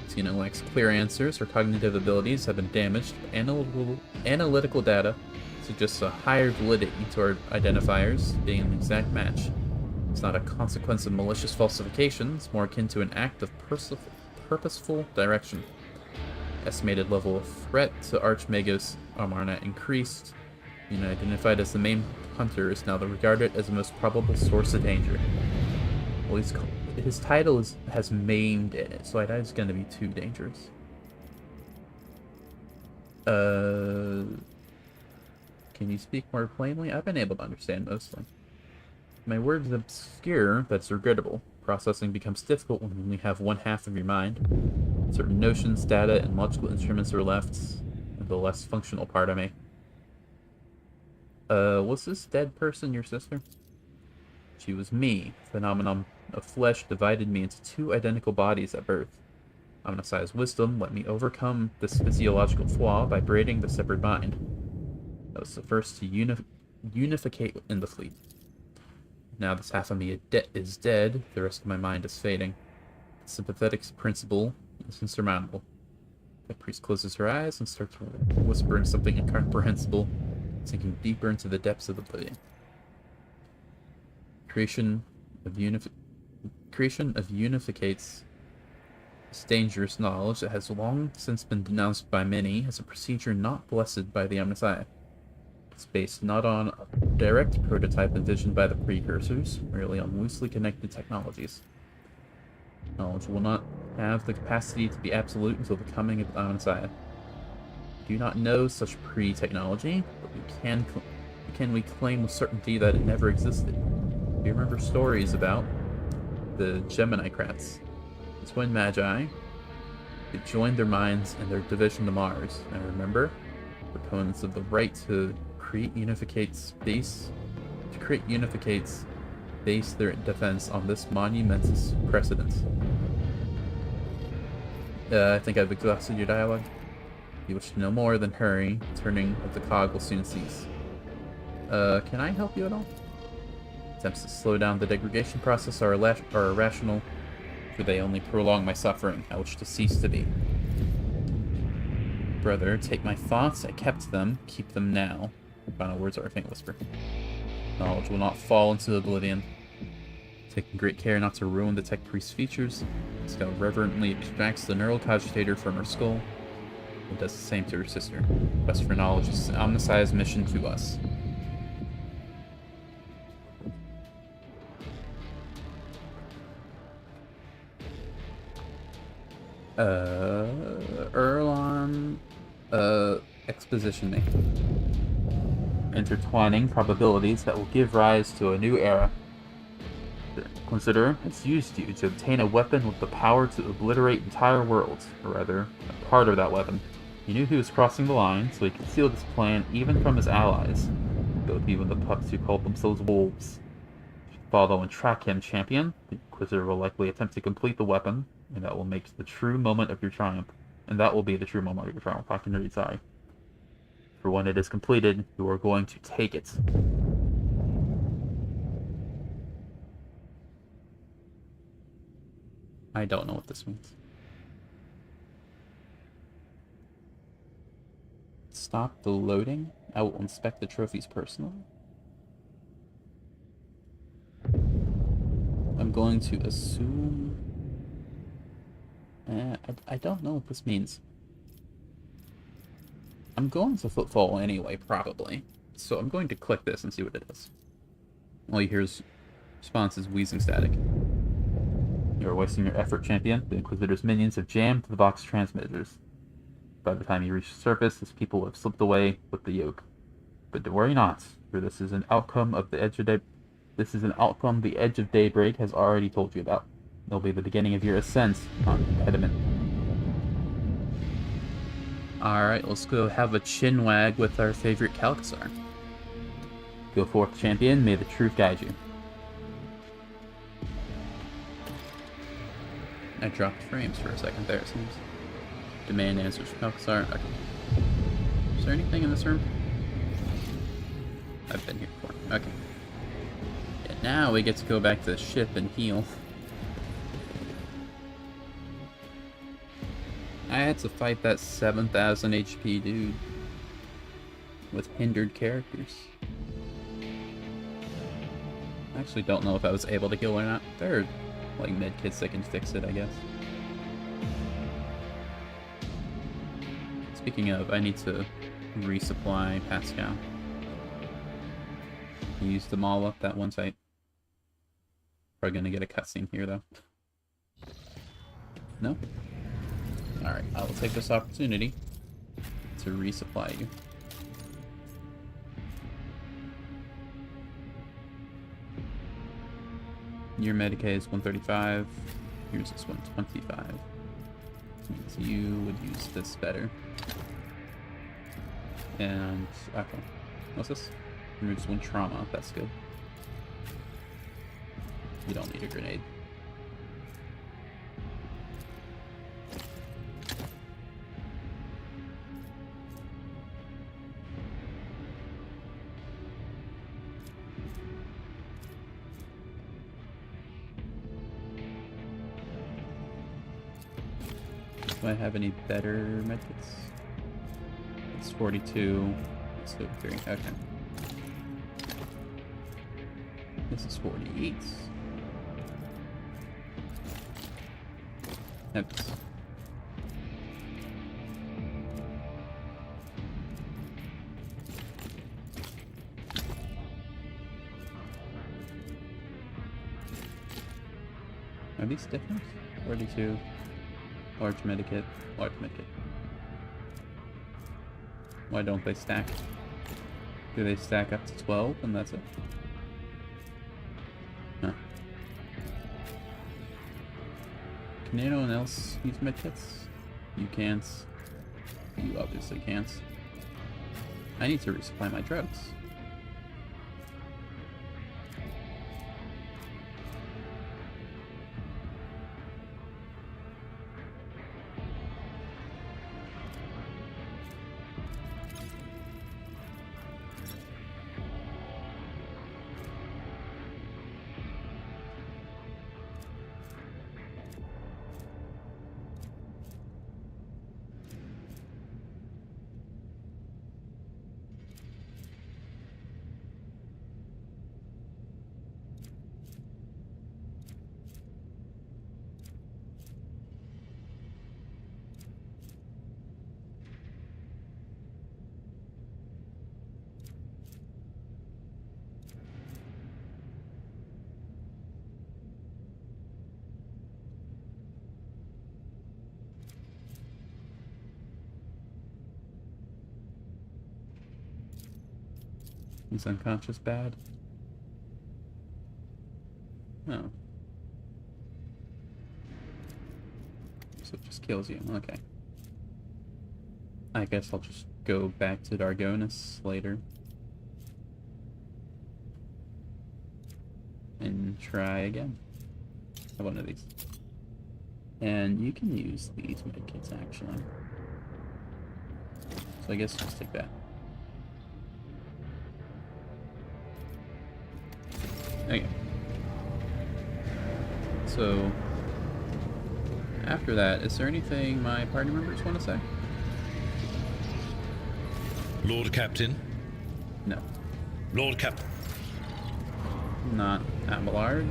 Xeno lacks clear answers. Her cognitive abilities have been damaged. Analytical data suggests a higher validity to our identifiers, being an exact match. It's not a consequence of malicious falsification. It's more akin to an act of purposeful direction. Estimated level of threat to Archmagos Amarnat increased. Being identified as the main hunter is now regarded as the most probable source of danger. Well, his title has maimed in it, so I doubt it's going to be too dangerous. Can you speak more plainly? I've been able to understand mostly. My words are obscure, but it's regrettable. Processing becomes difficult when you only have one half of your mind. Certain notions, data, and logical instruments are left, and the less functional part of me. Was this dead person your sister? She was me. Phenomenon of flesh divided me into two identical bodies at birth. Omnissiah's wisdom let me overcome this physiological flaw by braiding the separate mind. I was the first to unificate in the fleet. Now this half of me is dead, the rest of my mind is fading. The sympathetic principle is insurmountable. The priest closes her eyes and starts whispering something incomprehensible, sinking deeper into the depths of oblivion. Creation of unificates this dangerous knowledge that has long since been denounced by many as a procedure not blessed by the Omnissiah. It's based not on a direct prototype envisioned by the precursors, merely on loosely connected technologies. Knowledge will not have the capacity to be absolute until the coming of the Omnissiah. We do not know such pre-technology, but can we claim with certainty that it never existed? We remember stories about the Gemini Crats. The twin magi. They joined their minds in their division to Mars. And remember, proponents of the right to create unificates base their defense on this monumentous precedent. I think I've exhausted your dialogue. You wish to know more, then hurry. Turning of the cog will soon cease. Can I help you at all? Attempts to slow down the degradation process are irrational, for they only prolong my suffering. I wish to cease to be. Brother, take my thoughts. I kept them. Keep them now. Final words are a faint whisper. Knowledge will not fall into oblivion. Taking great care not to ruin the tech priest's features, Scout reverently extracts the neural cogitator from her skull and does the same to her sister. Quest for knowledge is Omnisci's mission to us. Erlon, exposition me. Intertwining probabilities that will give rise to a new era. Consider it's used you to obtain a weapon with the power to obliterate entire worlds, or rather, a part of that weapon. He knew he was crossing the line, so he concealed his plan even from his allies, both even the pups who called themselves wolves. If you follow and track him, champion, the Inquisitor will likely attempt to complete the weapon, and that will make the true moment of your triumph. And that will be the true moment of your triumph. I can read, sorry. For when it is completed, you are going to take it. I don't know what this means. Stop the loading. I will inspect the trophies personally. I'm going to assume... I don't know what this means. I'm going to Footfall anyway, probably. So I'm going to click this and see what it is. All you hear is response is wheezing static. You are wasting your effort, champion. The Inquisitor's minions have jammed the box transmitters. By the time you reach the surface, his people will have slipped away with the yoke. But worry not, for this is an outcome of the edge of the edge of daybreak has already told you about. It'll be the beginning of your ascent on impediment. Alright, let's go have a chinwag with our favorite Calcasar. Go forth, champion. May the truth guide you. I dropped frames for a second there, it seems. Demand answers from Calcasar. Okay. Is there anything in this room? I've been here before. Okay. Yeah, now we get to go back to the ship and heal. I had to fight that 7,000 HP dude with hindered characters. I actually don't know if I was able to heal or not. There are like medkits that can fix it, I guess. Speaking of, I need to resupply Pascal. I used them all up that one site. Probably gonna get a cutscene here though. No? Alright, I will take this opportunity to resupply you. Your Medicaid is 135, yours is 125. Means you would use this better. And, okay. What's this? Removes 1 trauma, that's good. You don't need a grenade. Do I have any better medkits? It's 42. It's 33. Okay. This is 48. Oops. Are these different? 42. Large medikit. Large medikit. Why don't they stack? Do they stack up to 12 and that's it? Huh. Can anyone else use medkits? You can't. You obviously can't. I need to resupply my drugs. He's unconscious bad. Oh. So it just kills you. Okay. I guess I'll just go back to Dargonis later. And try again. Have one of these. And you can use these medkits actually. So I guess just take that. Okay. So after that, is there anything my party members want to say? Lord Captain? No. Lord Captain. Not Abelard.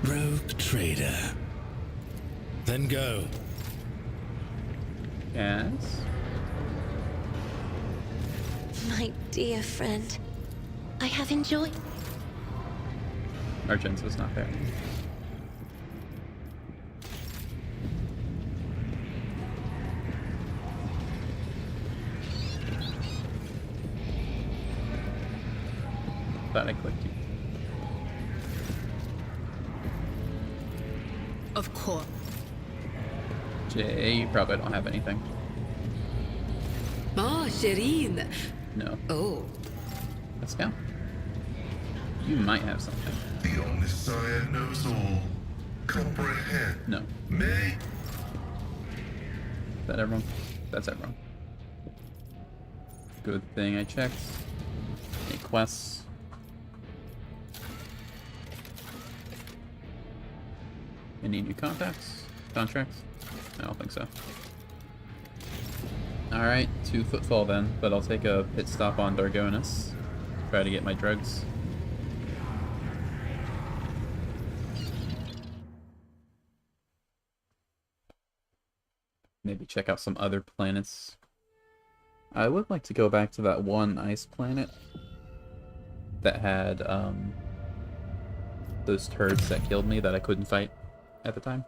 Rogue trader. Then go. Yes. My dear friend, I have enjoyed. Argento's not there. Thought I clicked you. Of course. Jay, you probably don't have anything. Ah, Shireen. No. Oh. Let's go. You might have something. The Omniscient knows all. Comprehend. No. May. Is that everyone? That's everyone. Good thing I checked. Any quests? Any new contacts? Contracts? I don't think so. Alright, 2 footfall then, but I'll take a pit stop on Dargonis. Try to get my drugs. Maybe check out some other planets. I would like to go back to that one ice planet that had those turds that killed me that I couldn't fight at the time.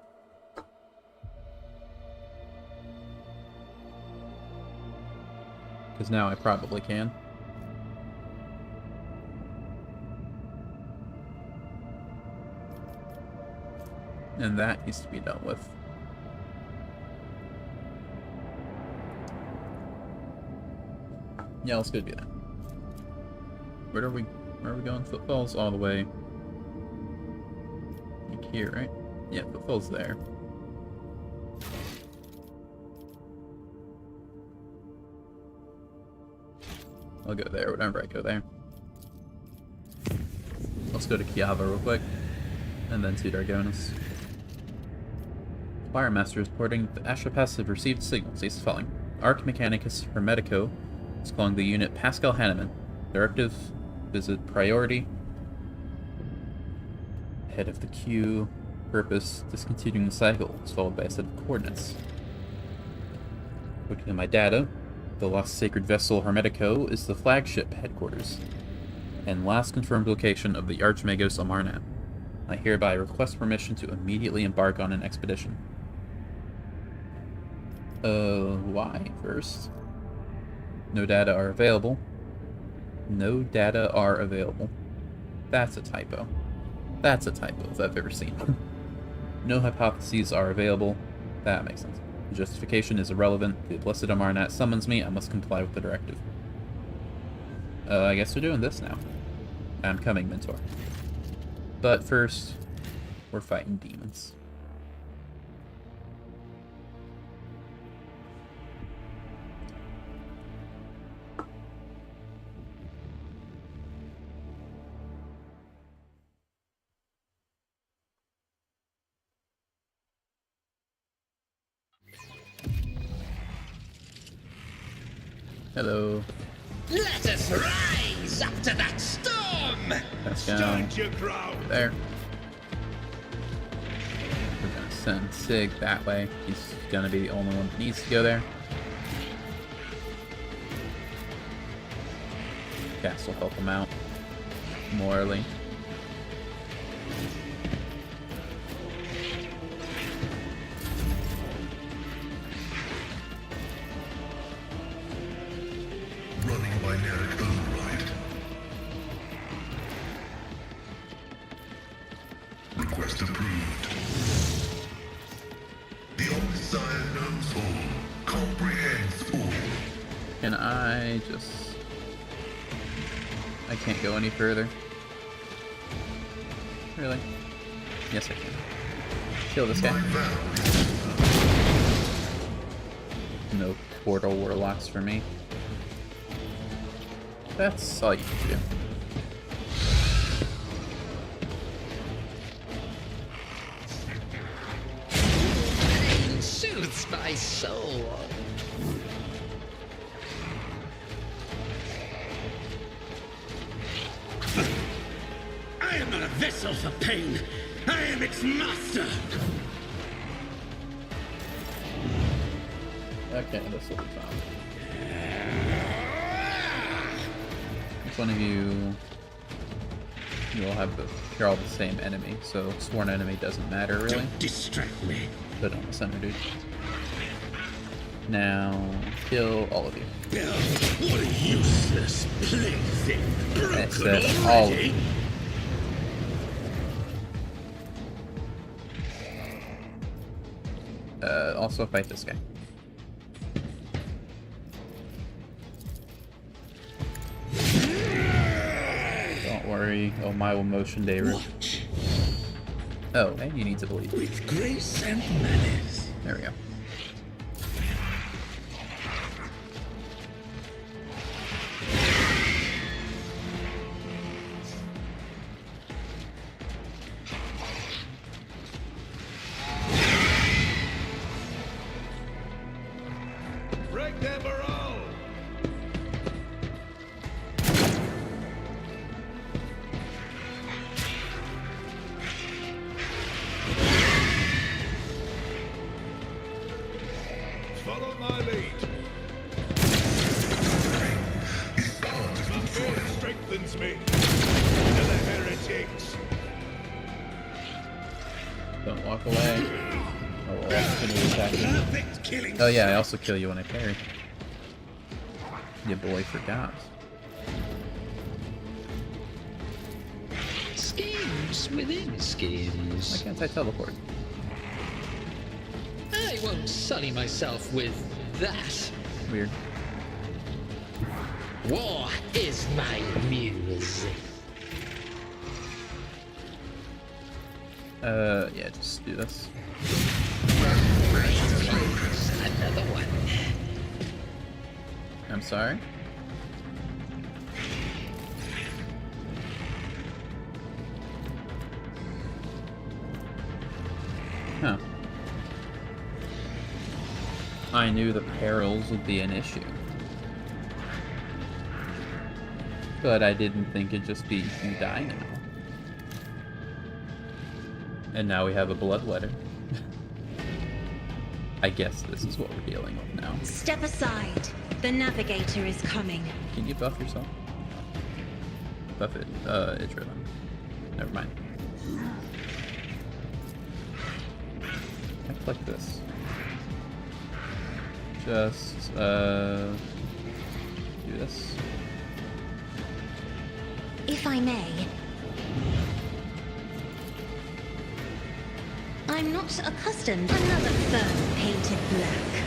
Because now I probably can. And that needs to be dealt with. Yeah, let's go do that. Where are we going? Footfall's all the way like here, right? Yeah, footfall's there. I'll go there whenever I go there. Let's go to Kiava real quick. And then to Dargonis. Firemaster is reporting the Astropaths have received signals. He's falling. Arc Mechanicus Hermetico is calling the unit Pascal Hanneman. Directive, visit priority. Head of the queue. Purpose, discontinuing the cycle is followed by a set of coordinates. Looking at my data, the lost sacred vessel Hermetico is the flagship headquarters, and last confirmed location of the Archmagos Amarnat. I hereby request permission to immediately embark on an expedition. Why first? No data are available. No data are available. That's a typo. That's a typo if I've ever seen one. No hypotheses are available. That makes sense. The justification is irrelevant. The blessed Amarnat summons me. I must comply with the directive. I guess we're doing this now. I'm coming, Mentor. But first, we're fighting demons. Hello. Let us rise up to that storm! Let's go. Stand your ground. There. We're gonna send Sig that way. He's gonna be the only one that needs to go there. Cast will help him out. Morally. generic override. Request approved. The Omniscient knows all, comprehends all. Can I just... I can't go any further. Really? Yes, I can. Kill this guy. My vow is No portal warlocks for me. That's all you can do. Pain soothes my soul. I am not a vessel for pain. I am its master. Okay, this will be fine. Each one of you... You'll have the... You're all the same enemy, so sworn enemy doesn't matter, really. Don't distract me. Put it on the center, dude. Now, kill all of you. Oh, what a useless plaything. That's Broken it, all of already. you. Also fight this guy. Don't worry. Oh, my will motion day. Watch Oh, and you need to bleed. with grace and malice. There we go. Break their morale! Follow my lead. My fear strengthens me. To the heretics. Don't walk away. Oh, well, that's gonna be attacking. Perfect killing. Oh yeah, I also kill you when I parry. Your boy forgot. Schemes within schemes. Why can't I teleport? I won't sully myself with that. Weird. War is my muse. Yeah, just do this. Another one. I'm sorry? Huh. I knew the perils would be an issue. But I didn't think it'd just be you die now. And now we have a bloodletter. I guess this is what we're dealing with now. Step aside. The navigator is coming. Can you buff yourself? Buff it. It's rhythm. Never mind. Act like this. Just, do this. If I may. I'm not accustomed to another fur painted black.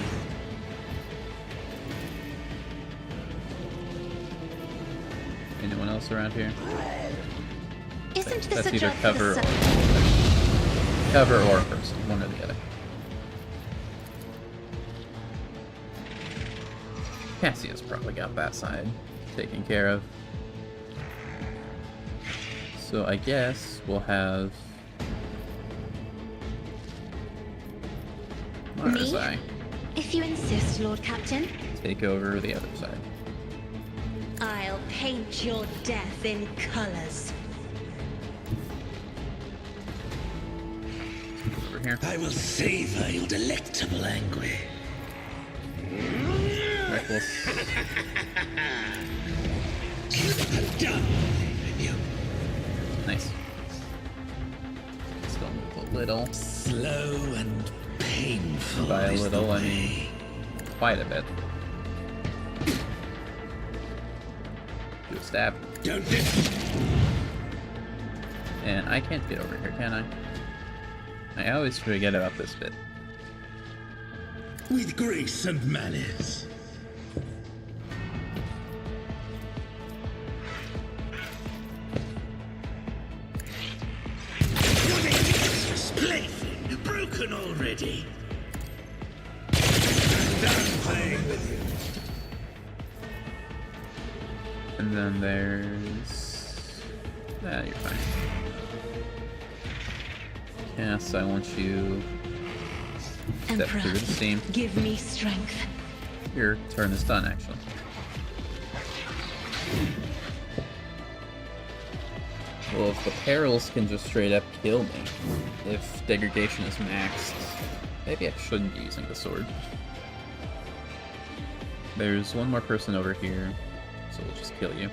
Anyone else around here? Isn't this That's a either job for cover the cover or a person, one or the other. Cassia's probably got that side taken care of. So I guess we'll have Marzai If you insist, Lord Captain. take over the other side. I'll paint your death in colors. Over here. I will savor your delectable anguish. Reckless. Done. You Nice. Still move a little. slow and painful. By a is the little, I mean way. quite a bit. stab. Don't dis- And I can't get over here, can I? I always forget about this bit. With grace and manners. What a useless plaything! Broken already! I'm done playing with you. And then there's... Ah, you're fine. Yes, I want you... Step Emperor, through the steam. give me strength. Your turn is done, actually. Well, if the perils can just straight up kill me, if degradation is maxed, maybe I shouldn't be using the sword. There's one more person over here, so we'll just kill you.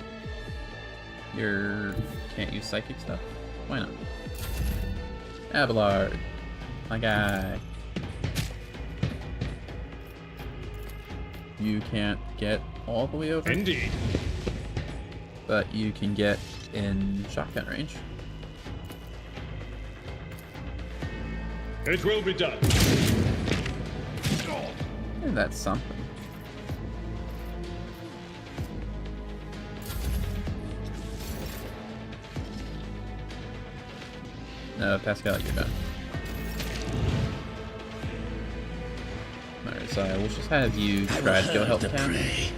Can't use psychic stuff? Why not? Abelard, my guy. You can't get all the way over. Indeed. But you can get in shotgun range. It will be done. And that's something. No, Pascal, you're done. Alright, so we'll just have you try to go help the town. prey.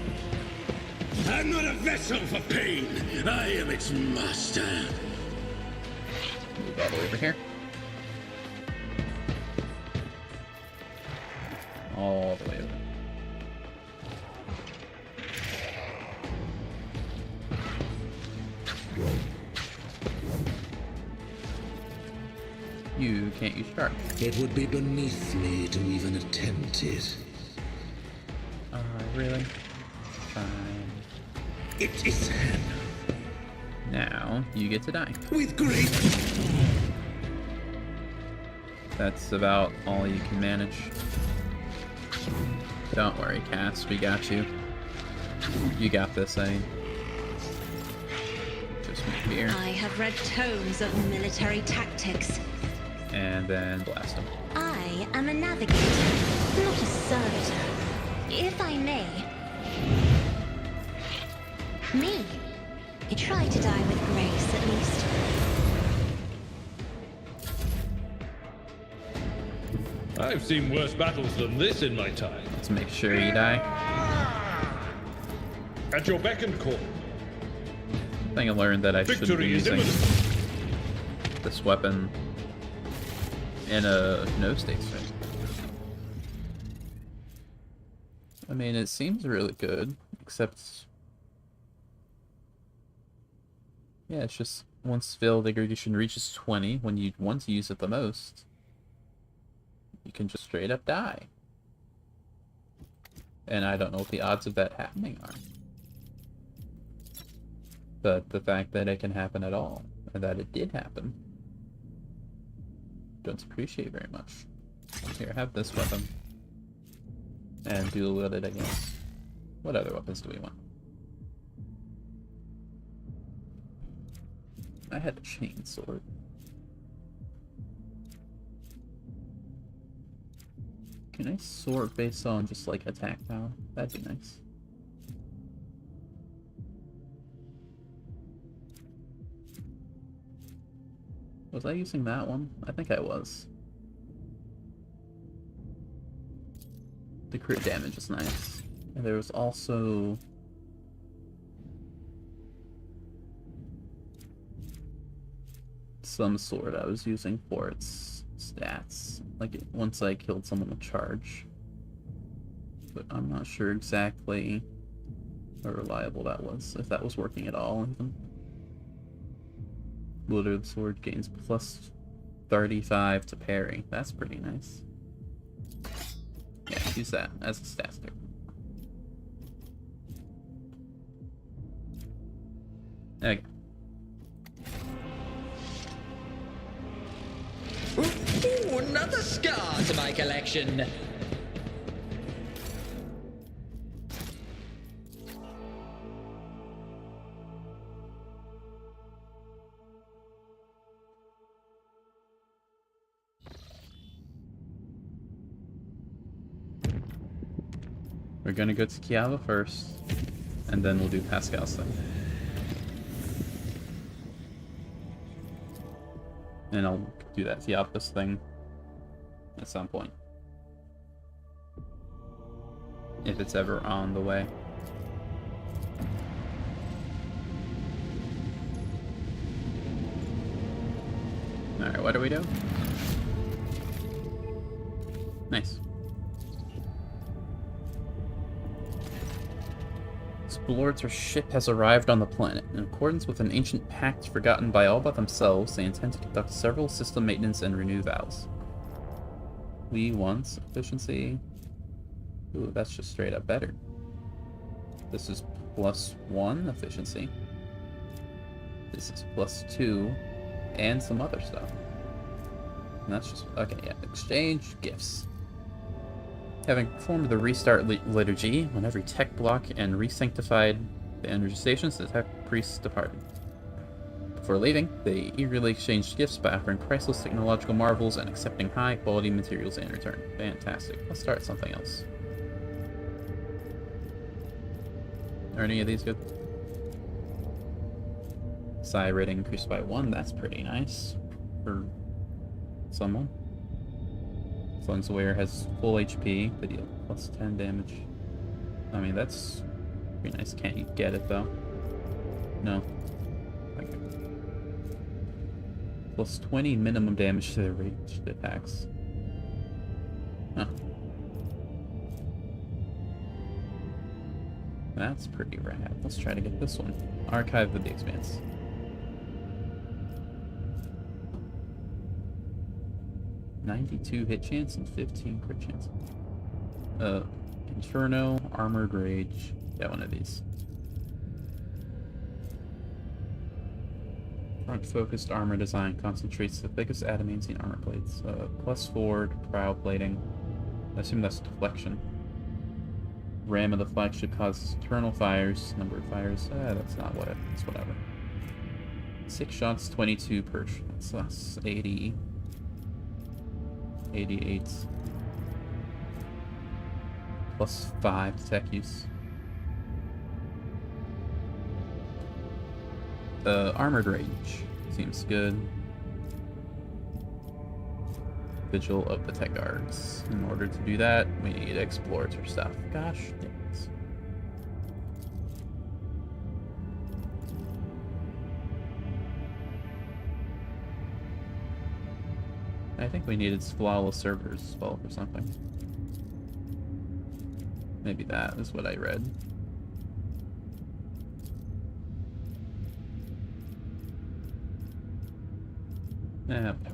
I'm not a vessel for pain. I am its master. Move all the way over here. All the way over. You can't use shark. It would be beneath me to even attempt it. Really? Fine. It is Hannah. Now, you get to die. With great... That's about all you can manage. Don't worry, Cass, we got you. You got this, eh? Just move here. I have read tomes of military tactics. And then blast him. I am a navigator, not a servitor. If I may. Me. Try to die with grace, at least. I've seen worse battles than this in my time. Let's make sure you die. At your beck and call. I think I learned that I shouldn't be Victory is using imminent. this weapon in a no-state state. I mean, it seems really good, except... Yeah, it's just once fill degradation reaches 20, when you want to use it the most, you can just straight up die. And I don't know what the odds of that happening are. But the fact that it can happen at all, and that it did happen, don't appreciate very much. Here, have this weapon. And dual wield it, I guess. What other weapons do we want? I had a chainsword. Can I sort based on just like attack power? That'd be nice. Was I using that one? I think I was. The crit damage is nice. And there was also... some sword I was using for its stats. Like, once I killed someone with charge. But I'm not sure exactly how reliable that was. If that was working at all, even. Wielder of the sword gains plus 35 to parry. That's pretty nice. Yeah, use that as a stat stick. Okay. Ooh, another scar to my collection. We're gonna go to Kiava first, and then we'll do Pascal's thing. And I'll do that Theopolis thing at some point. If it's ever on the way. Alright, what do we do? Nice. Explorator's ship has arrived on the planet. In accordance with an ancient pact forgotten by all but themselves, they intend to conduct several system maintenance and renew vows. We want efficiency. Ooh, that's just straight up better. This is +1 efficiency. This is +2, and some other stuff. And that's just, okay, yeah, exchange gifts. Having performed the restart liturgy, when every tech block and resanctified the energy stations, the tech priests departed. Before leaving, they eagerly exchanged gifts by offering priceless technological marvels and accepting high-quality materials in return. Fantastic. Let's start something else. Are any of these good? Psi rating increased by 1, that's pretty nice. For someone. Slunswear has full HP, but deal +10 damage. I mean, that's pretty nice. Can't you get it, though? No. Okay. +20 minimum damage to the ranged attacks. Huh. That's pretty rad. Let's try to get this one. Archive of the Expanse. (92 hit chance and 15 crit chance. Inferno, Armored Rage. Yeah, one of these. Front-focused armor design concentrates the biggest adamantine armor plates. +4 to prow plating. I assume that's deflection. Ram of the flagship causes eternal fires. Number of fires. That's not what it. It's whatever. 6 shots, 22 per. That's 80. 88. +5 to tech use. Armored Rage seems good. Vigil of the Tech Guards. In order to do that, we need Explorator stuff. Gosh dang it. I think we needed Flawless Servers as well for something. Maybe that is what I read. Okay.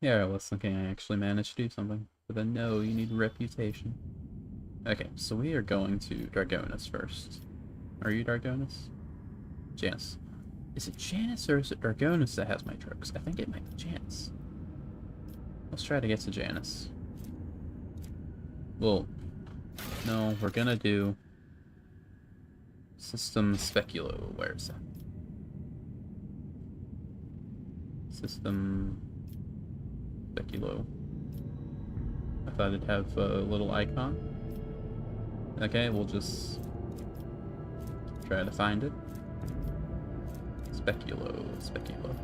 Yeah, I was thinking I actually managed to do something. But then no, you need reputation. Okay, so we are going to Dragonis first. Are you Dragonis? Janus. Is it Janus or is it Dragonis that has my tropes? I think it might be Janus. Let's try to get to Janus. Well, no, we're gonna do System Speculo. Where is that? System Speculo. I thought it'd have a little icon. Okay, we'll just try to find it. Speculo, Speculo.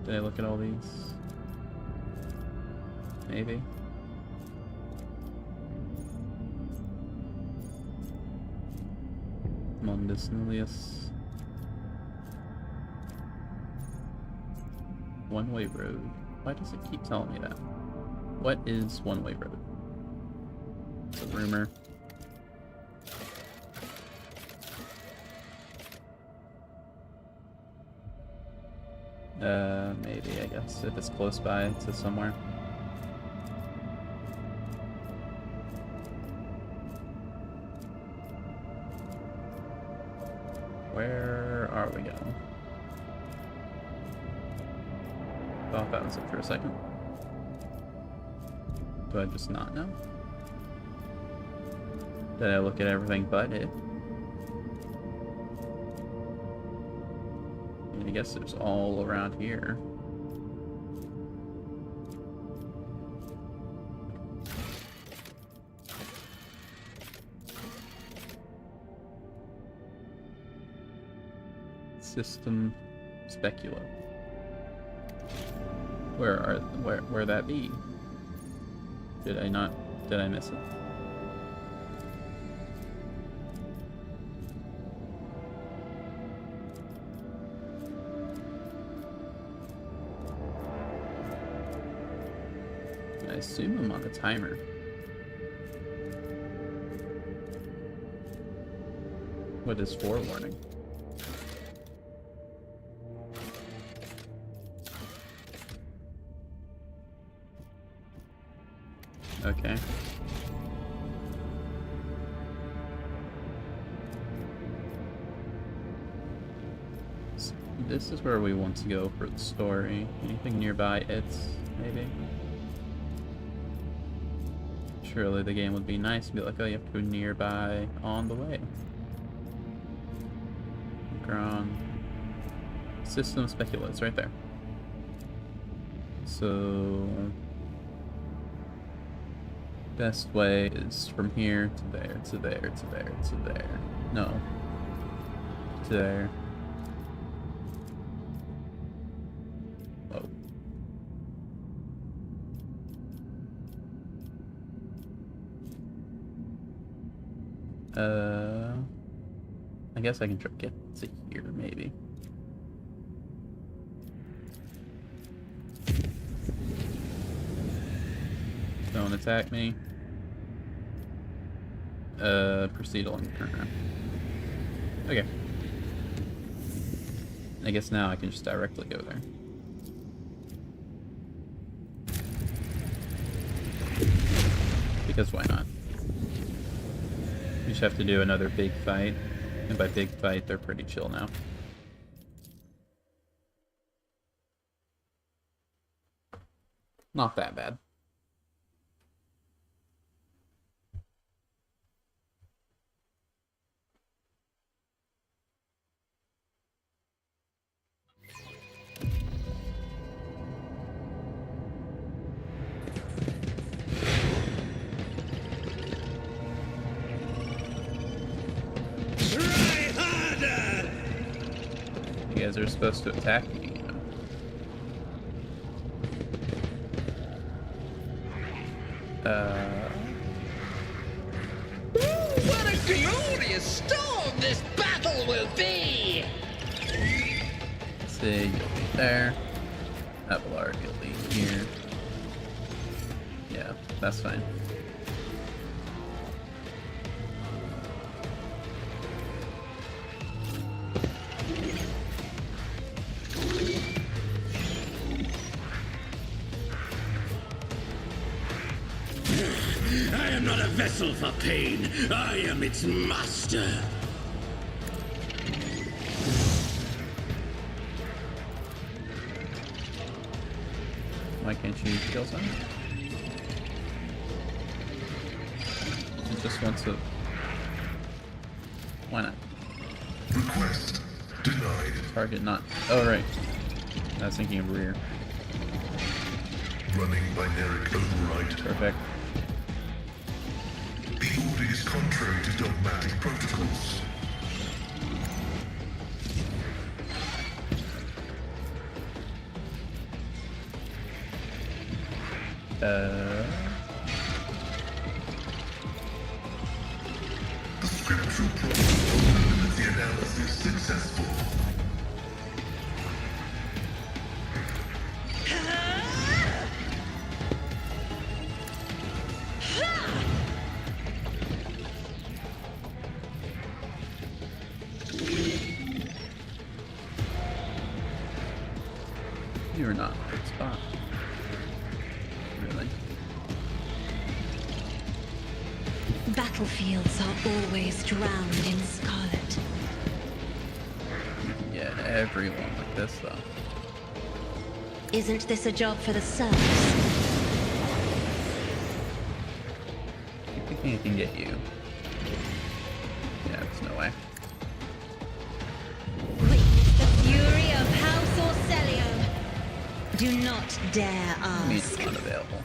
Did I look at all these? Maybe. Mundus Nullius. One-way road. Why does it keep telling me that? What is one-way road? It's a rumor. Maybe, I guess, if it's close by to somewhere. Where are we going? Thought that was it for a second. Do I just not know? Did I look at everything but it? I guess it's all around here. System Specula. Where that be? Did I miss it? I assume I'm on a timer. What is forewarning? Okay. So this is where we want to go for the story. Anything nearby it, maybe? Surely the game would be nice to be like, oh, you have to go nearby on the way. Ground. System Specula, it's right there. So... best way is from here to there, to there, to there, to there. No. To there. Oh. I guess I can try to get to here, maybe. Don't attack me. Proceed along the current route. Okay. I guess now I can just directly go there. Because why not? We just have to do another big fight. And by big fight, they're pretty chill now. Not that bad. You guys are supposed to attack me. What a glorious storm this battle will be! See, you'll be there. Abelard, you'll be here. Yeah, that's fine. I am not a vessel for pain. I am its master. Why can't you kill someone? It just wants to... Why not? Request denied. Target not... Oh, right. I was thinking of rear. Running binary override. Perfect. The order is contrary to dogmatic protocols. The scriptural protocol limits the analysis successful. You're not in a good spot. Really? Battlefields are always drowned in scarlet. You can get everyone like this, though. Isn't this a job for the serfs? You think I can get you? not dare I mean, ask. it's unavailable.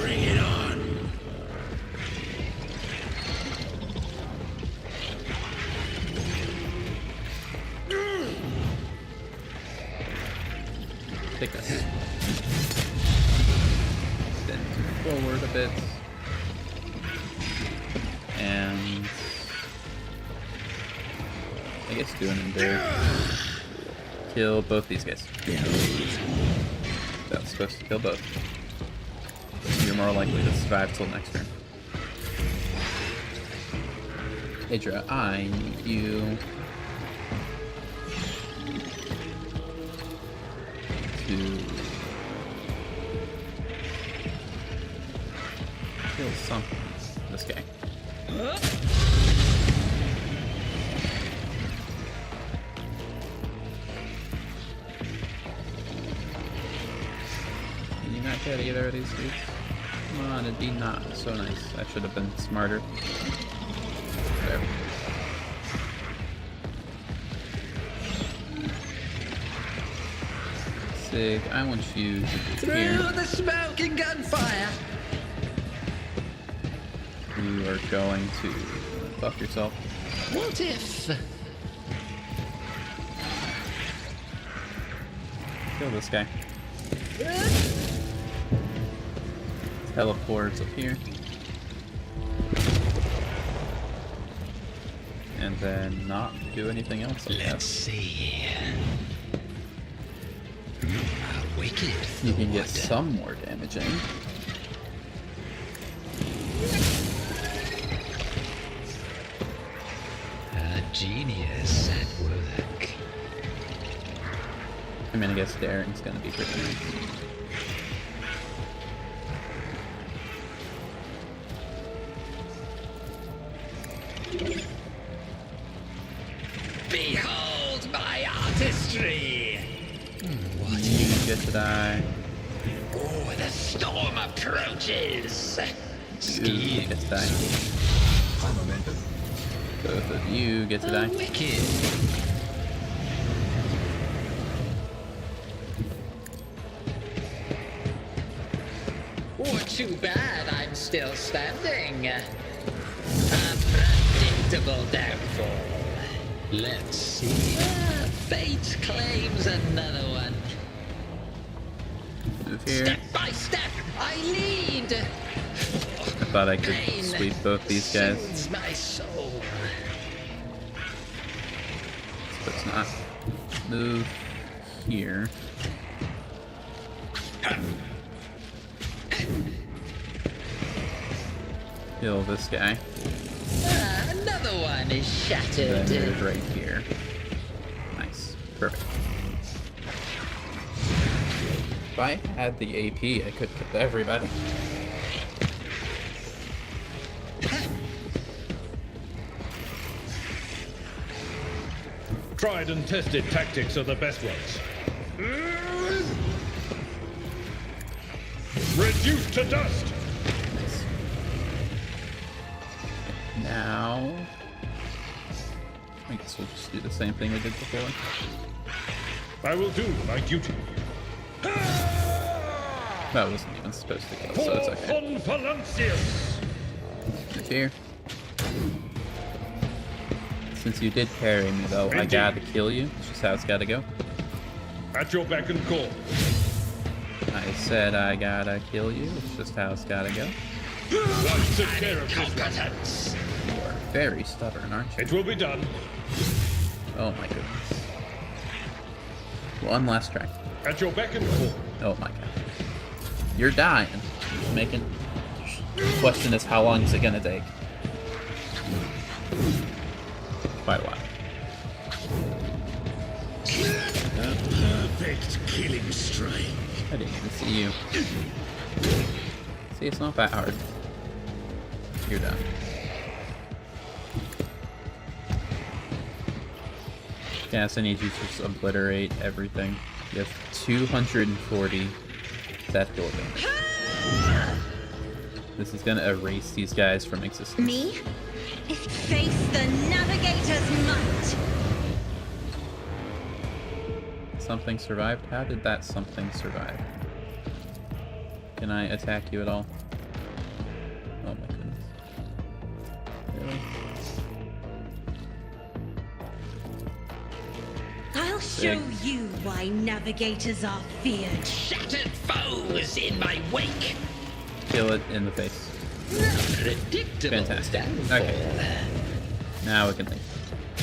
Bring it on! Take this. Then forward a bit. And I guess do an endure. Kill both these guys. That was supposed to kill both. You're more likely to survive till next turn. Hydra, I need you to kill something. This guy. Can you not get either of these dudes? Come on, it'd be not so nice. I should have been smarter. There. Sig, I want you to be here. Through the smoke and gunfire. You are going to buff yourself. What if? Kill this guy. Teleports up here. And then not do anything else. I Let's guess. see. A wicked You can get thought. some more damage in. A genius at work. I mean, I guess daring's gonna be pretty nice. Behold my artistry! What? You get to die. Oh, the storm approaches! You get to die. Both of you get to die. Wicked! Oh, too bad I'm still standing. A predictable downfall. Let's see. Fate claims another one. Move here. Step by step, I lead. I thought I could Pain sweep both these guys. soothes my soul. Let's not move here. Kill this guy. Another one is shattered. Then move right here. Nice. Perfect. If I had the AP, I could kill everybody. Tried and tested tactics are the best ones. Reduced to dust! Nice. Now, I guess we'll just do the same thing we did before. I will do my duty. That wasn't even supposed to kill, so it's okay. Von Valancius! Move here. Since you did parry me, though, I Indeed. gotta kill you. It's just how it's gotta go. At your beck and call. I said I gotta kill you. It's just how it's gotta go. One took care of this one. Competence. You are very stubborn, aren't you? It will be done. Oh my goodness. One last try. At your beck and call. Oh my god. You're dying. Making. The question is, how long is it gonna take? Quite a while. perfect killing strike. I didn't even see you. See, it's not that hard. You're done. Gas, I need you to just obliterate everything. You have 240 death door damage. This is gonna erase these guys from existence. Me? Face the Navigator's might! Something survived? How did that something survive? Can I attack you at all? Oh my goodness. Really? I'll show you why Navigators are feared. Shattered foes in my wake. Kill it in the face. Predictable. Fantastic. downfall. Okay. Now we can leave.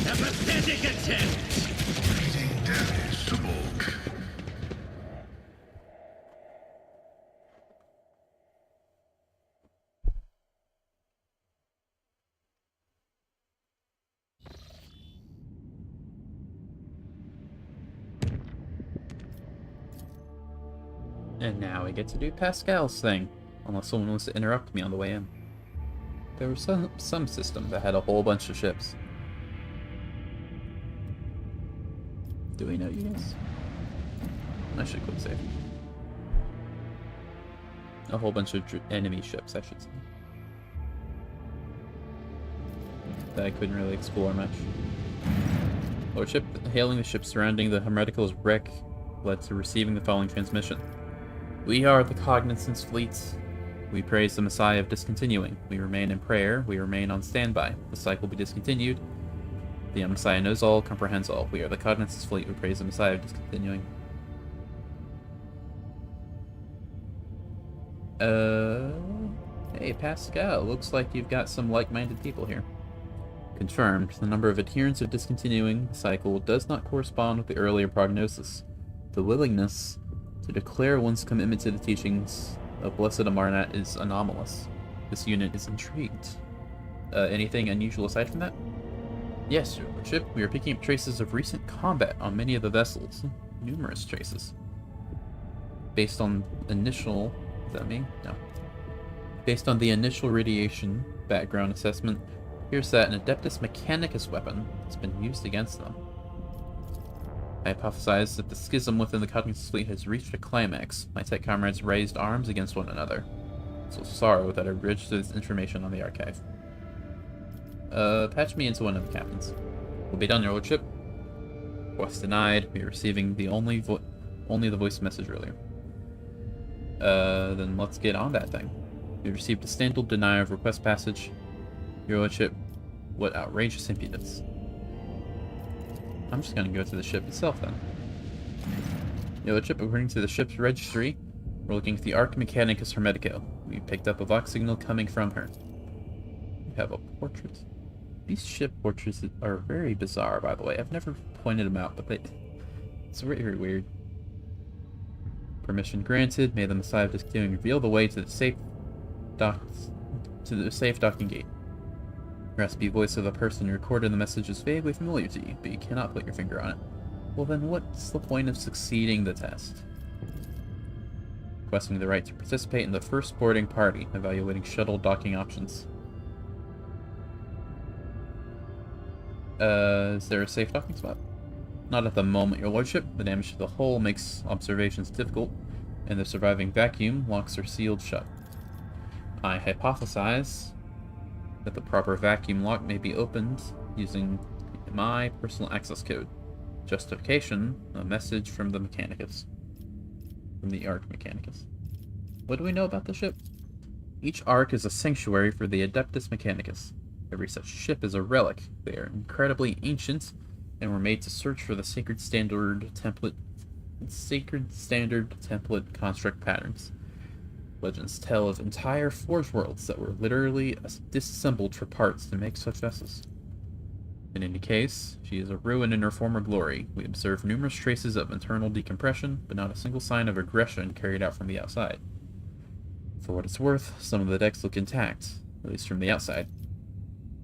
A pathetic attempt. Bleeding damage to bulk. And now we get to do Pascal's thing. Unless someone wants to interrupt me on the way in. There was some system that had a whole bunch of ships. Do we know you guys? I should quick save. A whole bunch of enemy ships, I should say. That I couldn't really explore much. Lordship, hailing the ship surrounding the Hermetical's wreck led to receiving the following transmission. We are the Cognizance Fleet. We praise the Messiah of discontinuing. We remain in prayer. We remain on standby. The cycle will be discontinued. The Messiah knows all, comprehends all. We are the Cognizance Fleet. We praise the Messiah of discontinuing. Hey, Pascal. Looks like you've got some like-minded people here. Confirmed. The number of adherents of discontinuing the cycle does not correspond with the earlier prognosis. The willingness to declare one's commitment to the teachings of Blessed Amarnat is anomalous. This unit is intrigued. Anything unusual aside from that? Yes, Your Lordship. We are picking up traces of recent combat on many of the vessels. Numerous traces. Based on initial... Is that me? No. Based on the initial radiation background assessment, appears that an Adeptus Mechanicus weapon has been used against them. I hypothesize that the schism within the Cognizance Fleet has reached a climax. My tech comrades raised arms against one another. So sorrow that I registered this information on the archive. Patch me into one of the captains. We'll be done, Your Lordship. Request denied. We're receiving the only the voice message earlier. Then let's get on that thing. We received a standard denial of request passage. Your Lordship, what outrageous impudence. I'm just gonna go to the ship itself then. Your Lordship, according to the ship's registry, we're looking at the Arc Mechanicus Hermetico. We picked up a vox signal coming from her. We have a portrait. These ship portraits are very bizarre, by the way. I've never pointed them out, but it's very, very weird. Permission granted. May the Messiah of Discontinuing reveal the way to the safe docking gate. The raspy voice of the person who recorded the message is vaguely familiar to you, but you cannot put your finger on it. Well then, what's the point of succeeding the test? Requesting the right to participate in the first boarding party, evaluating shuttle docking options. Is there a safe docking spot? Not at the moment, Your Lordship. The damage to the hull makes observations difficult, and the surviving vacuum locks are sealed shut. I hypothesize that the proper vacuum lock may be opened using my personal access code. Justification, a message from the Mechanicus. From the Arc Mechanicus. What do we know about the ship? Each Arc is a sanctuary for the Adeptus Mechanicus. Every such ship is a relic. They are incredibly ancient and were made to search for the sacred standard template construct patterns. Legends tell of entire forge worlds that were literally disassembled for parts to make such vessels. In any case, she is a ruin in her former glory. We observe numerous traces of internal decompression, but not a single sign of aggression carried out from the outside. For what it's worth, some of the decks look intact, at least from the outside.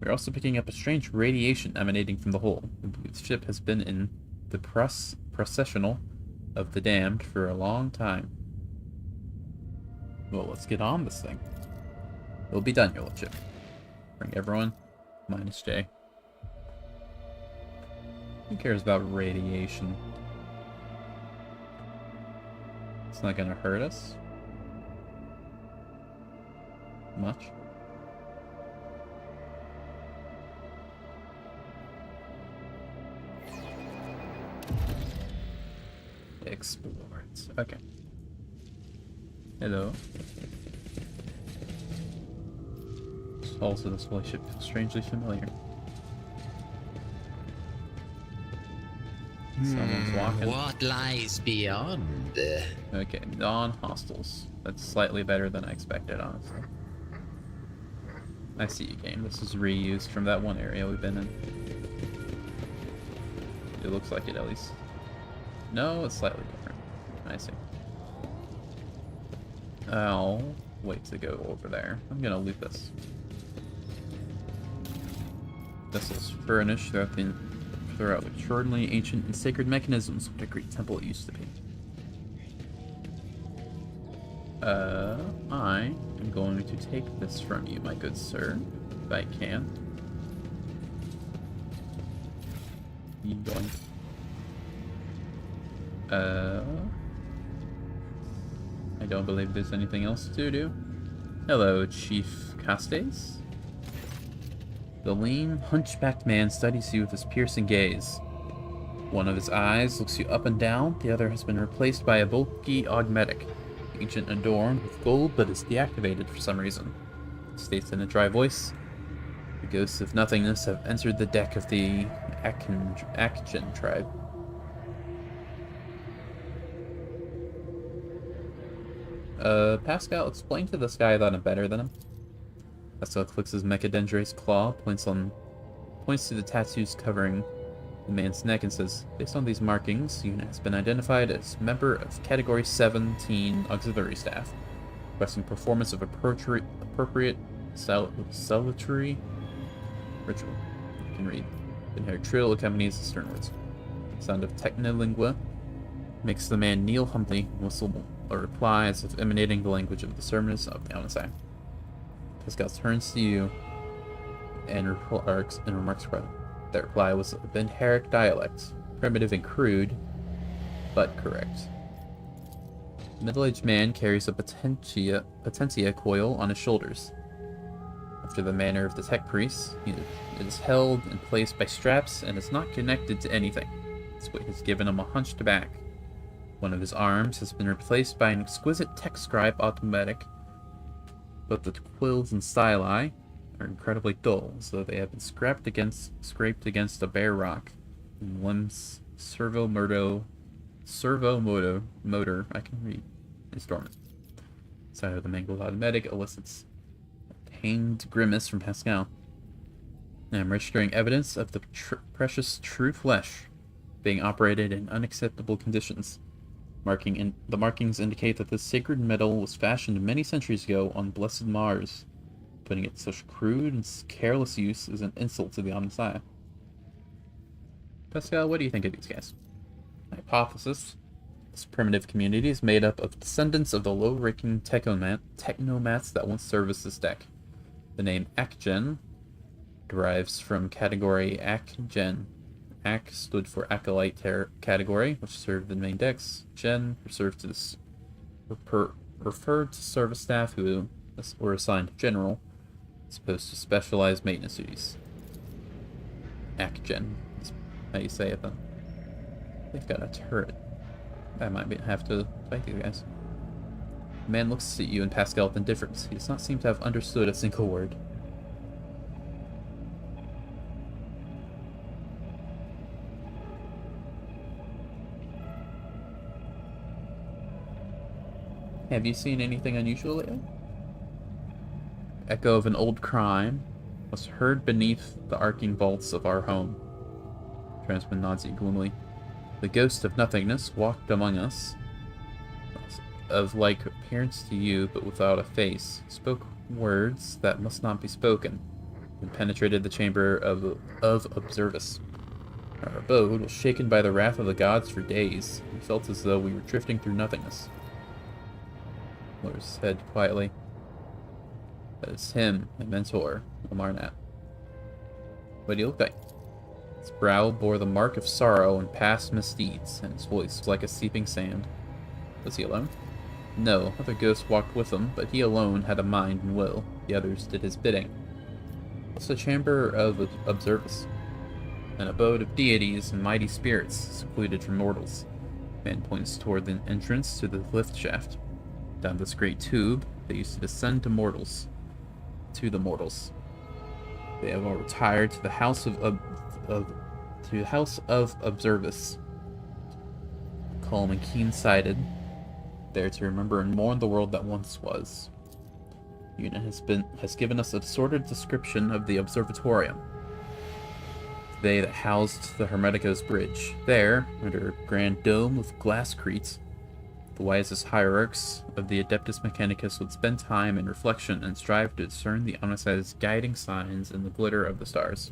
We're also picking up a strange radiation emanating from the hull. We believe the ship has been in the processional of the damned for a long time. Well, let's get on this thing. It'll be done, your lordship. Bring everyone, minus J. Who cares about radiation? It's not gonna hurt us much. Explore it. Okay. Hello. Also, this spaceship feels strangely familiar. Someone's walking. What lies beyond? Okay, non-hostiles. That's slightly better than I expected, honestly. I see you, game. This is reused from that one area we've been in. It looks like it, at least. No, it's slightly different. I see. I'll wait to go over there. I'm gonna loot this. This is furnished throughout extraordinarily ancient and sacred mechanisms of what a great temple it used to be. I am going to take this from you, my good sir, if I can. You going? I don't believe there's anything else to do. Hello, Chief Castes. The lean, hunchbacked man studies you with his piercing gaze. One of his eyes looks you up and down, the other has been replaced by a bulky augmetic, ancient and adorned with gold but is deactivated for some reason. He states in a dry voice, "The ghosts of nothingness have entered the deck of the Akgen tribe." Pascal, explain to this guy that I'm better than him. Pascal clicks his Mechadendre's claw, points to the tattoos covering the man's neck and says, "Based on these markings, unit has been identified as member of Category 17 Auxiliary Staff, requesting performance of appropriate salutary ritual." You can read. The inherent trill accompanies the stern words. Sound of technolingua makes the man kneel humbly and whistle a reply as if emanating the language of the sermons of the Onasai. Pascal turns to you and remarks that reply was of Benheric dialect, primitive and crude, but correct. The middle-aged man carries a potentia coil on his shoulders. After the manner of the tech priest, it is held in place by straps and is not connected to anything. Its weight has given him a hunched back. One of his arms has been replaced by an exquisite tech scribe automatic, but the quills and styli are incredibly dull, as though they have been scraped against a bare rock. And limbs servo motor I can read is dormant. Side of the mangled automatic elicits a pained grimace from Pascal. I am registering evidence of the precious true flesh being operated in unacceptable conditions. The markings indicate that this sacred metal was fashioned many centuries ago on blessed Mars. Putting it to such crude and careless use is an insult to the Omnissiah. Pascal, what do you think of these guys? Hypothesis. This primitive community is made up of descendants of the low-ranking technomats that once serviced this deck. The name Akgen derives from category Akgen. Ak stood for Acolyte category, which served the main decks. Gen referred to service staff who were assigned general, as opposed to specialized maintenance duties. Akgen is how you say it, then. They've got a turret. I might have to fight these guys. The man looks at you and Pascal with indifference. He does not seem to have understood a single word. Have you seen anything unusual lately? Echo of an old crime was heard beneath the arcing vaults of our home. Transman nods at you gloomily. The ghost of nothingness walked among us, of like appearance to you, but without a face, spoke words that must not be spoken, and penetrated the chamber of Observus. Our abode was shaken by the wrath of the gods for days. We felt as though we were drifting through nothingness. Lord said quietly. That is him, my mentor, Amarnat. What do you look like? His brow bore the mark of sorrow and past misdeeds, and his voice was like a seeping sand. Was he alone? No, other ghosts walked with him, but he alone had a mind and will. The others did his bidding. It's a chamber of Observus, an abode of deities and mighty spirits, secluded from mortals. Man points toward the entrance to the lift shaft. Down this great tube, they used to descend to the mortals. They have all retired to the house of Observus, calm and keen-sighted, there to remember and mourn the world that once was. The unit has given us a sordid description of the observatorium. They that housed the Hermetico's bridge. There, under a grand dome with glass cretes, the wisest hierarchs of the Adeptus Mechanicus would spend time in reflection and strive to discern the Omnissiah's guiding signs in the glitter of the stars.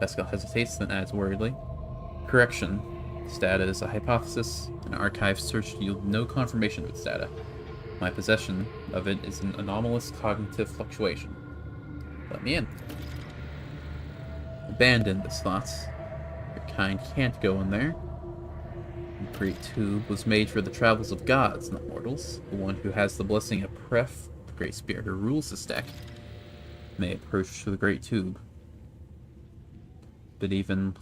Pascal hesitates, then adds worriedly, correction. This data is a hypothesis. An archive search yielded no confirmation of its data. My possession of it is an anomalous cognitive fluctuation. Let me in. Abandon this thought. Your kind can't go in there. The great tube was made for the travels of gods, not mortals. The one who has the blessing of Pref, the great spirit who rules this deck, may approach to the great tube. But even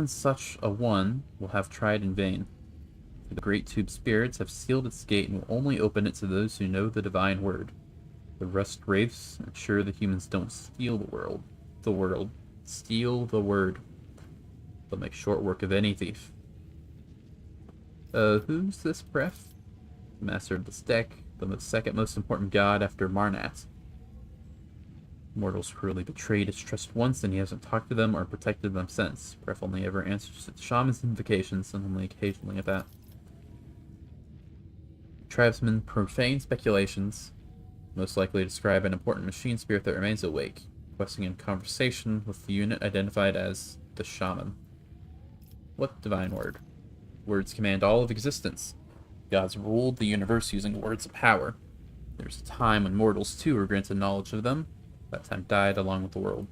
such a one will have tried in vain. For the great tube spirits have sealed its gate and will only open it to those who know the divine word. The rust wraiths ensure the humans don't steal the world. Steal the word. They'll make short work of any thief. Who's this Pref? The master of this deck, the second most important god after Marnat. Mortals cruelly betrayed his trust once, and he hasn't talked to them or protected them since. Pref only ever answers to the shaman's invocations, and only occasionally at that. Tribesmen profane speculations, most likely describe an important machine spirit that remains awake, requesting in conversation with the unit identified as the shaman. What divine word? Words command all of existence. Gods ruled the universe using words of power. There's a time when mortals too were granted knowledge of them. That time died along with the world.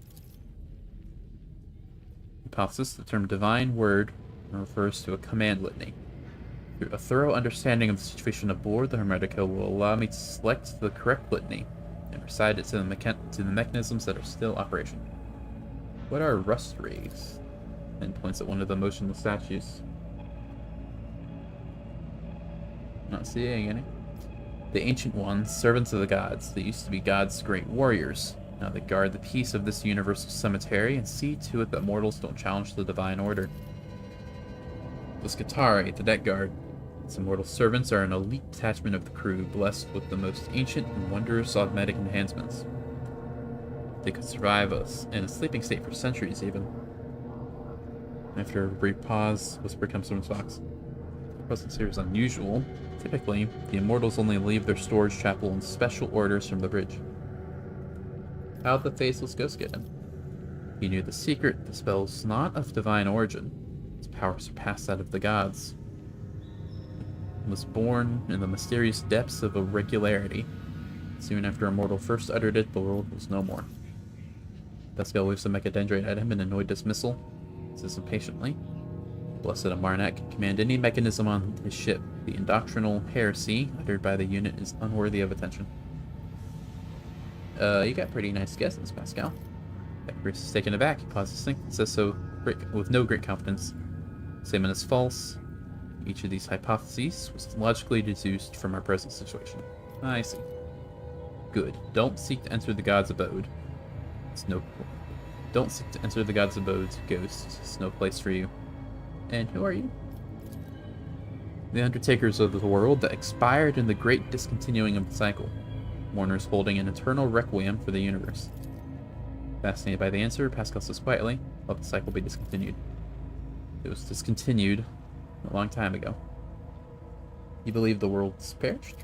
Hypothesis: the term divine word refers to a command litany. Through a thorough understanding of the situation aboard the Hermetica will allow me to select the correct litany and recite it to the mechanisms that are still operation. What are rust wraiths? And points at one of the motionless statues. Not seeing any. The Ancient Ones, servants of the gods. They used to be gods' great warriors. Now they guard the peace of this universal cemetery and see to it that mortals don't challenge the divine order. The Scutari, the deck guard. Its immortal servants are an elite detachment of the crew, blessed with the most ancient and wondrous automatic enhancements. They could survive us in a sleeping state for centuries, even. After a brief pause, whisper comes from his box. The presence here is unusual. Typically, the immortals only leave their storage chapel on special orders from the bridge. How'd the faceless ghost get in? He knew the secret. The spell's not of divine origin. Its power surpassed that of the gods. It was born in the mysterious depths of irregularity. Soon after a mortal first uttered it, the world was no more. Pascal waves the mechadendrite at him in annoyed dismissal. Says impatiently, Blessed Amarnat can command any mechanism on his ship. The indoctrinal heresy uttered by the unit is unworthy of attention. You got pretty nice guesses, Pascal. Grace is taken aback. He pauses, think, says so with no great confidence. Statement is false. Each of these hypotheses was logically deduced from our present situation. I see. Good. Don't seek to enter the god's abode. Don't seek to enter the god's abode's ghost. It's no place for you. And who are you? The undertakers of the world that expired in the great discontinuing of the cycle. Mourners holding an eternal requiem for the universe. Fascinated by the answer, Pascal says quietly, let the cycle be discontinued. It was discontinued a long time ago. You believe the world's perished?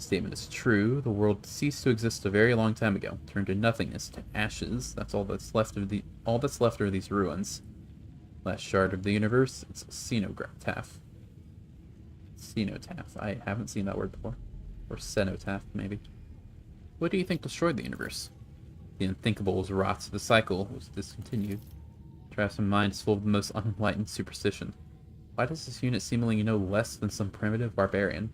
Statement is true. The world ceased to exist a very long time ago, turned to nothingness, to ashes. That's all that's left are these ruins. Last shard of the universe. It's cenotaph. Cenotaph. I haven't seen that word before. Or cenotaph, maybe. What do you think destroyed the universe? The unthinkable was wrought. The cycle was discontinued. Travis' mind is full of the most unenlightened superstition. Why does this unit seemingly know less than some primitive barbarian?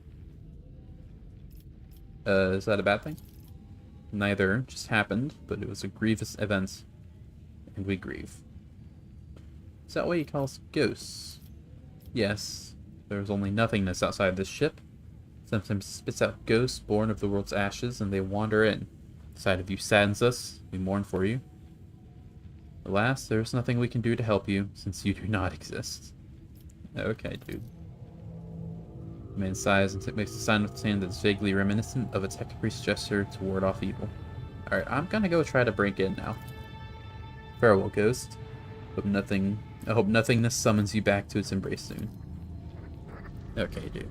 Is that a bad thing? Neither just happened, but it was a grievous event, and we grieve. Is that what he calls ghosts? Yes, there is only nothingness outside this ship. Sometimes spits out ghosts born of the world's ashes, and they wander in. The sight of you saddens us. We mourn for you. Alas, there is nothing we can do to help you, since you do not exist. Okay, dude. The man sighs and makes a sign with his hand that's vaguely reminiscent of a tech priest's gesture to ward off evil. Alright, I'm gonna go try to break in now. Farewell, ghost. I hope nothingness summons you back to its embrace soon. Okay, dude.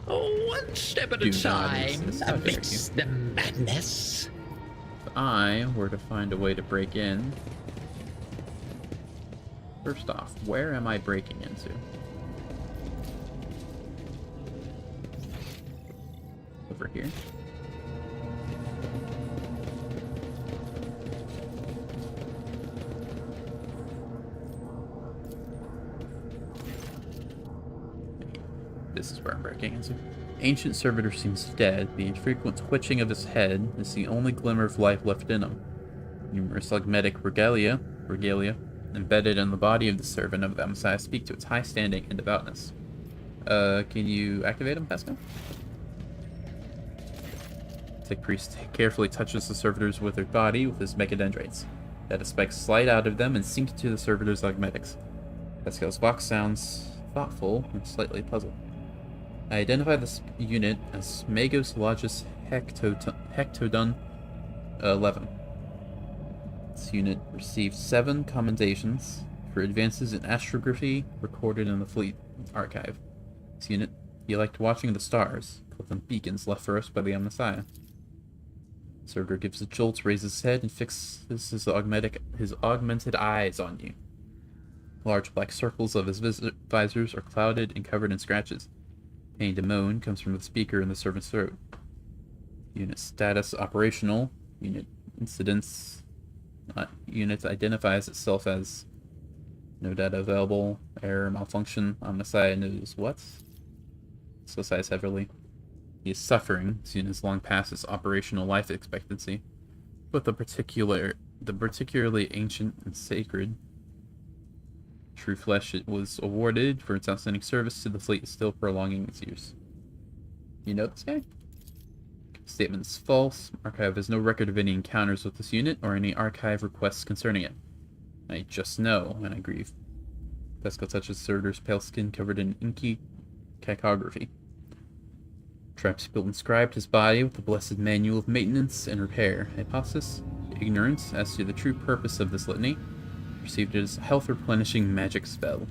Oh, one step at a time, amidst the madness. If I were to find a way to break in... First off, where am I breaking into? Over here. This is where I'm breaking into. Ancient servitor seems dead. The infrequent twitching of his head is the only glimmer of life left in him. Numerous augmetic regalia embedded in the body of the servant of the Messiah speak to its high standing and devoutness. Can you activate him, Pascal? The priest carefully touches the servitors with their body with his mechadendrites. Data spikes slide out of them and sink to the servitors' augmetics. Pascal's vox sounds thoughtful and slightly puzzled. I identify this unit as Magos Logis Hectodon 11. This unit received 7 commendations for advances in astrography recorded in the Fleet Archive. This unit, he liked watching the stars, called them beacons left for us by the Messiah. Servitor gives a jolt, raises his head, and fixes his augmented eyes on you. Large black circles of his visors are clouded and covered in scratches. Pained moan comes from the speaker in the servant's throat. Unit status operational. Unit incidents. Unit identifies itself as no data available. Error malfunction. Messiah knows what? So sighs heavily. He is suffering. This unit is long past its operational life expectancy. But the particularly ancient and sacred True Flesh it was awarded for its outstanding service to the fleet is still prolonging its use. You know this guy? Statement is false. Archive has no record of any encounters with this unit or any archive requests concerning it. I just know, and I grieve. Pascal touches Surtur's pale skin covered in inky cacography. Traps built inscribed his body with the blessed manual of maintenance and repair. Hypothesis: ignorance as to the true purpose of this litany. Received it as a health replenishing magic spell.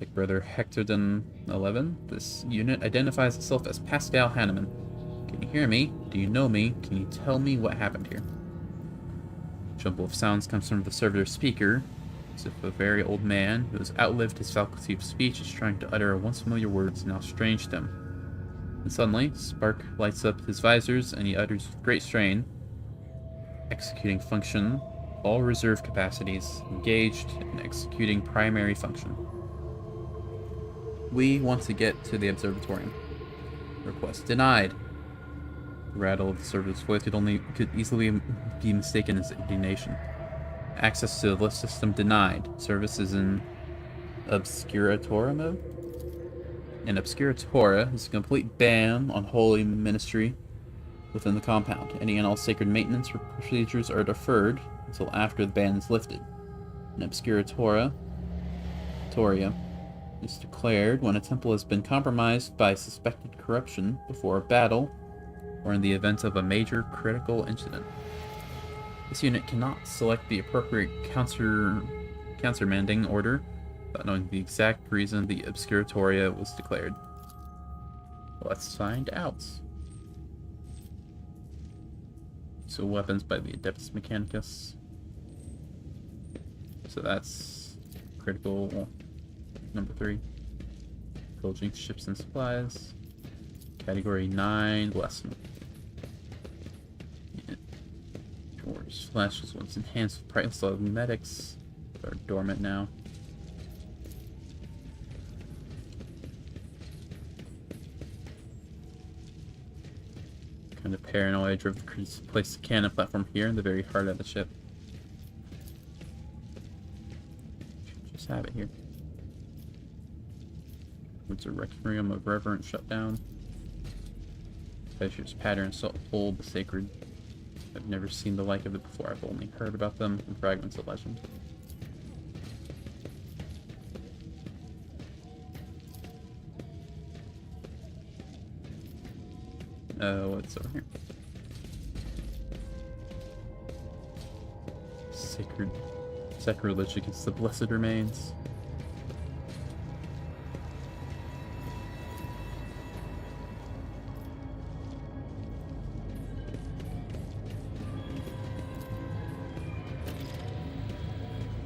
Take Brother Hectodon 11. This unit identifies itself as Pascal Hanneman. Can you hear me? Do you know me? Can you tell me what happened here? A jumble of sounds comes from the servitor speaker, as if a very old man who has outlived his faculty of speech is trying to utter once familiar words now strange to him. And suddenly, spark lights up his visors, and he utters with great strain, executing function, all reserve capacities, engaged in executing primary function. We want to get to the observatorium. Request denied. The rattle of the servitor's voice could easily be mistaken as indignation. Access to the lift system denied. Service is in Obscuratora mode. In Obscuratora is a complete ban on holy ministry within the compound. Any and all sacred maintenance procedures are deferred until after the ban is lifted. In Obscuratora, Toria is declared when a temple has been compromised by suspected corruption before a battle or in the event of a major critical incident. This unit cannot select the appropriate countermanding order without knowing the exact reason the Obscuratoria was declared. Let's find out. So weapons by the Adeptus Mechanicus. So that's critical number 3. Pillaging ships and supplies. Category 9 lesson. Doors flashes once enhanced with brightness of medics. Are dormant now. Kind of paranoid. I drove the crew to place the cannon platform here in the very heart of the ship. Should just have it here. It's a requiem of reverence shut down. Fishers pattern salt hold the sacred. I've never seen the like of it before. I've only heard about them from fragments of legend. What's over here? Sacrilege against the blessed remains.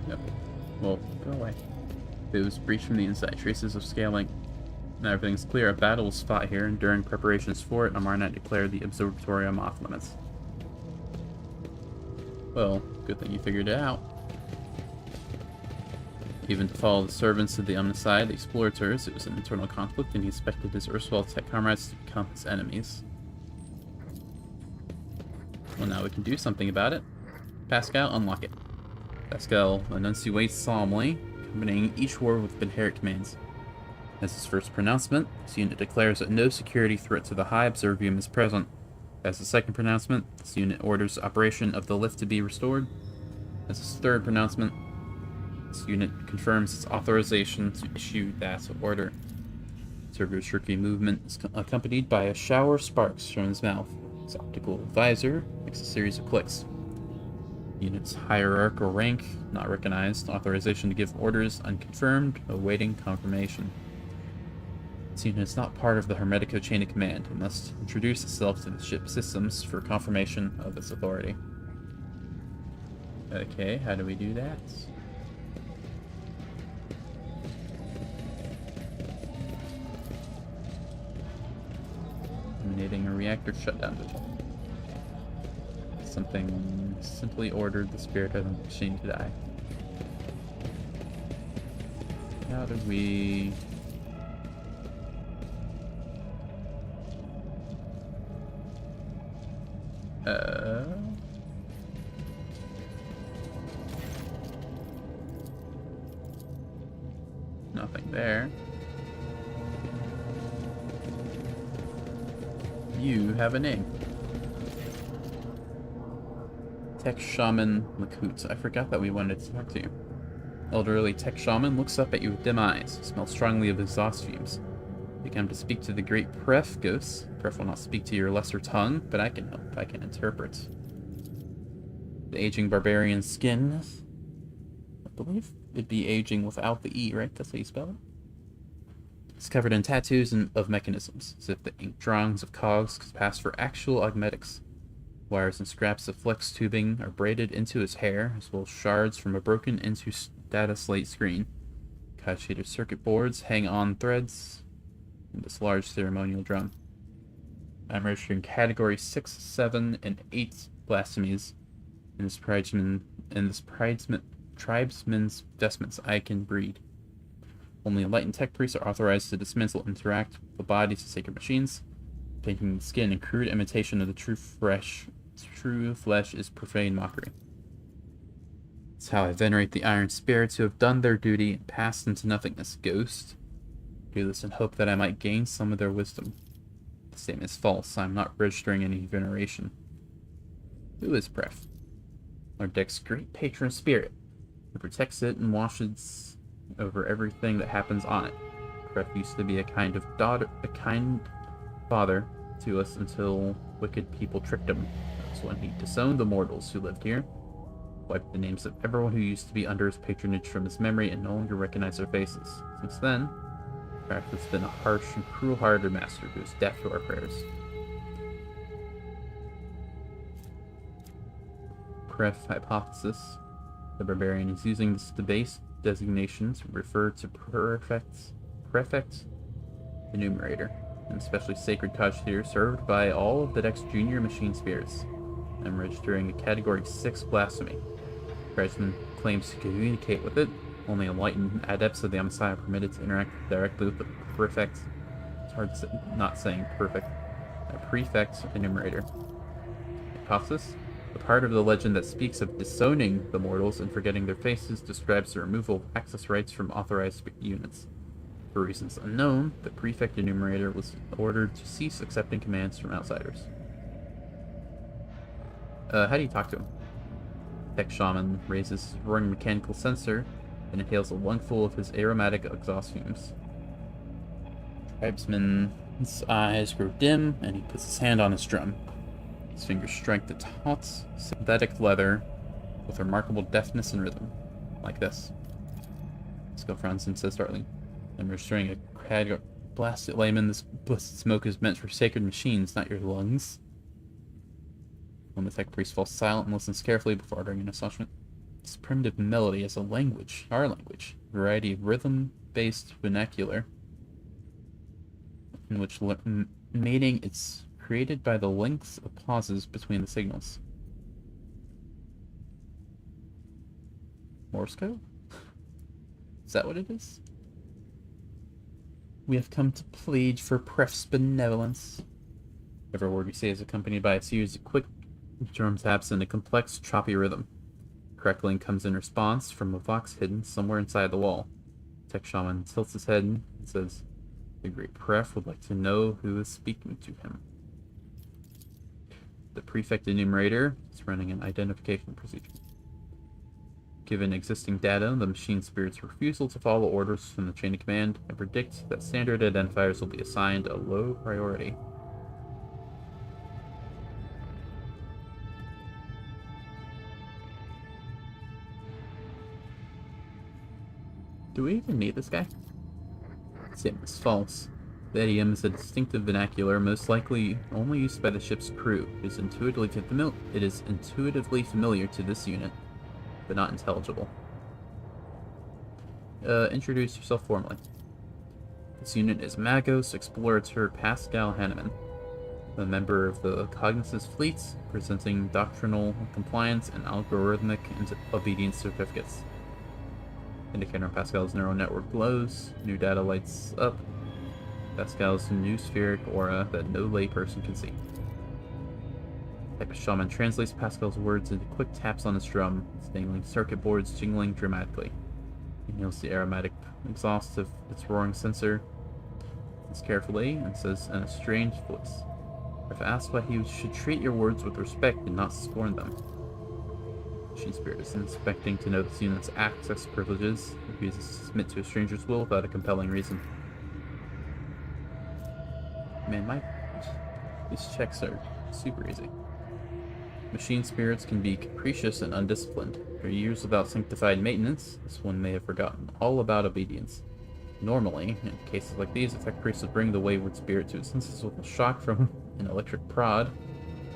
Yep. Well, go away. It was breached from the inside. Traces of scaling. Now everything's clear. A battle was fought here, and during preparations for it, Amarnet declared the Observatorium off limits. Well, good thing you figured it out. Even to follow the servants of the Omnicide, the Explorators, it was an internal conflict, and he expected his erstwhile tech comrades to become his enemies. Well, now we can do something about it. Pascal, unlock it. Pascal enunciates solemnly, accompanying each word with inherent commands. As his first pronouncement, this unit declares that no security threat to the High Observium is present. As the second pronouncement, this unit orders operation of the lift to be restored. As his third pronouncement, this unit confirms its authorization to issue that order. Servo's shirky movement is accompanied by a shower of sparks from his mouth. His optical visor makes a series of clicks. Unit's hierarchical rank not recognized. Authorization to give orders unconfirmed, awaiting confirmation. This unit is not part of the Hermetico chain of command. It must introduce itself to the ship systems for confirmation of its authority. Okay, how do we do that? Eliminating a reactor shutdown vigil. Something simply ordered the spirit of the machine to die. How do we... Nothing there. You have a name. Tech Shaman Lakut. I forgot that we wanted to talk to you. Elderly Tech Shaman looks up at you with dim eyes. Smells strongly of exhaust fumes. You come to speak to the great Pref ghost. Pref will not speak to your lesser tongue, but I can help. I can interpret. The aging barbarian skin. I believe it'd be aging without the E, right? That's how you spell it. It's covered in tattoos of mechanisms, as if the ink drawings of cogs could pass for actual augmetics. Wires and scraps of flex tubing are braided into his hair, as well as shards from a broken into data slate screen. Cod-shaded circuit boards hang on threads in this large ceremonial drum. I'm registering category 6, 7, and 8 blasphemies in this tribesman's vestments I can breed. Only enlightened tech priests are authorized to dismantle and interact with the bodies of sacred machines. Painting the skin in crude imitation of the true flesh is profane mockery. It's how I venerate the iron spirits who have done their duty and passed into nothingness. Ghost, do this in hope that I might gain some of their wisdom. The statement is false. I'm not registering any veneration. Who is Pref? Our deck's great patron spirit, who protects it and washes over everything that happens on it. Pref used to be a kind father to us until wicked people tricked him. That's when he disowned the mortals who lived here, wiped the names of everyone who used to be under his patronage from his memory, and no longer recognized their faces. Since then, Craft has been a harsh and cruel-hearted master who is deaf to our prayers. Pref hypothesis. The barbarian is using this debased designation to refer to prefect enumerator, an especially sacred cause here served by all of the Dex junior machine spirits. I'm registering a Category 6 blasphemy. Tribesman claims to communicate with it. Only enlightened adepts of the Messiah are permitted to interact directly with the prefect. It's hard to say, not saying perfect. A prefect enumerator. Hypothesis? The part of the legend that speaks of disowning the mortals and forgetting their faces describes the removal of access rights from authorized units. For reasons unknown, the prefect enumerator was ordered to cease accepting commands from outsiders. How do you talk to him? Tech Shaman raises his roaring mechanical sensor and inhales a lungful of his aromatic exhaust fumes. Tribesman's eyes grow dim, and he puts his hand on his drum. His fingers strike the taut, synthetic leather with remarkable deftness and rhythm. Like this. Skill frowns and says darkly, I'm restoring a crag. Blast it, layman. This blessed smoke is meant for sacred machines, not your lungs. When the tech priest falls silent and listens carefully before uttering an astonishment. This primitive melody is a language, our language, a variety of rhythm-based vernacular, in which mating is created by the lengths of pauses between the signals. Morse code? Is that what it is? We have come to plead for Pref's benevolence. Every word we say is accompanied by a series of quick drum taps and a complex, choppy rhythm. Crackling comes in response from a vox hidden somewhere inside the wall. Tech Shaman tilts his head and says, the great Pref would like to know who is speaking to him. The prefect enumerator is running an identification procedure. Given existing data, the machine spirit's refusal to follow orders from the chain of command, I predict that standard identifiers will be assigned a low priority. Do we even need this guy? This idiom is false. The idiom is a distinctive vernacular, most likely only used by the ship's crew. It is intuitively familiar to this unit, but not intelligible. Introduce yourself formally. This unit is Magos Explorator Pascal Hanneman, a member of the Cognizance Fleet, presenting doctrinal compliance and algorithmic obedience certificates. Indicator on Pascal's neural network glows, new data lights up. Pascal's new spheric aura that no layperson can see. Tech Shaman translates Pascal's words into quick taps on his drum, dangling circuit boards jingling dramatically. He inhales the aromatic exhaust of its roaring sensor, listens carefully, and says in a strange voice, If asked why he should treat your words with respect and not scorn them. Machine Spirit is inspecting to know this unit's access privileges, refuses to submit to a stranger's will without a compelling reason. Man, these checks are super easy. Machine spirits can be capricious and undisciplined. For years without sanctified maintenance, this one may have forgotten all about obedience. Normally, in cases like these, a tech priest would bring the wayward spirit to its senses with a shock from an electric prod,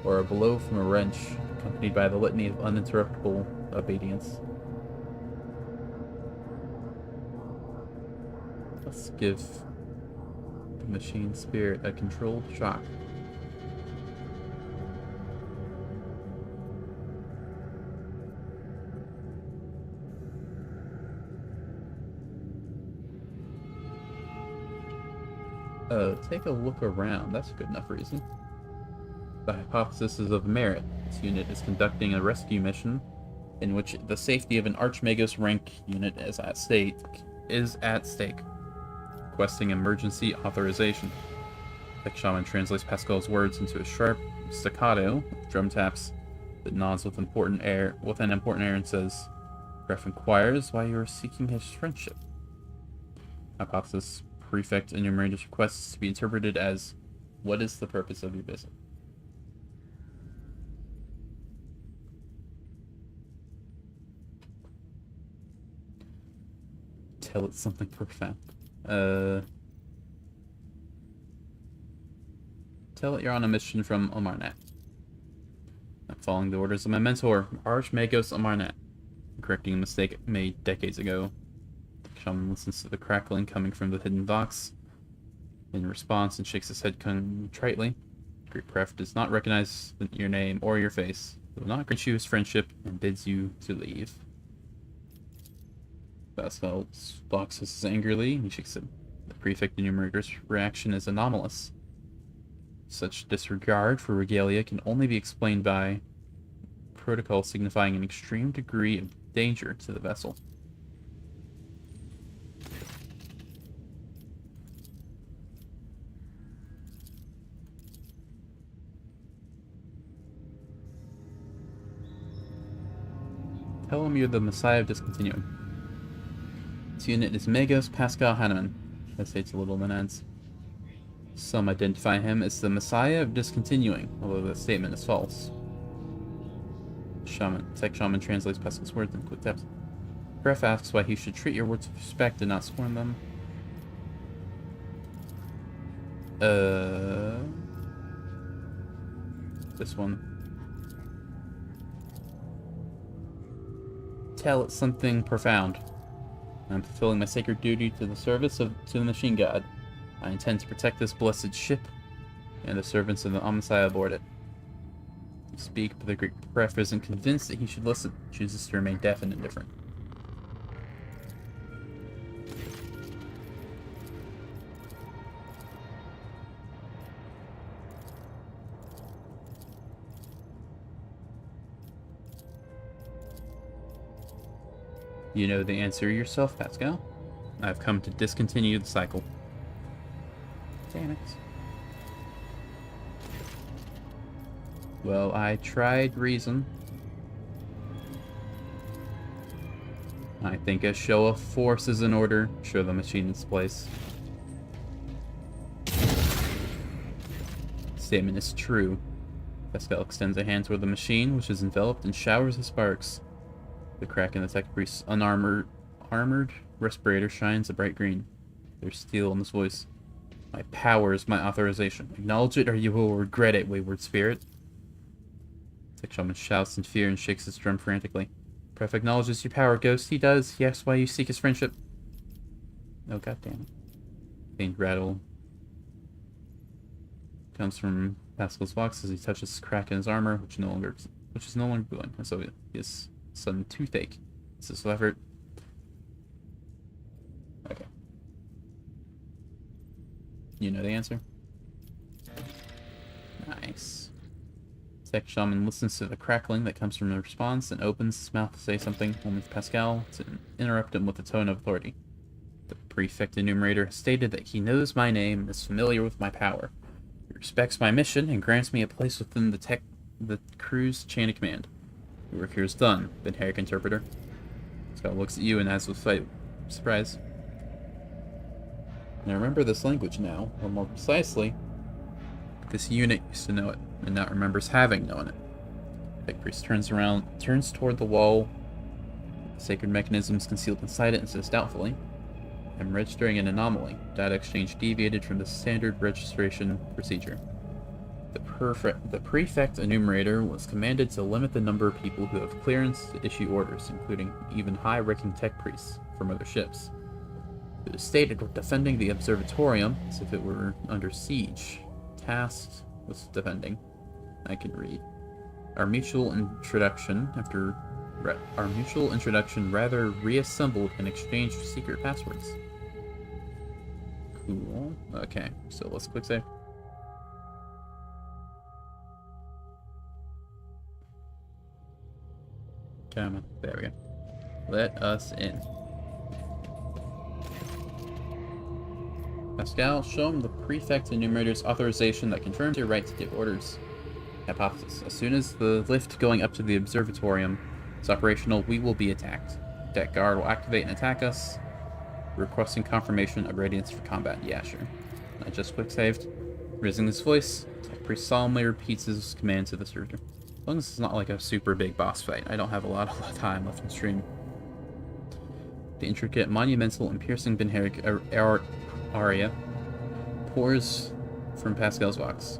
or a blow from a wrench, accompanied by the litany of uninterruptible obedience. Let's give the machine spirit a controlled shock. Take a look around. That's a good enough reason. The hypothesis is of merit. This unit is conducting a rescue mission in which the safety of an Archmagos rank unit is at stake. Requesting emergency authorization. Tech Shaman translates Pascal's words into a sharp staccato of drum taps that nods with an important air and says, Gref inquires why you are seeking his friendship. Hypothesis Prefect enumerator's requests to be interpreted as, what is the purpose of your visit? Tell it something profound. Tell it you're on a mission from Amarnat. I'm following the orders of my mentor, Archmagos Amarnat. Correcting a mistake made decades ago. Shaman listens to the crackling coming from the hidden box. In response, and shakes his head contritely. Great Pref does not recognize your name or your face. He will not grant you his friendship and bids you to leave. Pascal boxes angrily. He shakes it. The prefect enumerator's reaction is anomalous. Such disregard for regalia can only be explained by protocol signifying an extreme degree of danger to the vessel. Tell him you're the Messiah of Discontinuing. This unit is Magos Pascal Hanneman. Hesitates a little, then adds. Some identify him as the Messiah of Discontinuing, although the statement is false. Tech Shaman translates Pascal's words in quick depth. Gref asks why he should treat your words with respect and not scorn them. This one. Tell it something profound. I'm fulfilling my sacred duty to to the machine god. I intend to protect this blessed ship and the servants of the Omnissiah aboard it. You speak, but the Great Pref isn't convinced that he should listen. Chooses to remain deaf and indifferent. You know the answer yourself, Pascal. I've come to discontinue the cycle. Damn it. Well, I tried reason. I think a show of force is in order. Show the machine its place. Statement is true. Pascal extends a hand toward the machine, which is enveloped in showers of sparks. The crack in the tech priest's armored respirator shines a bright green. There's steel in his voice. My power is my authorization. Acknowledge it or you will regret it, wayward spirit. Tech Shaman shouts in fear and shakes his drum frantically. Pref acknowledges your power, Ghost. He does. He asks why you seek his friendship. Oh, goddammit. Faint rattle comes from Pascal's box as he touches the crack in his armor, which is no longer glowing. And so he is sudden toothache. This is effort. Okay. You know the answer? Nice. Tech Shaman listens to the crackling that comes from the response and opens his mouth to say something, only for Pascal to interrupt him with a tone of authority. The prefect enumerator has stated that he knows my name and is familiar with my power. He respects my mission and grants me a place within the crew's chain of command. Your work here is done, Ben Herrick Interpreter. Scott looks at you and asks with surprise. I remember this language now, or more precisely, this unit used to know it, and now remembers having known it. The priest turns toward the wall. The sacred mechanisms concealed inside it and says doubtfully, I'm registering an anomaly. Data exchange deviated from the standard registration procedure. The prefect enumerator was commanded to limit the number of people who have clearance to issue orders, including even high-ranking tech priests from other ships. It was stated with defending the observatorium as if it were under siege. Tasked with defending. I can read. Our mutual introduction rather reassembled and exchanged secret passwords. Cool. Okay, so let's quick save. Come on. There we go. Let us in. Pascal, show him the prefect enumerator's authorization that confirms your right to give orders. Hypothesis. As soon as the lift going up to the observatorium is operational, we will be attacked. Deck guard will activate and attack us. Requesting confirmation of readiness for combat. Yeah, sure. I just quick saved. Raising his voice, Tech Priest solemnly repeats his command to the servitor. As long as it's not like a super big boss fight, I don't have a lot of time left in stream. The intricate, monumental, and piercing Ben Herrick aria pours from Pascal's box.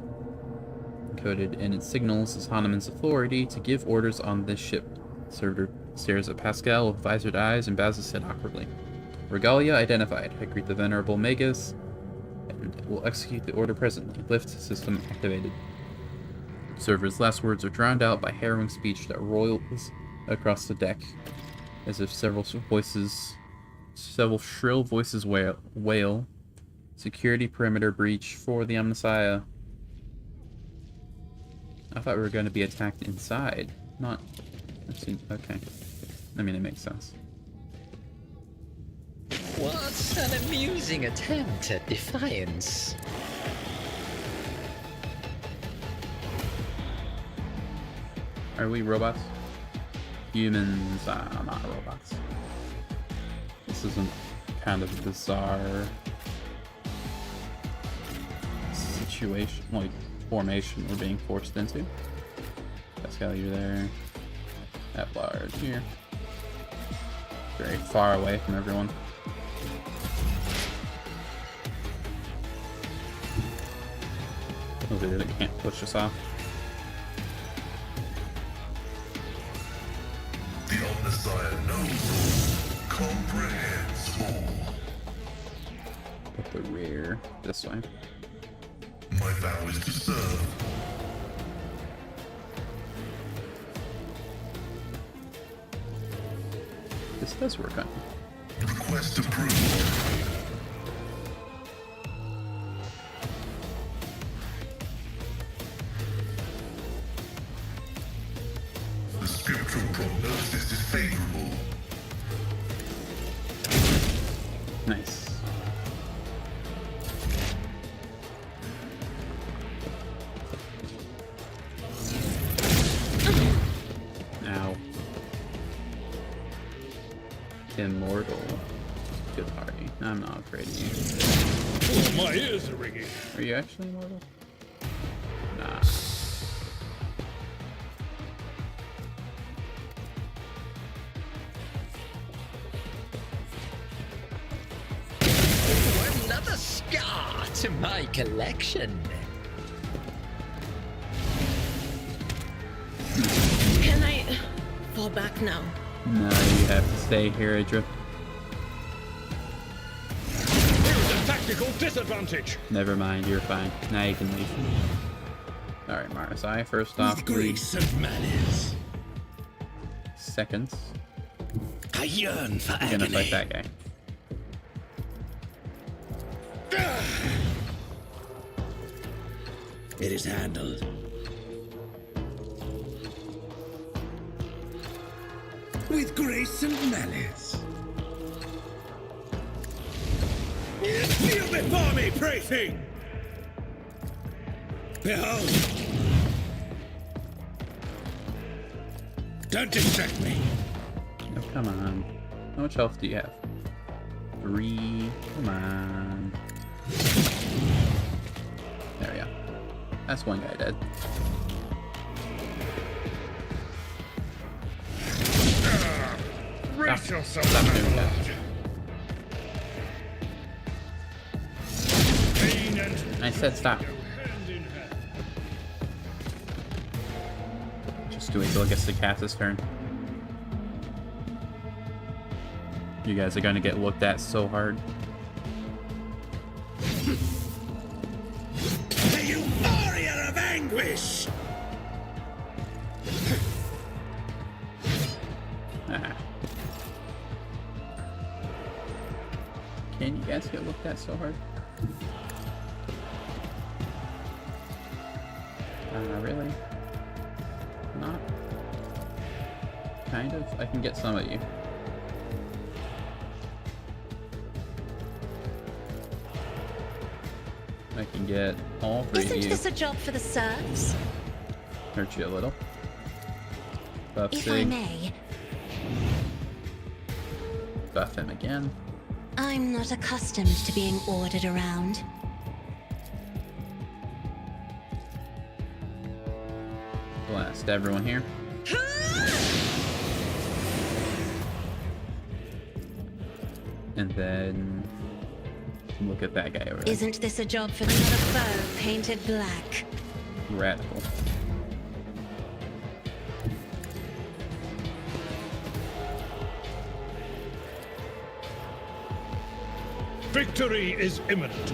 encoded in its signals is Hahnemann's authority to give orders on this ship. Servitor stares at Pascal with visored eyes and bows his head awkwardly. Regalia identified. I greet the Venerable Magus and will execute the order presently. Lift system activated. Server's last words are drowned out by harrowing speech that roils across the deck, as if several shrill voices wail. Security perimeter breach for the Omnissiah. I thought we were going to be attacked inside, not... Okay. I mean, it makes sense. What an amusing attempt at defiance. Are we robots? Humans are not robots. This is a kind of bizarre situation, like formation we're being forced into. Pascal, you're there. That large here. Very far away from everyone. Hopefully they can't push us off. The Omnissiah knows, comprehends all. Put the rear this way. My vow is to serve. This does work on you. Request approved. The scriptural prognosis is favorable. Nice. Ow. Immortal. Good party. I'm not afraid of you. Oh, my ears are ringing. Are you actually immortal? Nah. Another scar to my collection. Can I fall back now? No, you have to stay here, Idra. Here's a tactical disadvantage. Never mind, you're fine. Now you can leave. Alright, Marasai, first off, Grace and malice. seconds. I yearn for You're gonna agony. fight that guy. It is handled. With grace and malice. Kneel before me, pray thing! Behold! Don't distract me. Oh, come on. How much health do you have? 3. Come on. There we go. That's one guy dead. Brace yourself, Stop my doing that. lord. Pain and I said stop. go hand in hand. Just wait till it gets to Cass's turn. You guys are gonna get looked at so hard. The euphoria of anguish! Ah. Can you guys get looked at so hard? Really? Not? Kind of? I can get some of you. I can get all 3 of Isn't you. this a job for the serfs? Hurt you a little. Buff If I Sig. may, Buff him again. I'm not accustomed to being ordered around. Blast everyone here. And then look at that guy over there. Isn't this a job for another foe painted black? Radical. Victory is imminent.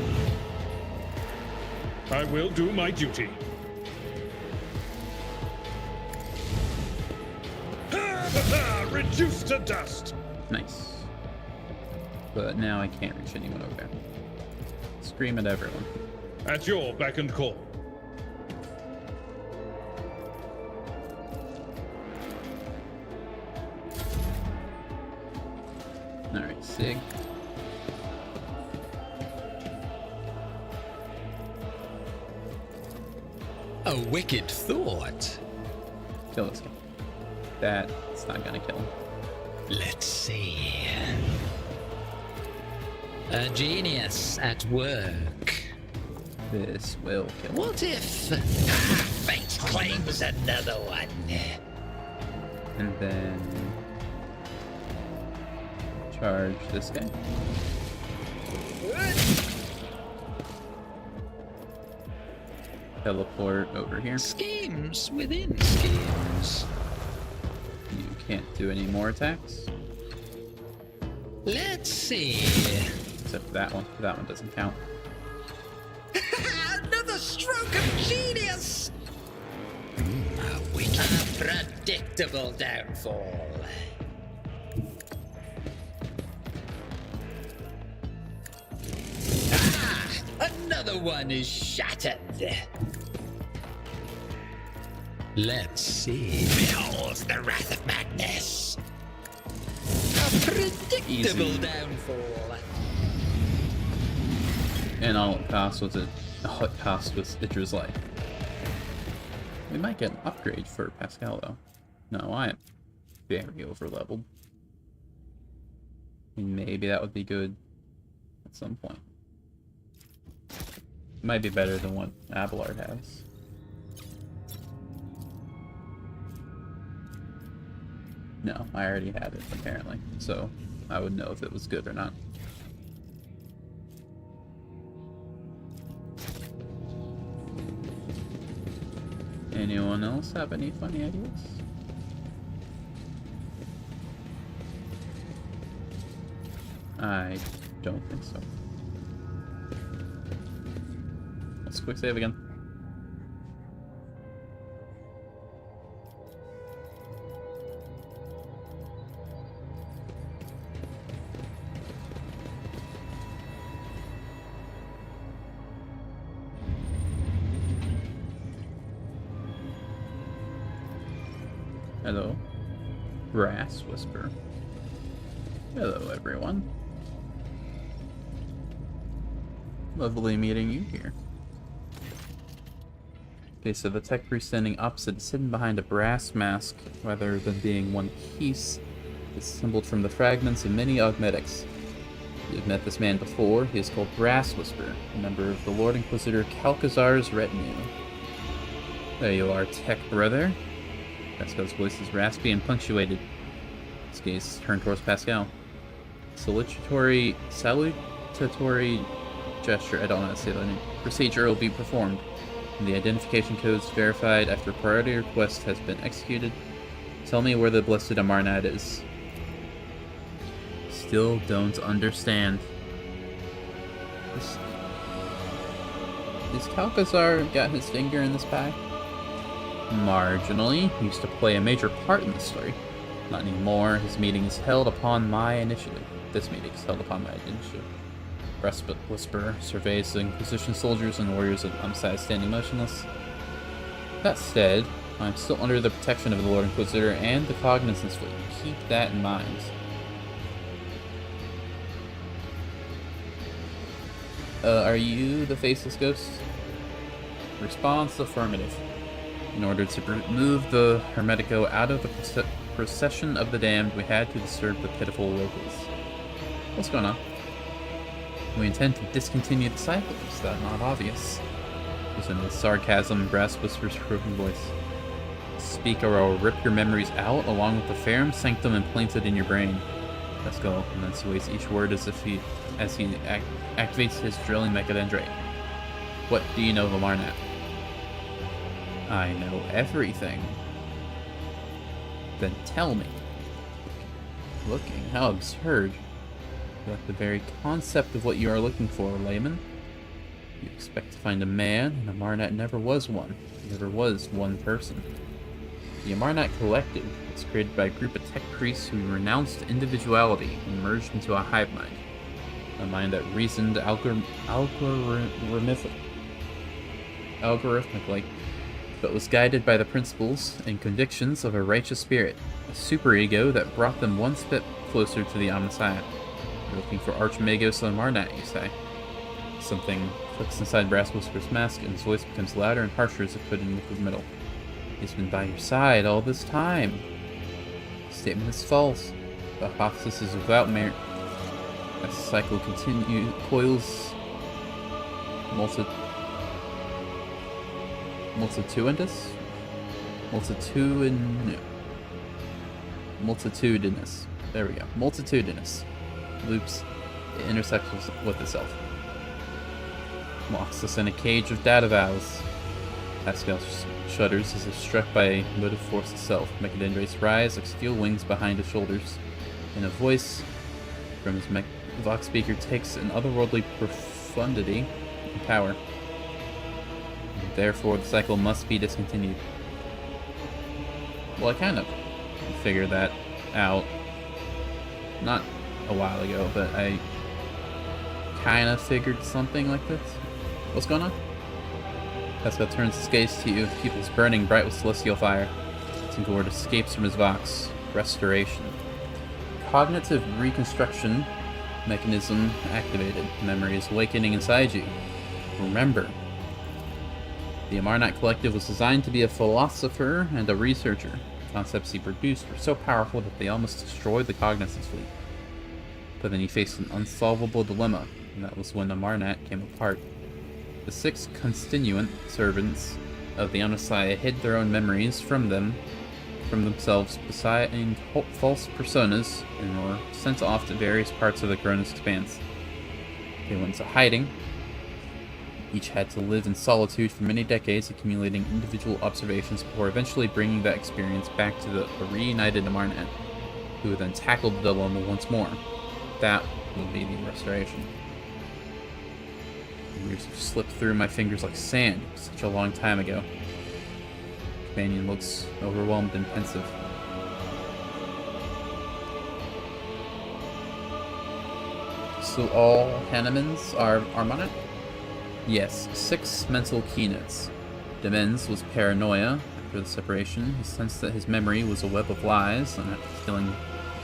I will do my duty. Reduced to dust. Nice. But now I can't reach anyone over there. Scream at everyone. At your beck and call. Alright, Sig. A wicked thought. Kill this guy. That's not gonna kill him. Let's see. A genius at work. This will kill him. What if fate claims another one? And then charge this guy. Teleport over here. Schemes within schemes. You can't do any more attacks. Let's see. Except for that one. That one doesn't count. Another stroke of genius! A wicked, predictable downfall. Another one is shattered. Let's see. Behold the wrath of Magnus. A predictable Easy. downfall. And all it cost was Idra's life. We might get an upgrade for Pascal though. No, I am very over leveled. Maybe that would be good at some point. Might be better than what Abelard has. No, I already had it apparently, so I would know if it was good or not. Anyone else have any funny ideas? I don't think so. Let's quick save again. Hello, Brass Whisper. Hello, everyone. Lovely meeting you here. Okay, so the tech priest standing opposite is hidden behind a brass mask, rather than being one piece. It's assembled from the fragments of many augmetics. You've met this man before. He is called Brass Whisper, a member of the Lord Inquisitor Calcazar's retinue. There you are, tech brother. Pascal's voice is raspy and punctuated. His gaze turned towards Pascal. Salutatory gesture, I don't know how to say that name. Procedure will be performed. And the identification codes verified after priority request has been executed. Tell me where the blessed Amarnat is. Still don't understand. Is Calcazar got his finger in this pie? Marginally. He used to play a major part in the story. Not anymore. His meeting is held upon my initiative. This meeting is held upon my initiative. Respite Whisper surveys the Inquisition soldiers and warriors on the side standing motionless. That said, I'm still under the protection of the Lord Inquisitor and the Cognizance Fleet. Keep that in mind. Are you the Faceless Ghost? Response affirmative. In order to remove the Hermetico out of the procession of the damned, we had to disturb the pitiful locals. What's going on? We intend to discontinue the cycle. Is that not obvious? Listen to the sarcasm, Brass Whisper's croaking voice. Speak or I'll rip your memories out along with the Ferrum Sanctum implanted in your brain. Let's go. And then sways each word as he activates his drilling mechadendrite. What do you know of Amarnat? I know everything. Then tell me. Looking, how absurd. But the very concept of what you are looking for, layman. You expect to find a man, and Amarnat never was one. Never was one person. The Amarnat Collective was created by a group of tech priests who renounced individuality and merged into a hive mind. A mind that reasoned algorithmically, but was guided by the principles and convictions of a righteous spirit, a superego that brought them one step closer to the Omnissiah. You're looking for Archimagos Amarnat, you say. Something clicks inside Brass Whisper's mask, and his voice becomes louder and harsher as if put in liquid metal. He's been by your side all this time. The statement is false. The hypothesis is without merit. As the cycle coils multitudinous. There we go. Multitudinous loops. It intersects with itself. Locks us in a cage of data vows. Pascal shudders as if struck by motive force itself. Mechadendres rise like steel wings behind his shoulders, and a voice from his Vox speaker takes an otherworldly profundity and power. And therefore, the cycle must be discontinued. Well, I kind of figured that out. Not a while ago, but I kind of figured something like this. What's going on? Pascal turns his gaze to you, pupils burning bright with celestial fire. Tingord escapes from his Vox. Restoration. Cognitive reconstruction mechanism activated. Memory is awakening inside you. Remember. The Amarnat Collective was designed to be a philosopher and a researcher. The concepts he produced were so powerful that they almost destroyed the Cognizance fleet. But then he faced an unsolvable dilemma, and that was when Amarnat came apart. The 6 constituent servants of the Omnissiah hid their own memories from themselves beside false personas and were sent off to various parts of the Cronus Expanse. They went into hiding. Each had to live in solitude for many decades, accumulating individual observations before eventually bringing that experience back to the reunited Amarnat, who would then tackle the dilemma once more. That would be the restoration. The years have slipped through my fingers like sand. Such a long time ago. Companion looks overwhelmed and pensive. So all Hannemans are Amarnat? Yes, 6 mental keynotes. Demens was paranoia. After the separation, he sensed that his memory was a web of lies, and after killing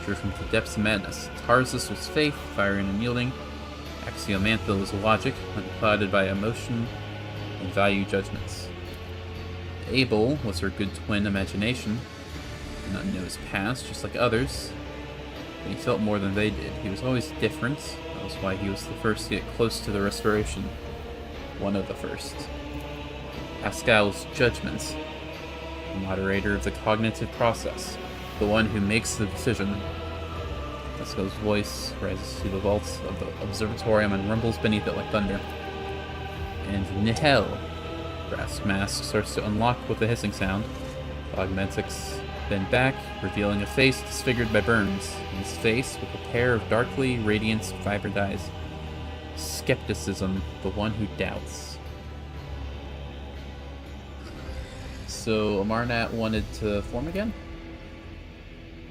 drew him to depths of madness. Tarsus was faith, fiery and unyielding. Axiomantha was logic, unclouded by emotion and value judgments. Abel was her good twin, imagination. Did not know his past, just like others. But he felt more than they did. He was always different. That was why he was the first to get close to the restoration. One of the first. Pascal's judgments. The moderator of the cognitive process. The one who makes the decision. Pascal's voice rises to the vaults of the observatorium and rumbles beneath it like thunder. And Nihil. Brass mask starts to unlock with a hissing sound. Augmentics bend back, revealing a face disfigured by burns. In his face, with a pair of darkly radiant, vibrant eyes. Skepticism, the one who doubts. So, Amarnat wanted to form again?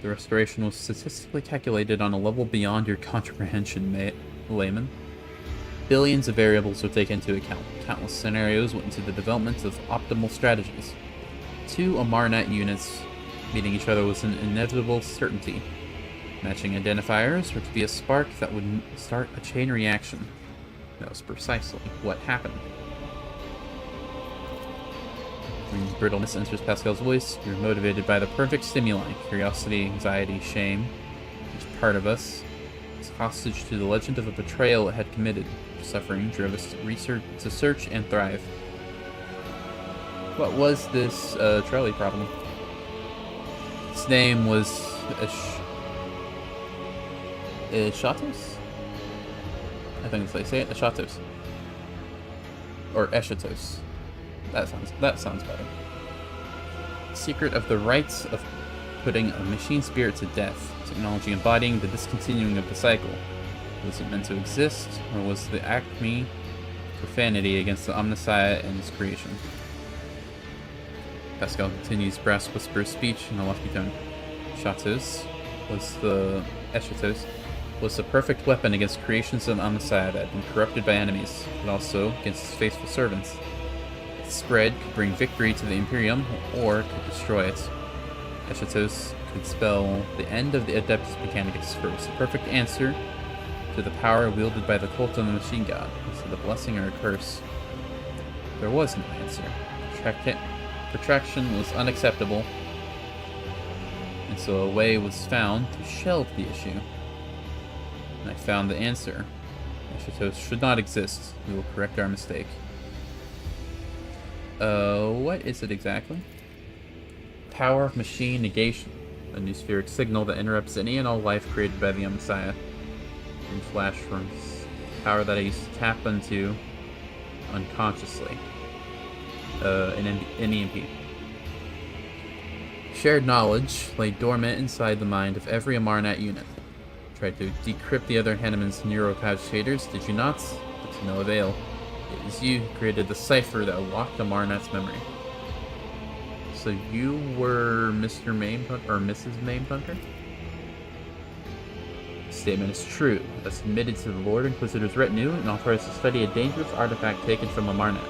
The restoration was statistically calculated on a level beyond your comprehension, layman. Billions of variables were taken into account. Countless scenarios went into the development of optimal strategies. 2 Amarnat units meeting each other was an inevitable certainty. Matching identifiers were to be a spark that would start a chain reaction. That was precisely what happened. When brittleness enters Pascal's voice, you're motivated by the perfect stimuli: curiosity, anxiety, shame. Each part of us is hostage to the legend of a betrayal it had committed. Suffering drove us to search and thrive. What was this trolley problem? Its name was Eschatos? I think that's how you say it. Eschatos. Or Eschatos. That sounds better. Secret of the rites of putting a machine spirit to death. Technology embodying the discontinuing of the cycle. Was it meant to exist, or was the acme profanity against the Omnissiah and his creation? Pascal continues brass whisper speech in a lofty tone. Eschatos was the perfect weapon against creations of Omnissiah that had been corrupted by enemies, but also against his faithful servants. Its spread could bring victory to the Imperium, or could destroy it. Eschatos could spell the end of the Adeptus Mechanicus, for it was the perfect answer to the power wielded by the cult of the machine god. Was it a blessing or a curse? There was no answer. Protraction was unacceptable, and so a way was found to shelve the issue. And I found the answer. Eschatos should not exist. We will correct our mistake. What is it exactly? Power of machine negation. A new spheric signal that interrupts any and all life created by the Messiah. In flash from power that I used to tap into unconsciously. An EMP. Shared knowledge lay dormant inside the mind of every Amarnat unit. Tried to decrypt the other Hanneman's neurocogitators, did you not? But to no avail. It was you who created the cipher that locked Amarnat's memory. So you were Mr. Mamehunter, or Mrs. Mamehunter? The statement is true. I submitted to the Lord Inquisitor's retinue and authorized to study a dangerous artifact taken from Amarnat.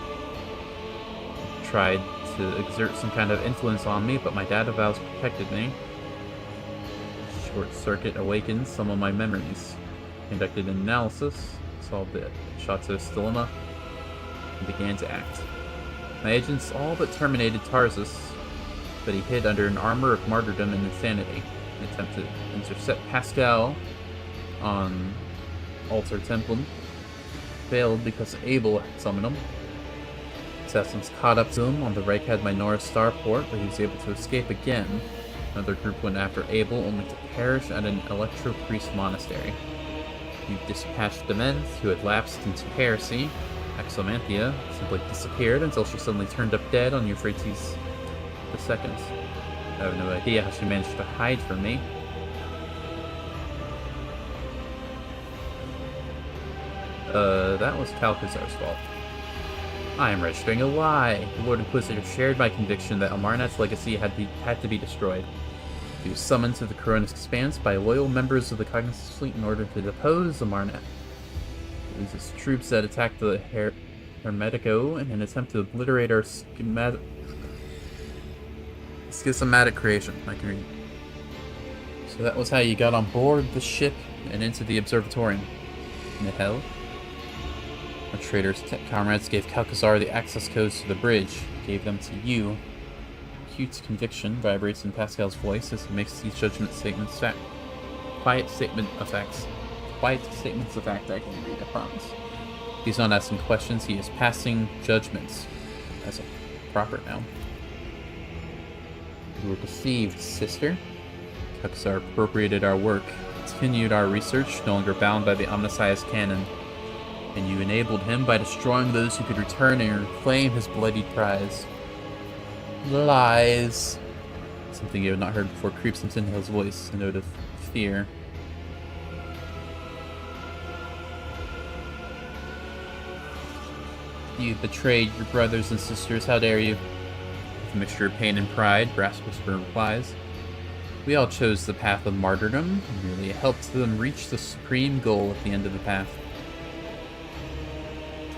Tried to exert some kind of influence on me, but my data vows protected me. Short circuit awakened some of my memories. Conducted an analysis, solved the Eschatos dilemma, and began to act. My agents all but terminated Tarsus, but he hid under an armor of martyrdom and insanity. An attempt to intercept Pascal on Altar Templum failed because Abel had summoned him. Assassins caught up to him on the Reichad Minora starport, but he was able to escape again. Another group went after Abel, only to perish at an Electro-Priest monastery. You dispatched the men who had lapsed into heresy. Axomanthia simply disappeared until she suddenly turned up dead on Euphrates II. I have no idea how she managed to hide from me. That was Calcazar's fault. I am registering a lie. The Lord Inquisitor shared my conviction that Amarnat's legacy had to be destroyed. He was summoned to the Coronis Expanse by loyal members of the Cognizant Fleet in order to depose Amarnat. It was his troops that attacked the Hermetico in an attempt to obliterate our schismatic creation. I agree. So that was how you got on board the ship and into the observatorium. In the hell? Our traitor's comrades gave Calcazar the access codes to the bridge, gave them to you. Acute conviction vibrates in Pascal's voice as he makes these judgment statements quiet statements of fact, I can read, I promise. He's not asking questions, he is passing judgments. That's a proper noun. You were deceived, sister. Calcazar appropriated our work, continued our research, no longer bound by the Omnissiah's canon. And you enabled him by destroying those who could return and reclaim his bloodied prize. Lies. Something you have not heard before creeps into Tinhill's voice, a note of fear. You betrayed your brothers and sisters, how dare you? With a mixture of pain and pride, Brass Whisper replies. We all chose the path of martyrdom, and merely helped them reach the supreme goal at the end of the path.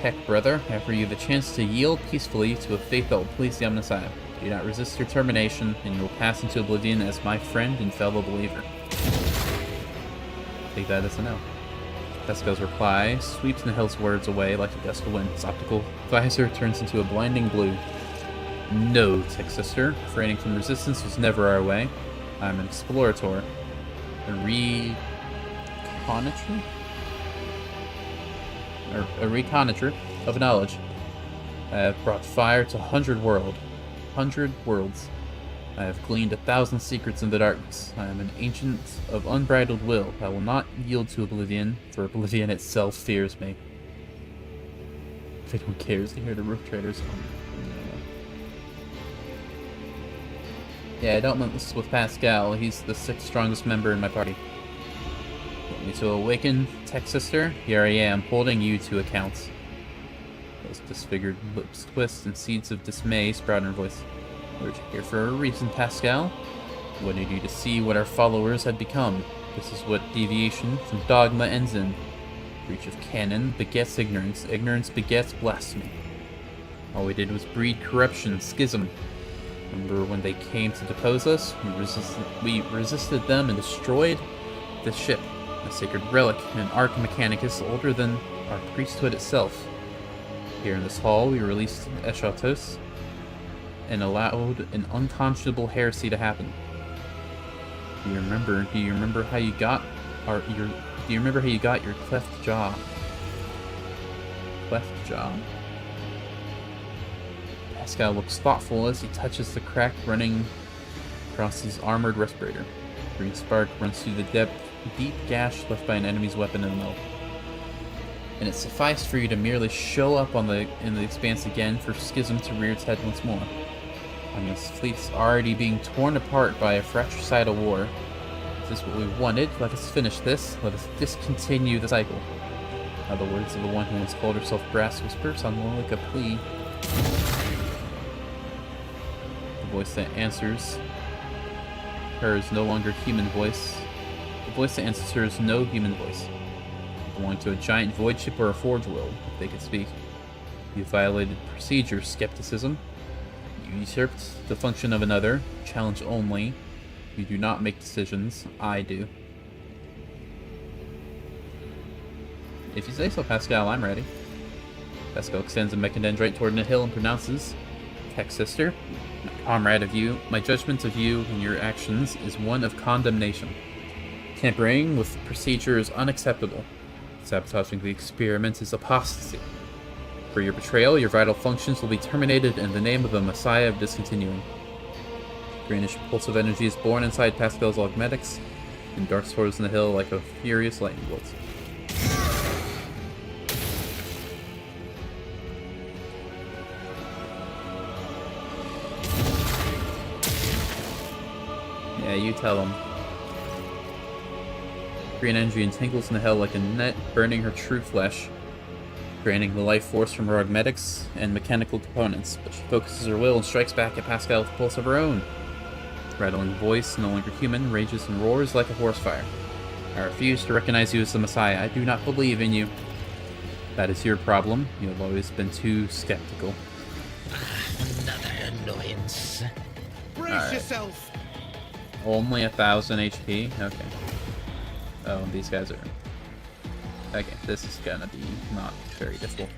Heck, brother, I offer you the chance to yield peacefully to a fate that will please the Omnissiah. Do not resist your termination, and you will pass into oblivion as my friend and fellow believer. Take that as a no. Pascal's reply sweeps Nihil's words away like a gust of wind. His optical visor turns into a blinding blue. No, Tech Sister. Refraining from resistance was never our way. I'm an explorator. A reconnator of knowledge. I have brought fire to 100 worlds. I have gleaned 1,000 secrets in the darkness. I am an ancient of unbridled will. I will not yield to oblivion, for oblivion itself fears me. If anyone cares to hear the roof traders. Yeah, I don't want this with Pascal. He's the 6th strongest member in my party. Want me to awaken, Tech Sister? Here I am, holding you to account. Those disfigured lips twist and seeds of dismay sprout in her voice. We're here for a reason, Pascal. We wanted you to see what our followers had become. This is what deviation from dogma ends in. Breach of canon begets ignorance. Ignorance begets blasphemy. All we did was breed corruption, schism. Remember when they came to depose us? We resisted them and destroyed the ship, a sacred relic, an arc mechanicus older than our priesthood itself. Here in this hall, we released Eschatos and allowed an unconscionable heresy to happen. Do you remember how you got your cleft jaw? Cleft jaw? Pascal looks thoughtful as he touches the crack running across his armored respirator. Green spark runs through the deep gash left by an enemy's weapon in the middle. And it sufficed for you to merely show up in the expanse again for Schism to rear its head once more. This fleet's already being torn apart by a fratricidal war. Is this what we wanted? Let us finish this. Let us discontinue the cycle. Now the words of the one who once called herself Brass Whisper sound more like a plea. The voice that answers her is no longer human voice. The voice that answers her is no human voice. It belonged to a giant void ship or a forge world, if they could speak. You violated procedure, skepticism. You usurped the function of another, challenge only. You do not make decisions, I do. If you say so, Pascal, I'm ready. Pascal extends a mechadendrite toward the hill and pronounces, Tech Sister, my comrade of you, my judgment of you and your actions is one of condemnation. Tampering with procedure is unacceptable. Sabotaging the experiment is apostasy. For your betrayal, your vital functions will be terminated in the name of the Messiah of Discontinuing. Greenish pulse of energy is born inside Pascal's augmetics and darts towards the hill like a furious lightning bolt. Yeah, you tell him. Green energy entangles in the hell like a net, burning her true flesh, draining the life force from her augmetics and mechanical components, but she focuses her will and strikes back at Pascal with a pulse of her own. Rattling voice, no longer human, rages and roars like a forest fire. I refuse to recognize you as the Messiah. I do not believe in you. That is your problem. You have always been too skeptical. Another annoyance. Brace yourself! Only 1,000 HP? Okay. Oh, these guys are... Okay, this is gonna be not very difficult.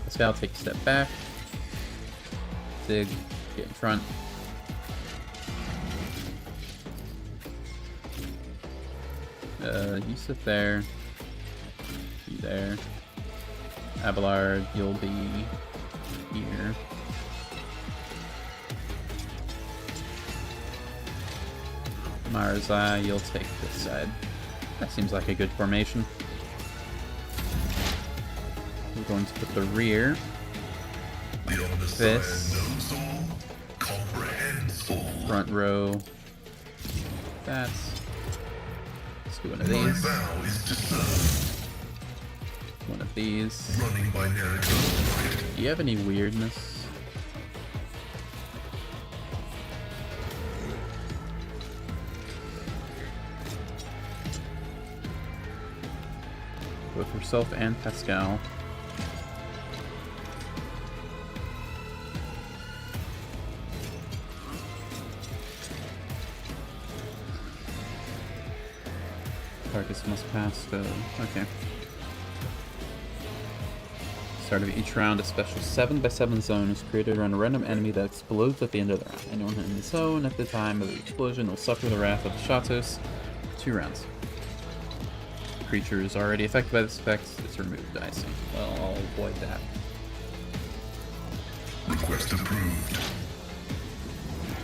Pascal, take a step back. Zig, get in front. You sit there. You there. Abelard, you'll be here. Marza, you'll take this side. That seems like a good formation. We're going to put the rear. This. Front row. That's. Let's do one of these. One of these. Do you have any weirdness? Both herself and Pascal. Targets must pass the... Okay. Start of each round, a special 7x7 zone is created around a random enemy that explodes at the end of the round. Anyone in the zone at the time of the explosion will suffer the wrath of the Shatos for 2 rounds. The creature is already affected by this effect, it's removed, I see. Well, I'll avoid that. Request approved.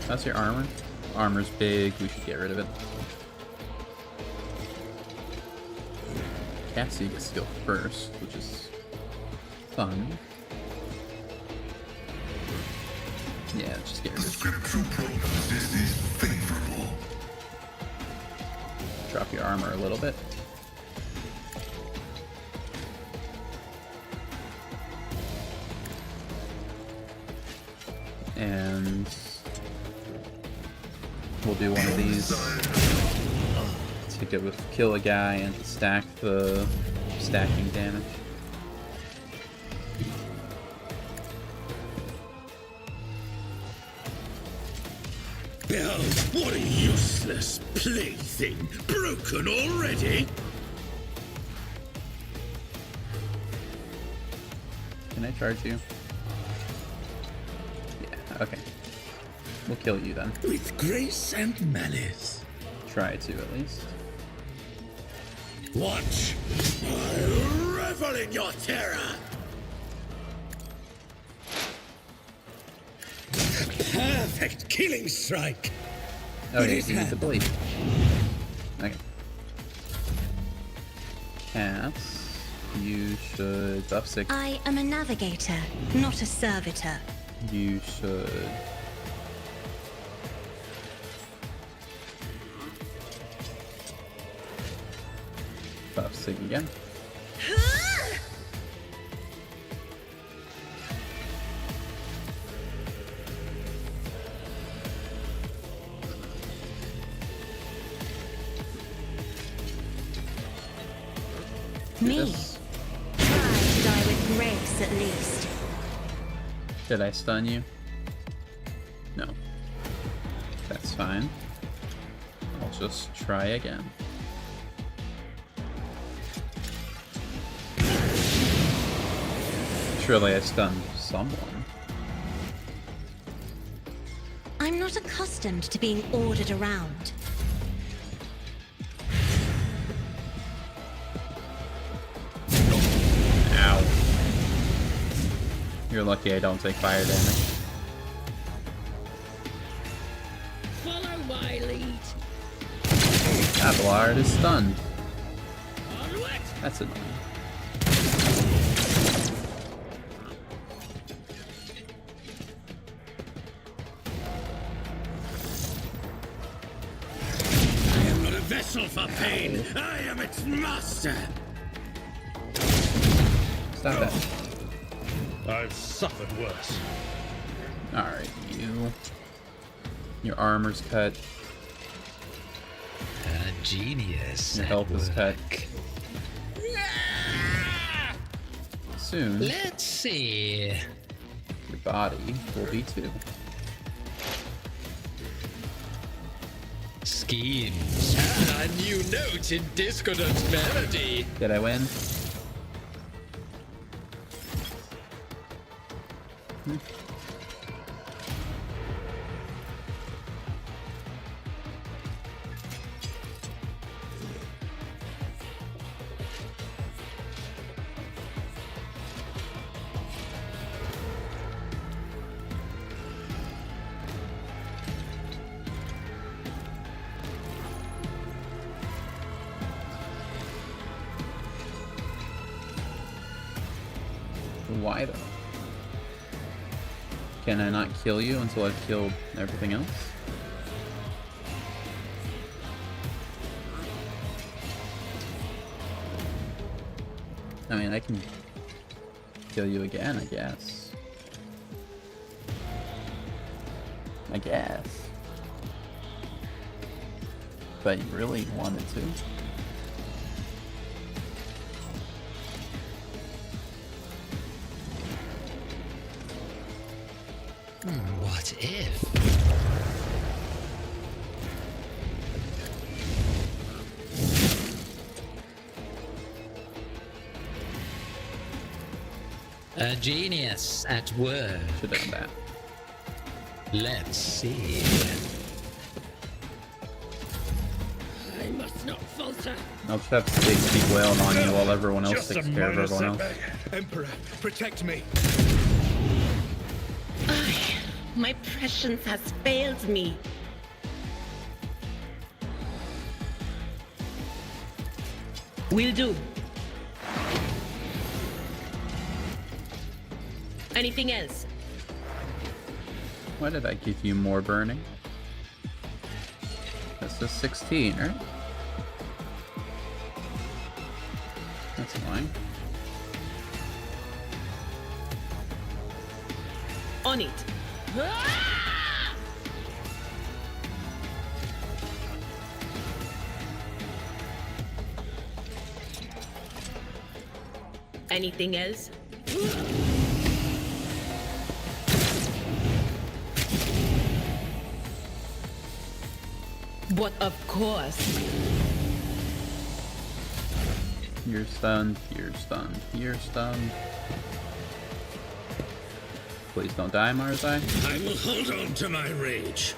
That's your armor. Armor's big, we should get rid of it. Cassie gets to go first, which is fun. Yeah, just get rid of it. Scriptural prognosis is favorable. drop your armor a little bit. And we'll do one of these to get with kill a guy and to stack the stacking damage. Behold, what a useless plaything! Broken already? Can I charge you? Yeah, okay. We'll kill you then. With grace and malice. Try to, at least. Watch! I'll revel in your terror! Perfect killing strike! Oh, It yeah, is you need the hand. blade. Okay. Cass, you should buff 6. I am a navigator, not a servitor. You should... buff Sig again. Me. Yes. Try to die with grace at least. Did I stun you? No. That's fine. I'll just try again. Surely I stunned someone. I'm not accustomed to being ordered around. Ow. You're lucky I don't take fire damage. Follow my lead. Abelard is stunned. Onward! That's annoying. I am not a vessel for pain. I am its master. Stop that. I've suffered worse. Alright, you. Your armor's cut. A genius. Your at health is cut. work. Soon, Let's see. your body will be too. Schemes. A new note in discordant melody. Did I win? Why though? Can I not kill you until I've killed everything else? I mean, I can kill you again, I guess. I guess. But you really wanted to. What if? A genius at work. Should have done that. Let's see. I must not falter. I'll just have Stig keep wailing on you while everyone else Just a takes care of minor everyone else. setback. Emperor, protect me. My prescience has failed me. Will do. Anything else? Why did I give you more burning? That's just 16, right? That's annoying. On it. Anything else? But of course. You're stunned, you're stunned, you're stunned. Please don't die, Marzai. I will hold on to my rage.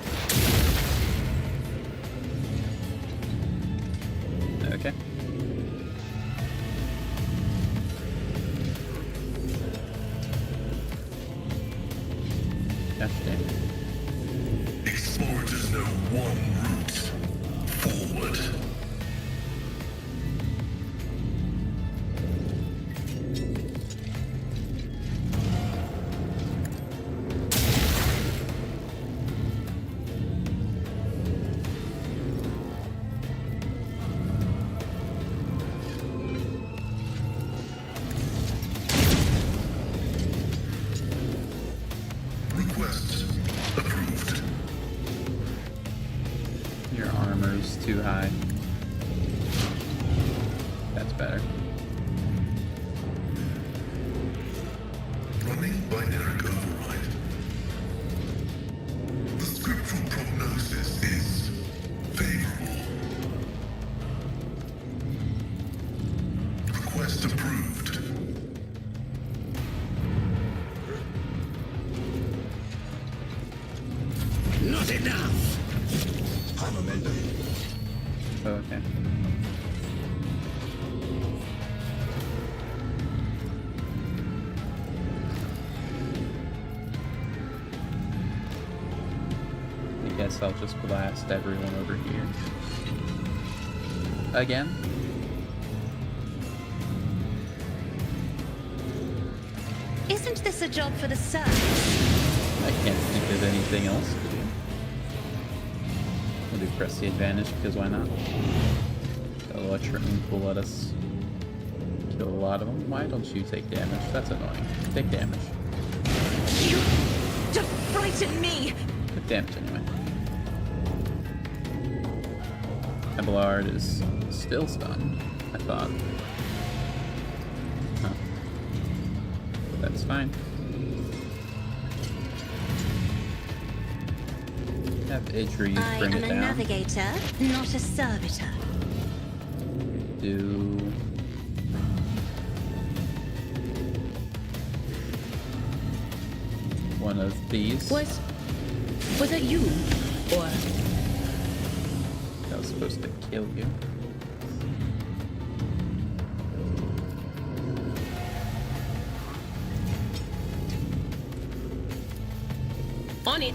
Okay. Gosh damn. Explorers know one route. Forward. Request approved. Your armor's too high. That's better. Running binary override. The scriptural prognosis is favorable. Request approved. Not enough! Oh, okay. I guess I'll just blast everyone over here. Again. Isn't this a job for the service? I can't think of anything else to do. We'll do press the advantage, because why not? The Electro Ink will let us kill a lot of them. Why don't you take damage? That's annoying. Take damage. You don't frighten me! Take damage anyway. Abelard is still stunned, I thought. Huh. But that's fine. Have Idris I bring am it a down. navigator, not a servitor. Do one of these. Was that you? Or That was supposed to kill you. on it?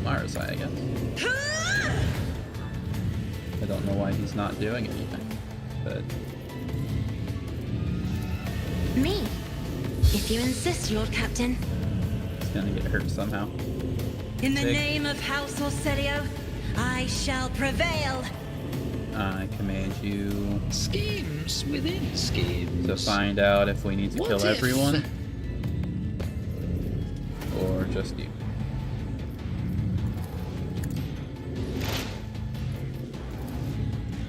Mara's eye, I guess. I don't know why he's not doing anything, but Me? If you insist, Lord Captain. he's gonna get hurt somehow. In the Big. name of House Orselio, I shall prevail. I command you Schemes within schemes. to find out if we need to What kill if- everyone or just you.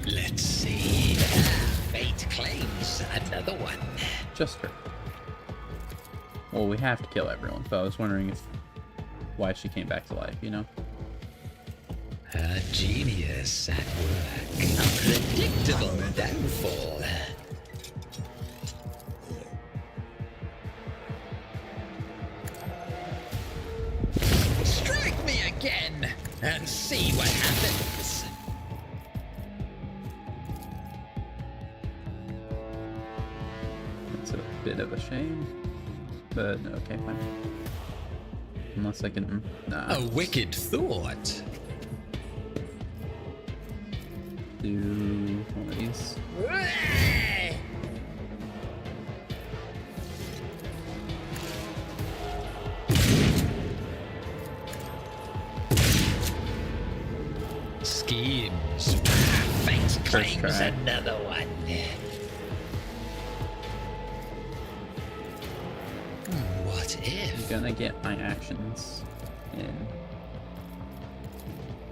Let's see. Fate claims another one. Just her. Well, we have to kill everyone, so I was wondering why she came back to life, you know? A genius at work. A predictable downfall. Strike me again and see what happens. It's a bit of a shame, but okay, fine. Unless I can... Nah. A wicked thought. Do one of these. fate First claims try. another one. What if I'm gonna get my actions in.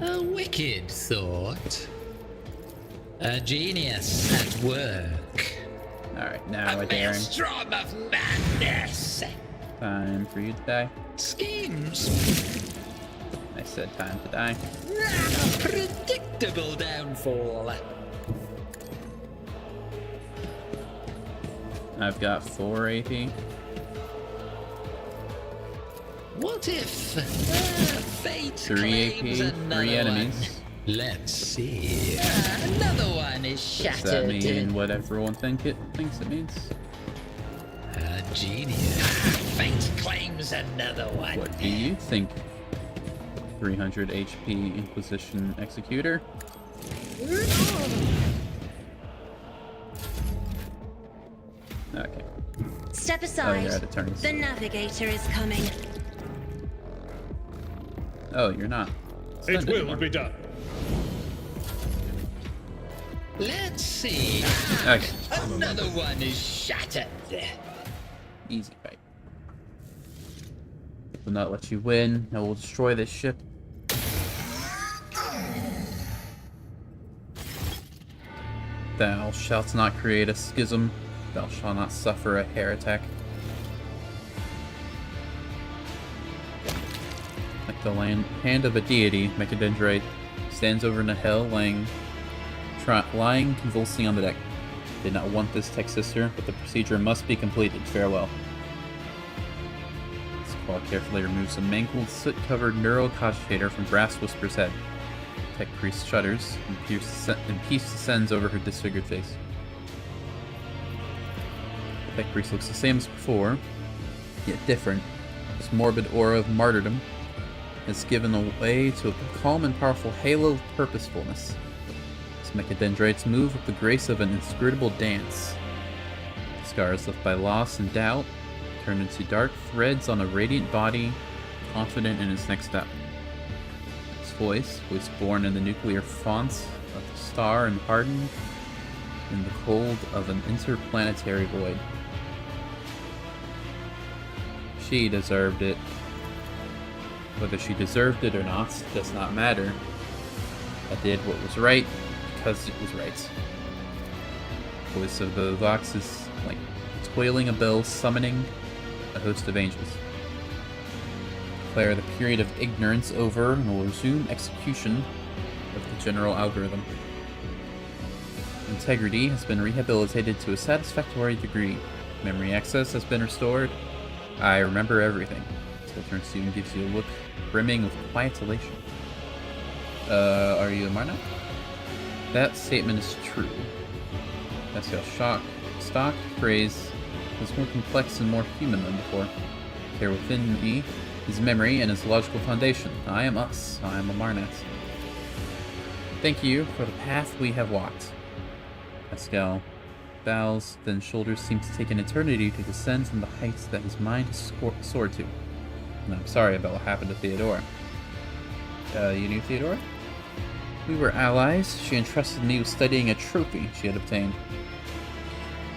a wicked thought? A genius at work. Alright, now A a daring. maelstrom of madness. Time for you to die. Schemes. I said time to die. A predictable downfall. I've got 4 AP. What if fate 3 claims AP, another 3 one? enemies. Let's see. Another one is shattered. Does that mean what everyone thinks it means? A genius. Fate claims another one. What do you think? 300 HP Inquisition Executor? Okay. Step Oh, aside. you're out of turns. The navigator is coming. Oh, you're not. It Stunned will anymore. be done. Let's see. Okay. Another one is shattered. Easy fight. Will not let you win. I will destroy this ship. Thou shalt not create a schism. Thou shalt not suffer a hair attack. Like the hand of a deity, Mechadendrite stands over in a hell, lying convulsing on the deck. Did not want this, tech sister, but the procedure must be completed. Farewell. Squall carefully removes a mangled, soot-covered neurocogitator from Brass Whisper's head. Tech priest shudders, and peace descends over her disfigured face. The tech priest looks the same as before, yet different. This morbid aura of martyrdom has given way to a calm and powerful halo of purposefulness. His mechadendrites move with the grace of an inscrutable dance. Scars left by loss and doubt turn into dark threads on a radiant body, confident in his next step. His voice born in the nuclear fonts of the star and hardened in the cold of an interplanetary void. She deserved it. Whether she deserved it or not does not matter. I did what was right because it was right. The voice of the Vox is like toiling a bell summoning a host of angels. Declare the period of ignorance over and will resume execution of the general algorithm. Integrity has been rehabilitated to a satisfactory degree. Memory access has been restored. I remember everything. Still turns to you and gives you a look brimming with quiet elation. Are you a Marna? That statement is true. That's how stock phrase is more complex and more human than before. There within me his memory and his logical foundation. I am us. I am a Marnet. Thank you for the path we have walked. Pascal bows, then shoulders seem to take an eternity to descend from the heights that his mind has soared to. And I'm sorry about what happened to Theodora. You knew Theodora? We were allies. She entrusted me with studying a trophy she had obtained.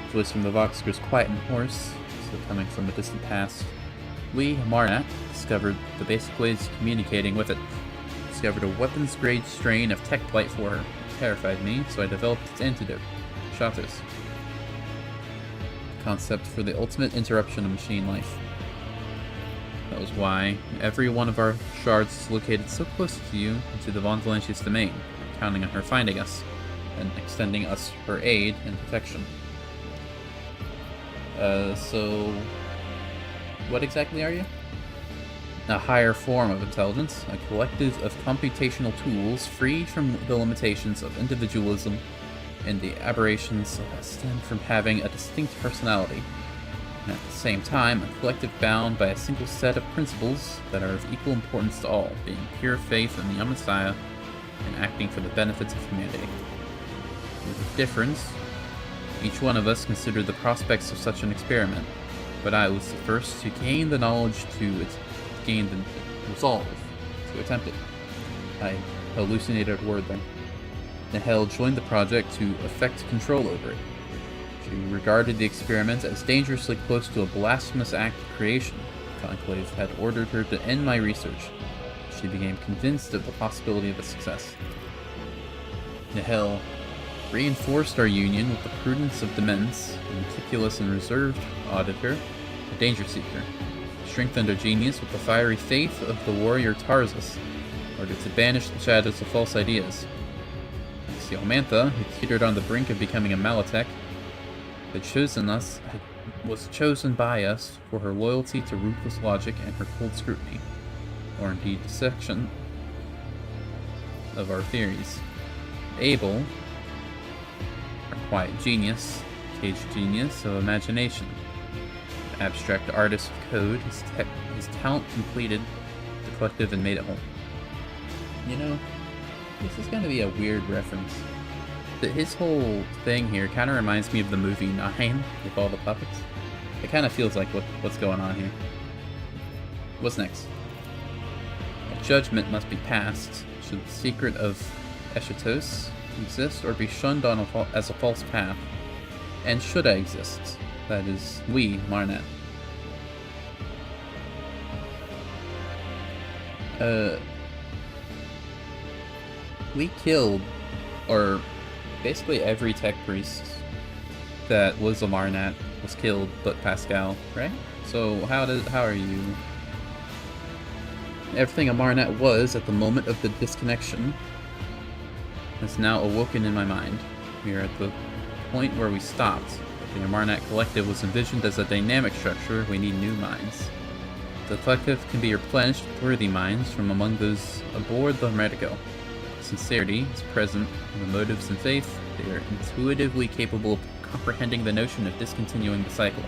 The voice from the Vox grows quiet and hoarse, still coming from a distant past. We, Marnat, discovered the basic ways of communicating with it. Discovered a weapons-grade strain of tech blight for her. It terrified me, so I developed its antidote, Shatters. The concept for the ultimate interruption of machine life. That was why every one of our shards is located so close to you and to the Von Valentius domain, counting on her finding us, and extending us her aid and protection. So what exactly are you? A higher form of intelligence, a collective of computational tools freed from the limitations of individualism and the aberrations that stem from having a distinct personality. And at the same time, a collective bound by a single set of principles that are of equal importance to all, being pure faith in the young Messiah and acting for the benefits of humanity. With a difference, each one of us considered the prospects of such an experiment, but I was the first to gain the knowledge to gain the resolve to attempt it. I hallucinated a word there. Nahel joined the project to effect control over it. She regarded the experiment as dangerously close to a blasphemous act of creation. The Conclave had ordered her to end my research. She became convinced of the possibility of a success. Nahel reinforced our union with the prudence of Demens, a meticulous and reserved auditor, a danger seeker. Strengthened our genius with the fiery faith of the warrior Tarzus, in order to banish the shadows of false ideas. Siomantha, who teetered on the brink of becoming a Malatek, was chosen by us for her loyalty to ruthless logic and her cold scrutiny, or indeed dissection of our theories. Abel, our quiet genius, caged genius of imagination, an abstract artist of code, his talent completed the collective and made it home. You know, this is going to be a weird reference. His whole thing here kind of reminds me of the movie 9 with all the puppets. It kind of feels like what's going on here. What's next? A judgment must be passed. Should the secret of Eschatos exist or be shunned as a false path? And should I exist? That is, we, Marnet. We killed, or basically every tech priest that was a Marnet was killed but Pascal, right? So how are you? Everything a Marnet was at the moment of the disconnection has now awoken in my mind. We are at the point where we stopped. The Marnet Collective was envisioned as a dynamic structure. We need new minds. The collective can be replenished with worthy minds from among those aboard the Medico. Sincerity is present in the motives and faith. They are intuitively capable of comprehending the notion of discontinuing the cycle.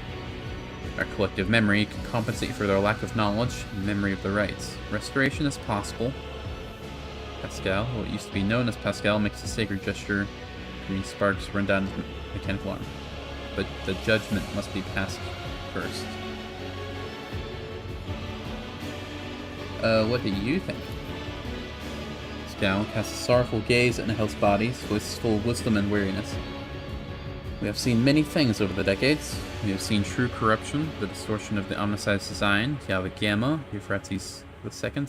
Our collective memory can compensate for their lack of knowledge and memory of the rites. Restoration is possible. Pascal, what used to be known as Pascal, makes a sacred gesture. Green sparks run down his mechanical arm. But the judgment must be passed first. What do you think? Pascal casts a sorrowful gaze at Nahel's body, his voice full of wisdom and weariness. We have seen many things over the decades. We have seen true corruption, the distortion of the Omnicide design, Yahweh Gamma, Euphrates II.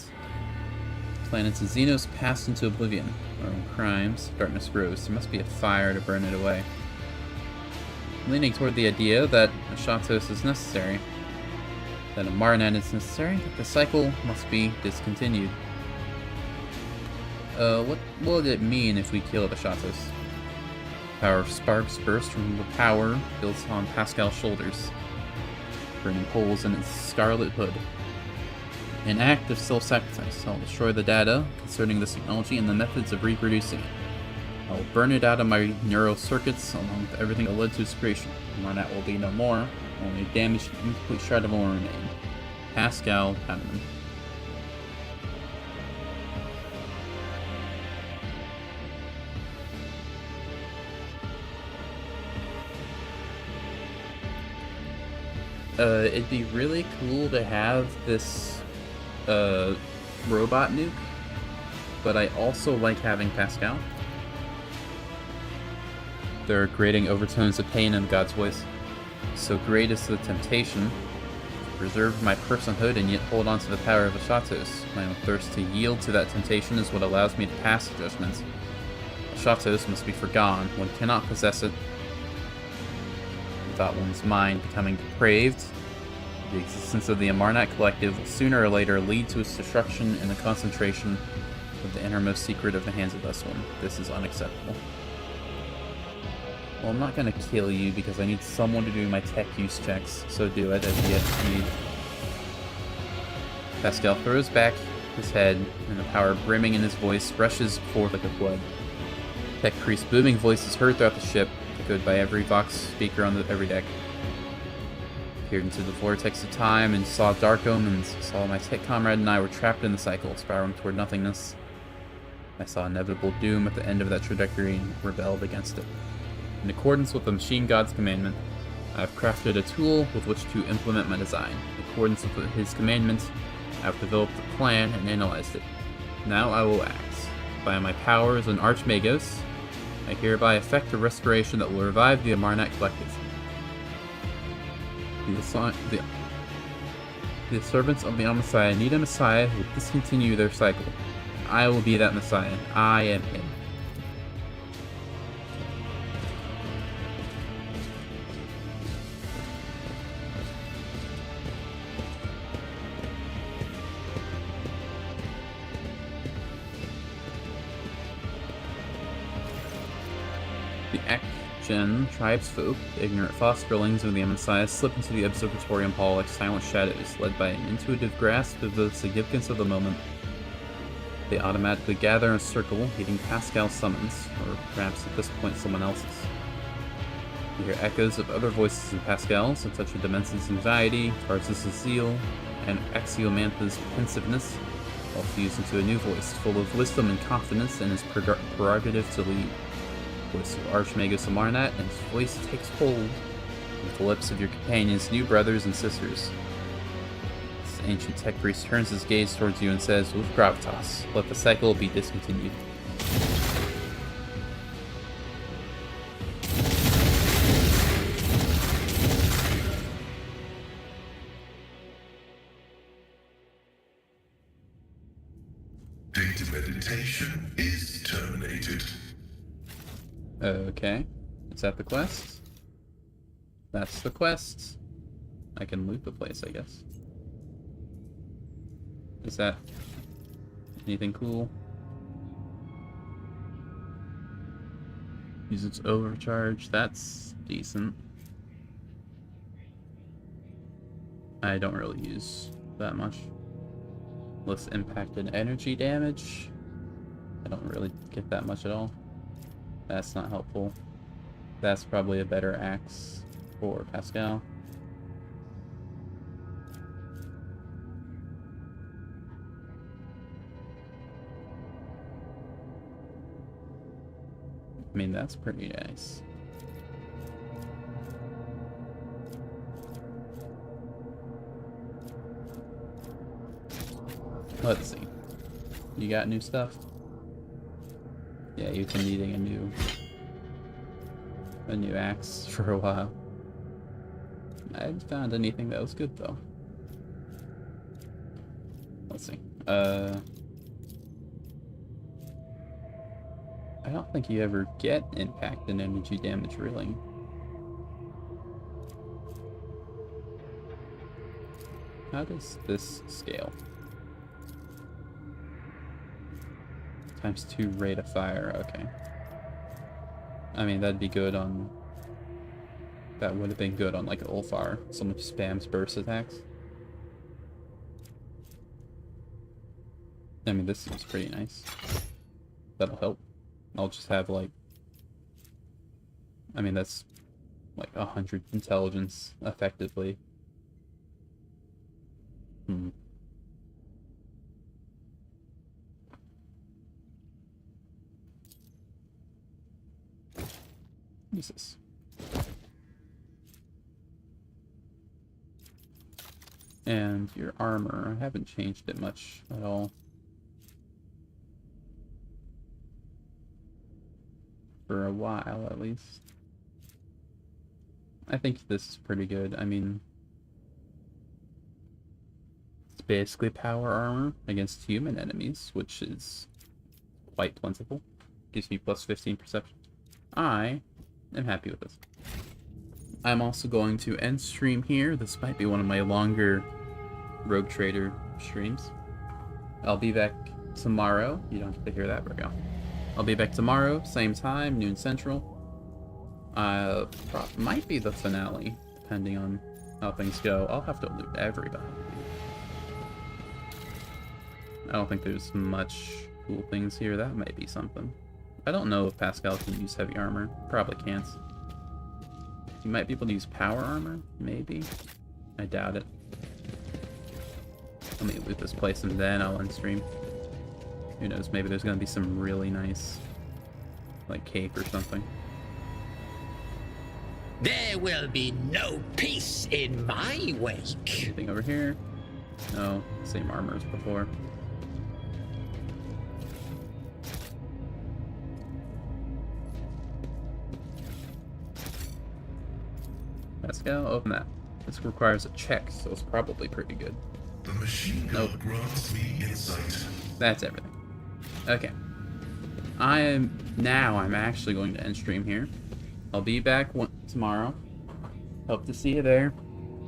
Planets of Xenos passed into oblivion. Our own crimes, darkness grows. There must be a fire to burn it away. I'm leaning toward the idea that a Shatos is necessary, that a Marnet is necessary, that the cycle must be discontinued. What would it mean if we killed the Shatos? Power of sparks burst from the power built on Pascal's shoulders, burning holes in its scarlet hood. An act of self-sacrifice. I'll destroy the data concerning this technology and the methods of reproducing it. I will burn it out of my neural circuits along with everything that led to its creation. Marnet will be no more. Only a damaged and incomplete shred will remain. Pascal Hanneman. It'd be really cool to have this robot nuke, but I also like having Pascal. There are grating overtones of pain in God's voice. So great is the temptation to preserve my personhood and yet hold on to the power of the Shatos. My own thirst to yield to that temptation is what allows me to pass the judgments. The Shatos must be forgone. One cannot possess it without one's mind becoming depraved. The existence of the Amarnat Collective will sooner or later lead to its destruction and the concentration of the innermost secret of the hands of this one. This is unacceptable. Well, I'm not gonna kill you because I need someone to do my tech use checks, so do it as you need. Pascal throws back his head, and the power brimming in his voice rushes forth like a flood. Tech Priest's booming voice is heard throughout the ship, echoed by every Vox speaker on every deck. Peered into the vortex of time and saw dark omens, saw my tech comrade and I were trapped in the cycle, spiraling toward nothingness. I saw inevitable doom at the end of that trajectory and rebelled against it. In accordance with the Machine God's commandment, I have crafted a tool with which to implement my design. In accordance with his commandment, I have developed a plan and analyzed it. Now I will act. By my power as an Archmagos, I hereby effect a restoration that will revive the Amarnat Collective. The servants of the Messiah need a Messiah who will discontinue their cycle. I will be that Messiah. I am him. The Akjen tribesfolk, the ignorant fosterlings of the Messiah, slip into the observatorium hall like silent shadows, led by an intuitive grasp of the significance of the moment. They automatically gather in a circle, heeding Pascal's summons, or perhaps at this point someone else's. You hear echoes of other voices in Pascal's, a touch of Demence's anxiety, Tarsus' zeal, and Axiomantha's pensiveness, all fused into a new voice, full of wisdom and confidence in his prerogative to lead. Voice of Archmagus Amarnat, and his voice takes hold with the lips of your companions, new brothers and sisters. This ancient tech priest turns his gaze towards you and says, with gravitas, let the cycle be discontinued. Data meditation is terminated. Okay. Is that the quest? That's the quest. I can loot the place, I guess. Is that anything cool? Use its overcharge. That's decent. I don't really use that much. Less impact and energy damage. I don't really get that much at all. That's not helpful. That's probably a better axe for Pascal. I mean, that's pretty nice. Let's see. You got new stuff? Yeah, you've been needing a new axe for a while. I haven't found anything that was good though. Let's see. I don't think you ever get impact and energy damage really. How does this scale? ×2 rate of fire, okay. I mean, that'd be good on... That would have been good on, like, Ulfar. Someone who spams burst attacks. I mean, this seems pretty nice. That'll help. I'll just have, like... I mean, that's, like, 100 intelligence, effectively. Jesus. And your armor, I haven't changed it much at all. For a while, at least. I think this is pretty good. I mean, it's basically power armor against human enemies, which is quite plentiful. Gives me plus 15 perception. I'm happy with this. I'm also going to end stream here. This might be one of my longer Rogue Trader streams. I'll be back tomorrow. You don't get to hear that, Virgo. I'll be back tomorrow, same time, noon central. Might be the finale, depending on how things go. I'll have to loot everybody. I don't think there's much cool things here. That might be something. I don't know if Pascal can use heavy armor. Probably can't. You might be able to use power armor? Maybe? I doubt it. Let me loot this place and then I'll end stream. Who knows, maybe there's gonna be some really nice, like, cape or something. There will be no peace in my wake. Anything over here? No, same armor as before. Let's go open that. This requires a check, so it's probably pretty good. The machine gun grants me insight. That's everything. Okay. I'm actually going to end stream here. I'll be back tomorrow. Hope to see you there.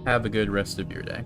Have a good rest of your day.